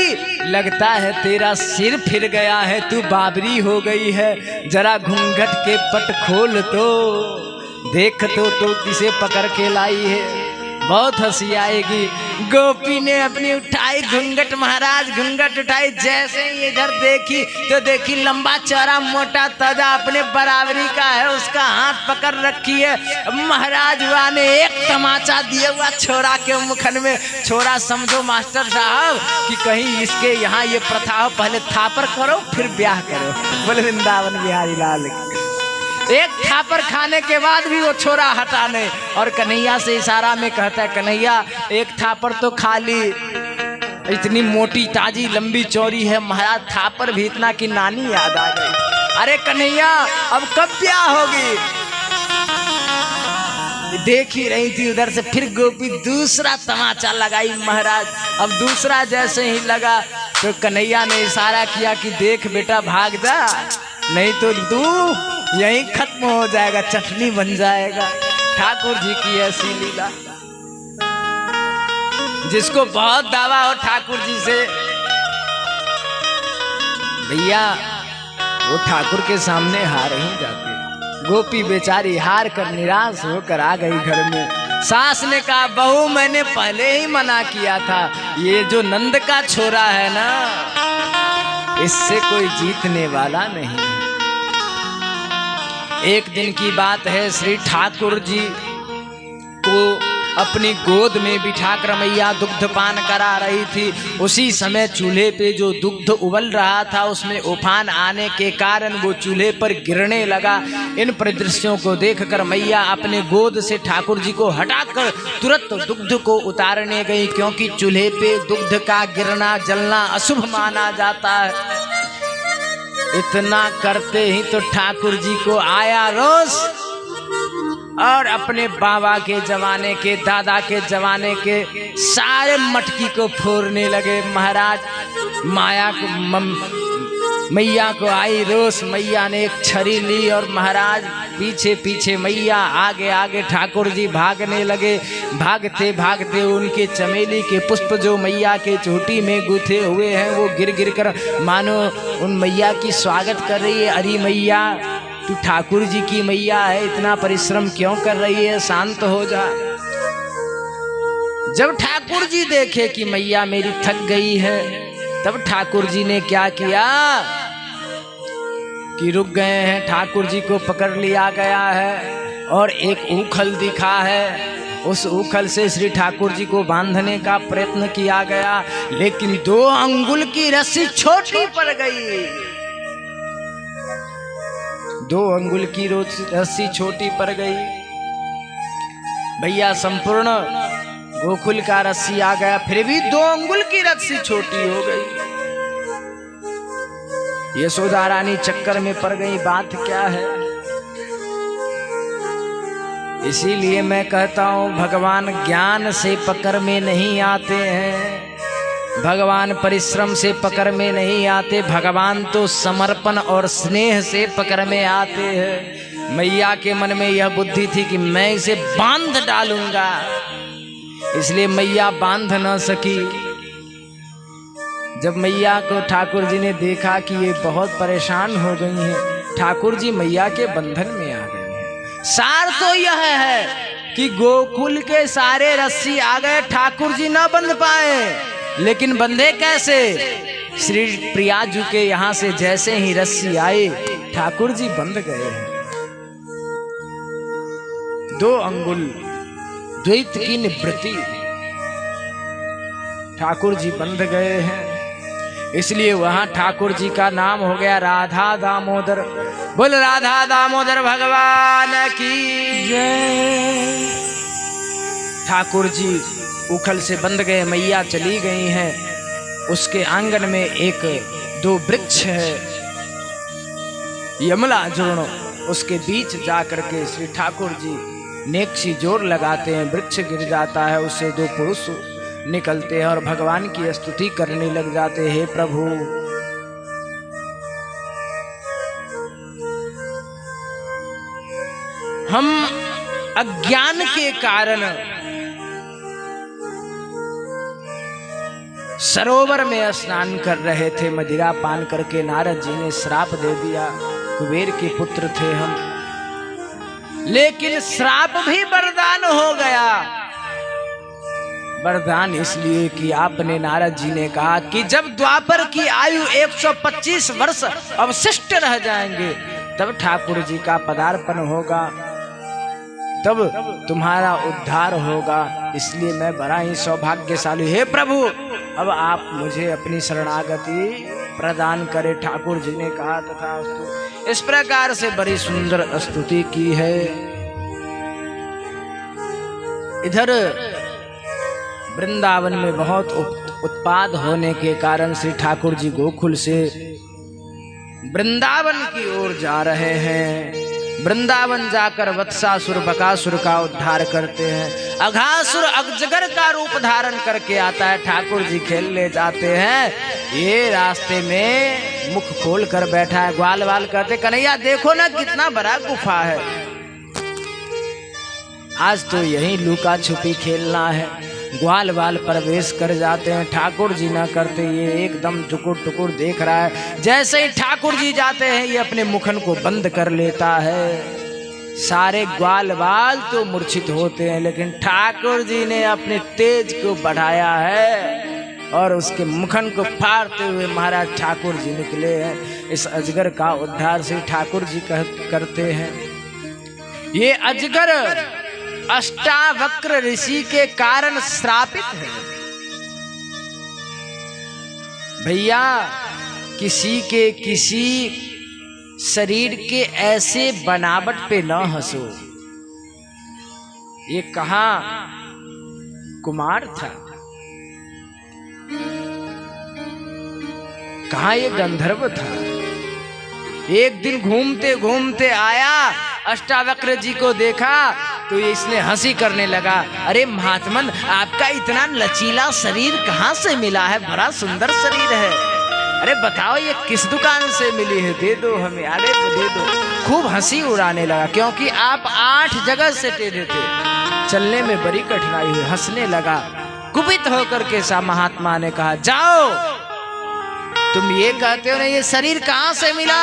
लगता है तेरा सिर फिर गया है, तू बाबरी हो गई है, जरा घूंघट के पट खोल तो देख तो किसे पकड़ के लाई है। बहुत हंसी आएगी। गोपी ने अपनी उठाई घूंघट, महाराज घूंघट उठाई, जैसे ही इधर देखी तो देखी लंबा चौड़ा मोटा ताजा अपने बराबरी का है, उसका हाथ पकड़ रखी है। महाराज वहाँ ने एक तमाचा दिया हुआ छोरा के मुखन में। छोरा समझो मास्टर साहब कि कहीं इसके यहाँ ये प्रथा हो, पहले थापर करो फिर ब्याह करो। बोले वृंदावन बिहारी लाल। एक थापर खाने के बाद भी वो छोरा हटा नहीं, और कन्हैया से इशारा में कहता है, कन्हैया एक थापर तो खा ली, इतनी मोटी ताजी लंबी चौड़ी है महाराज, थापर भी इतना कि नानी याद आ गई। अरे कन्हैया अब कब ब्याह होगी? देख ही रही थी उधर से, फिर गोपी दूसरा तमाचा लगाई महाराज। अब दूसरा जैसे ही लगा तो कन्हैया ने इशारा किया कि देख बेटा भाग जा, नहीं तो तू यहीं खत्म हो जाएगा, चटनी बन जाएगा। ठाकुर जी की ऐसी लीला, जिसको बहुत दावा हो ठाकुर जी से, भैया वो ठाकुर के सामने हार ही जाते। गोपी बेचारी हार कर निराश होकर आ गई घर में। सास ने कहा बहू मैंने पहले ही मना किया था, ये जो नंद का छोरा है ना, इससे कोई जीतने वाला नहीं है। एक दिन की बात है, श्री ठाकुर जी को अपनी गोद में बिठाकर मैया दुग्ध पान करा रही थी। उसी समय चूल्हे पे जो दुग्ध उबल रहा था उसमें उफान आने के कारण वो चूल्हे पर गिरने लगा। इन परिदृश्यों को देखकर मैया अपने गोद से ठाकुर जी को हटाकर तुरंत दुग्ध को उतारने गई, क्योंकि चूल्हे पे दुग्ध का गिरना जलना अशुभ माना जाता है। इतना करते ही तो ठाकुर जी को आया रोष और अपने बाबा के जमाने के, दादा के जमाने के सारे मटकी को फोड़ने लगे। महाराज मैया को आई रोष। मैया ने एक छड़ी ली और महाराज पीछे पीछे मैया, आगे आगे ठाकुर जी भागने लगे। भागते भागते उनके चमेली के पुष्प जो मैया के चोटी में गुथे हुए हैं वो गिर गिर कर मानो उन मैया की स्वागत कर रही है। अरे मैया तू ठाकुर जी की मैया है, इतना परिश्रम क्यों कर रही है, शांत हो जा। जब ठाकुर जी देखे कि मैया मेरी थक गई है, तब ठाकुर जी ने क्या किया कि रुक गए हैं। ठाकुर जी को पकड़ लिया गया है और एक उखल दिखा है, उस उखल से श्री ठाकुर जी को बांधने का प्रयत्न किया गया, लेकिन 2 अंगुल की रस्सी छोटी पड़ गई। 2 अंगुल की रस्सी छोटी पड़ गई। भैया संपूर्ण गोकुल का रस्सी आ गया, फिर भी 2 अंगुल की रस्सी छोटी हो गई। यशोदा रानी चक्कर में पड़ गई, बात क्या है। इसीलिए मैं कहता हूं भगवान ज्ञान से पकड़ में नहीं आते हैं, भगवान परिश्रम से पकड़ में नहीं आते, भगवान तो समर्पण और स्नेह से पकड़ में आते हैं। मैया के मन में यह बुद्धि थी कि मैं इसे बांध डालूंगा, इसलिए मैया बांध न सकी। जब मैया को ठाकुर जी ने देखा कि ये बहुत परेशान हो गई हैं, ठाकुर जी मैया के बंधन में आ गए हैं। सार तो यह है कि गोकुल के सारे रस्सी आ गए, ठाकुर जी न बंध पाए, लेकिन बंधे कैसे। श्री प्रियाजू के यहाँ से जैसे ही रस्सी आई, ठाकुर जी बंध गए हैं। 2 अंगुल द्वैत की निवृत्ति, ठाकुर जी बंध गए हैं। इसलिए वहां ठाकुर जी का नाम हो गया राधा दामोदर। बोल राधा दामोदर भगवान की जय। ठाकुर जी उखल से बंध गए, मैया चली गई हैं। उसके आंगन में 1-2 वृक्ष है, यमला जोड़, उसके बीच जाकर के श्री ठाकुर जी नेक्सी जोर लगाते हैं, वृक्ष गिर जाता है, उससे 2 पुरुष निकलते हैं और भगवान की स्तुति करने लग जाते हैं। हे प्रभु, हम अज्ञान के कारण सरोवर में स्नान कर रहे थे, मदिरा पान करके नारद जी ने श्राप दे दिया। कुबेर के पुत्र थे हम, लेकिन श्राप भी वरदान हो गया। वरदान इसलिए कि आपने, नारद जी ने कहा कि जब द्वापर की आयु 125 वर्ष अवशिष्ट रह जाएंगे, तब ठाकुर जी का पदार्पण होगा, तब तुम्हारा उद्धार होगा। इसलिए मैं बड़ा ही सौभाग्यशाली। हे प्रभु, अब आप मुझे अपनी शरणागति प्रदान करें। ठाकुर जी ने कहा तथा इस प्रकार से बड़ी सुंदर स्तुति की है। इधर वृंदावन में बहुत उत्पाद होने के कारण श्री ठाकुर जी गोकुल से वृंदावन की ओर जा रहे हैं। वृंदावन जाकर वत्सासुर बकासुर का उद्धार करते हैं। अघासुर अजगर का रूप धारण करके आता है, ठाकुर जी खेल ले जाते हैं। ये रास्ते में मुख खोल कर बैठा है, ग्वाल वाल कहते कन्हैया देखो ना कितना बड़ा गुफा है, आज तो यही लुका छुपी खेलना है। ग्वाल वाल प्रवेश कर जाते हैं, ठाकुर जी ना करते, ये एकदम टुकुर टुकुर देख रहा है। जैसे ही ठाकुर जी जाते हैं ये अपने मुखन को बंद कर लेता है। सारे ग्वाल वाल तो मूर्छित होते हैं, लेकिन ठाकुर जी ने अपने तेज को बढ़ाया है और उसके मुखन को फाड़ते हुए महाराज ठाकुर जी निकले हैं। इस अजगर का उद्धार से ठाकुर जी करते हैं। ये अजगर अष्टावक्र ऋषि के कारण श्रापित है। भैया किसी के किसी शरीर के ऐसे बनावट पे न हंसो। ये कहाँ कुमार था, कहाँ ये गंधर्व था। एक दिन घूमते घूमते आया, अष्टावक्र जी को देखा तो ये इसने हंसी करने लगा। अरे महात्मन आपका इतना लचीला शरीर कहाँ से मिला है, बड़ा सुंदर शरीर है। अरे बताओ ये किस दुकान से मिली है, दे दो हमें, अरे दे दो। खूब हंसी उड़ाने लगा, क्योंकि आप 8 जगह से टेढ़े थे, चलने में बड़ी कठिनाई हुई। हंसने लगा। कुपित होकर के सा महात्मा ने कहा जाओ, तुम ये कहते हो ना ये शरीर कहाँ से मिला,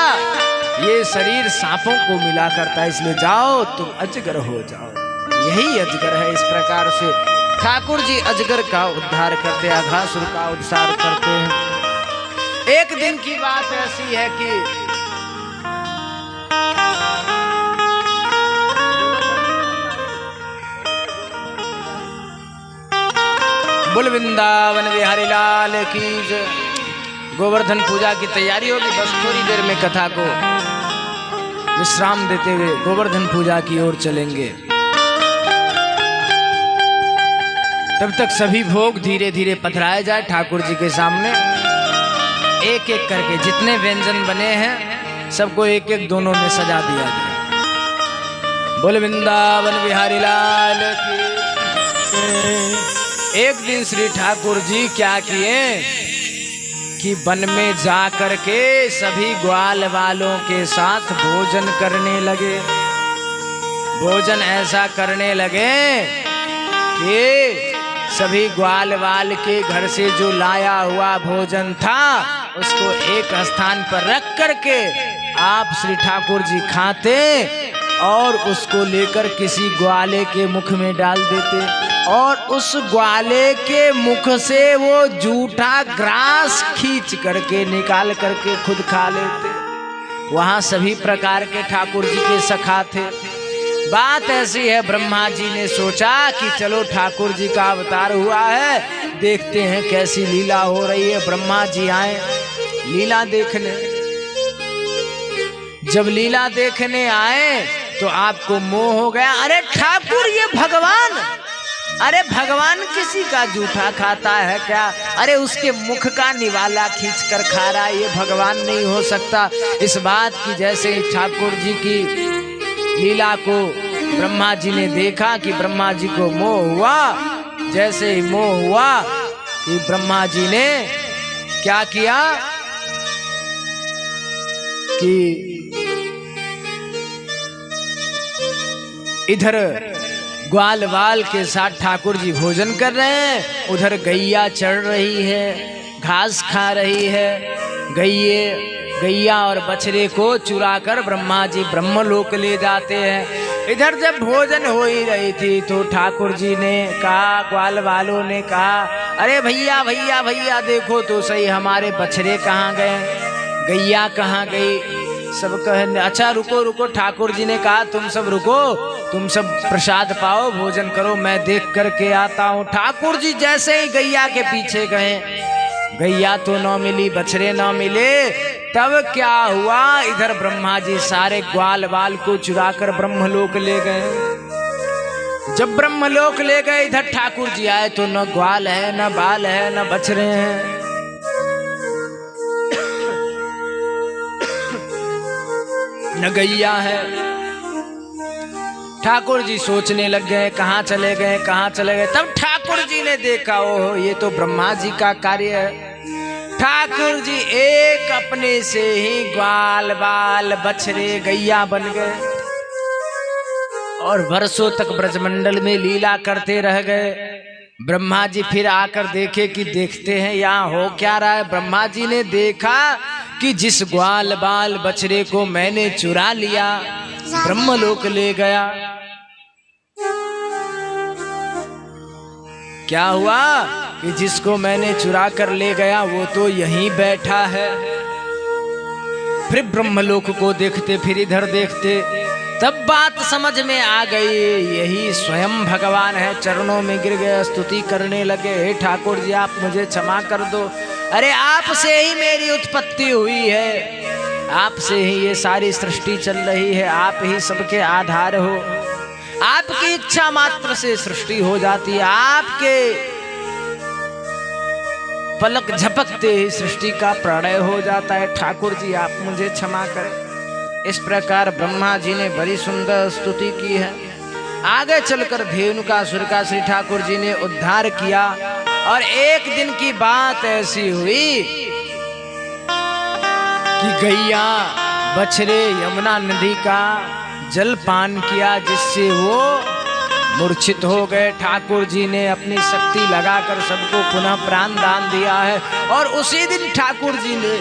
ये शरीर सांपों को मिला करता है, इसलिए जाओ तुम अजगर हो जाओ। यही अजगर है। इस प्रकार से ठाकुर जी अजगर का उद्धार करते, अघासुर का उद्धार करते हैं। एक दिन की बात ऐसी है कि बोल वृंदावन बिहारी लाल की जय। गोवर्धन पूजा की तैयारी होगी, बस थोड़ी देर में कथा को विश्राम देते हुए गोवर्धन पूजा की ओर चलेंगे। तब तक सभी भोग धीरे धीरे पधराए जाए ठाकुर जी के सामने। एक एक करके जितने व्यंजन बने हैं सबको एक एक दोनों में सजा दिया जाए। बोल वृंदावन बिहारी लाल की। एक दिन श्री ठाकुर जी क्या किए कि वन में जा करके सभी ग्वाल वालों के साथ भोजन करने लगे। भोजन ऐसा करने लगे कि सभी ग्वाल वाल के घर से जो लाया हुआ भोजन था उसको एक स्थान पर रख करके आप श्री ठाकुर जी खाते और उसको लेकर किसी ग्वाले के मुख में डाल देते और उस ग्वाले के मुख से वो जूठा ग्रास खींच करके निकाल करके खुद खा लेते। वहाँ सभी प्रकार के ठाकुर जी के सखा थे। बात ऐसी है, ब्रह्मा जी ने सोचा कि चलो ठाकुर जी का अवतार हुआ है, देखते हैं कैसी लीला हो रही है। ब्रह्मा जी आए लीला देखने। जब लीला देखने आए तो आपको मोह हो गया, अरे ठाकुर ये भगवान, अरे भगवान किसी का जूठा खाता है क्या, अरे उसके मुख का निवाला खींच कर खा रहा है, ये भगवान नहीं हो सकता। इस बात की जैसे ठाकुर जी की लीला को ब्रह्मा जी ने देखा कि ब्रह्मा जी को मोह हुआ। जैसे ही मोह हुआ कि ब्रह्मा जी ने क्या किया कि इधर ग्वाल वाल के साथ ठाकुर जी भोजन कर रहे हैं, उधर गैया चढ़ रही है, घास खा रही है। गैया और बछड़े को चुरा कर ब्रह्मा जी ब्रह्मलोक ले जाते हैं। इधर जब भोजन हो ही रही थी तो ठाकुर जी ने कहा, ग्वाल वालों ने कहा, अरे भैया भैया भैया देखो तो सही हमारे बछड़े कहाँ गए, गैया कहाँ गई। सब कहे अच्छा रुको रुको। ठाकुर जी ने कहा तुम सब रुको, तुम सब प्रसाद पाओ, भोजन करो, मैं देख करके आता हूँ। ठाकुर जी जैसे ही गैया के पीछे गए, गैया तो न मिली, बछड़े न मिले। तब क्या हुआ, इधर ब्रह्मा जी सारे ग्वाल वाल को चुरा कर ब्रह्मलोक ले गए। जब ब्रह्मलोक ले गए इधर ठाकुर जी आए तो न ग्वाल है, न बाल है, न बछड़े हैं। न गैया है, ठाकुर जी सोचने लग गए कहाँ चले गए, कहाँ चले गए। तब ठाकुर जी ने देखा, ओह ये तो ब्रह्मा जी का कार्य है। ठाकुर जी एक अपने से ही ग्वाल बाल बछड़े गैया बन गए और वर्षों तक ब्रजमंडल में लीला करते रह गए। ब्रह्मा जी फिर आकर देखे कि देखते हैं यहाँ हो क्या रहा है। ब्रह्मा जी ने देखा कि जिस ग्वाल बाल बछड़े को मैंने चुरा लिया ब्रह्मलोक ले गया। क्या हुआ कि जिसको मैंने चुरा कर ले गया वो तो यहीं बैठा है। फिर ब्रह्मलोक को देखते, फिर इधर देखते, तब बात समझ में आ गई, यही स्वयं भगवान है। चरणों में गिर गए, स्तुति करने लगे, हे ठाकुर जी आप मुझे क्षमा कर दो। अरे आपसे ही मेरी उत्पत्ति हुई है, आपसे ही ये सारी सृष्टि चल रही है, आप ही सबके आधार हो। आपकी इच्छा मात्र से सृष्टि हो जाती है, आपके पलक झपकते ही सृष्टि का प्रलय हो जाता है। ठाकुर जी आप मुझे क्षमा करें। इस प्रकार ब्रह्मा जी ने बड़ी सुंदर स्तुति की है। आगे चलकर धेनुकासुर का श्री ठाकुर जी ने उद्धार किया। और एक दिन की बात ऐसी हुई कि गैया बछड़े यमुना नदी का जल पान किया, जिससे वो मूर्छित हो गए। ठाकुर जी ने अपनी शक्ति लगाकर सबको पुनः प्राण दान दिया है। और उसी दिन ठाकुर जी ने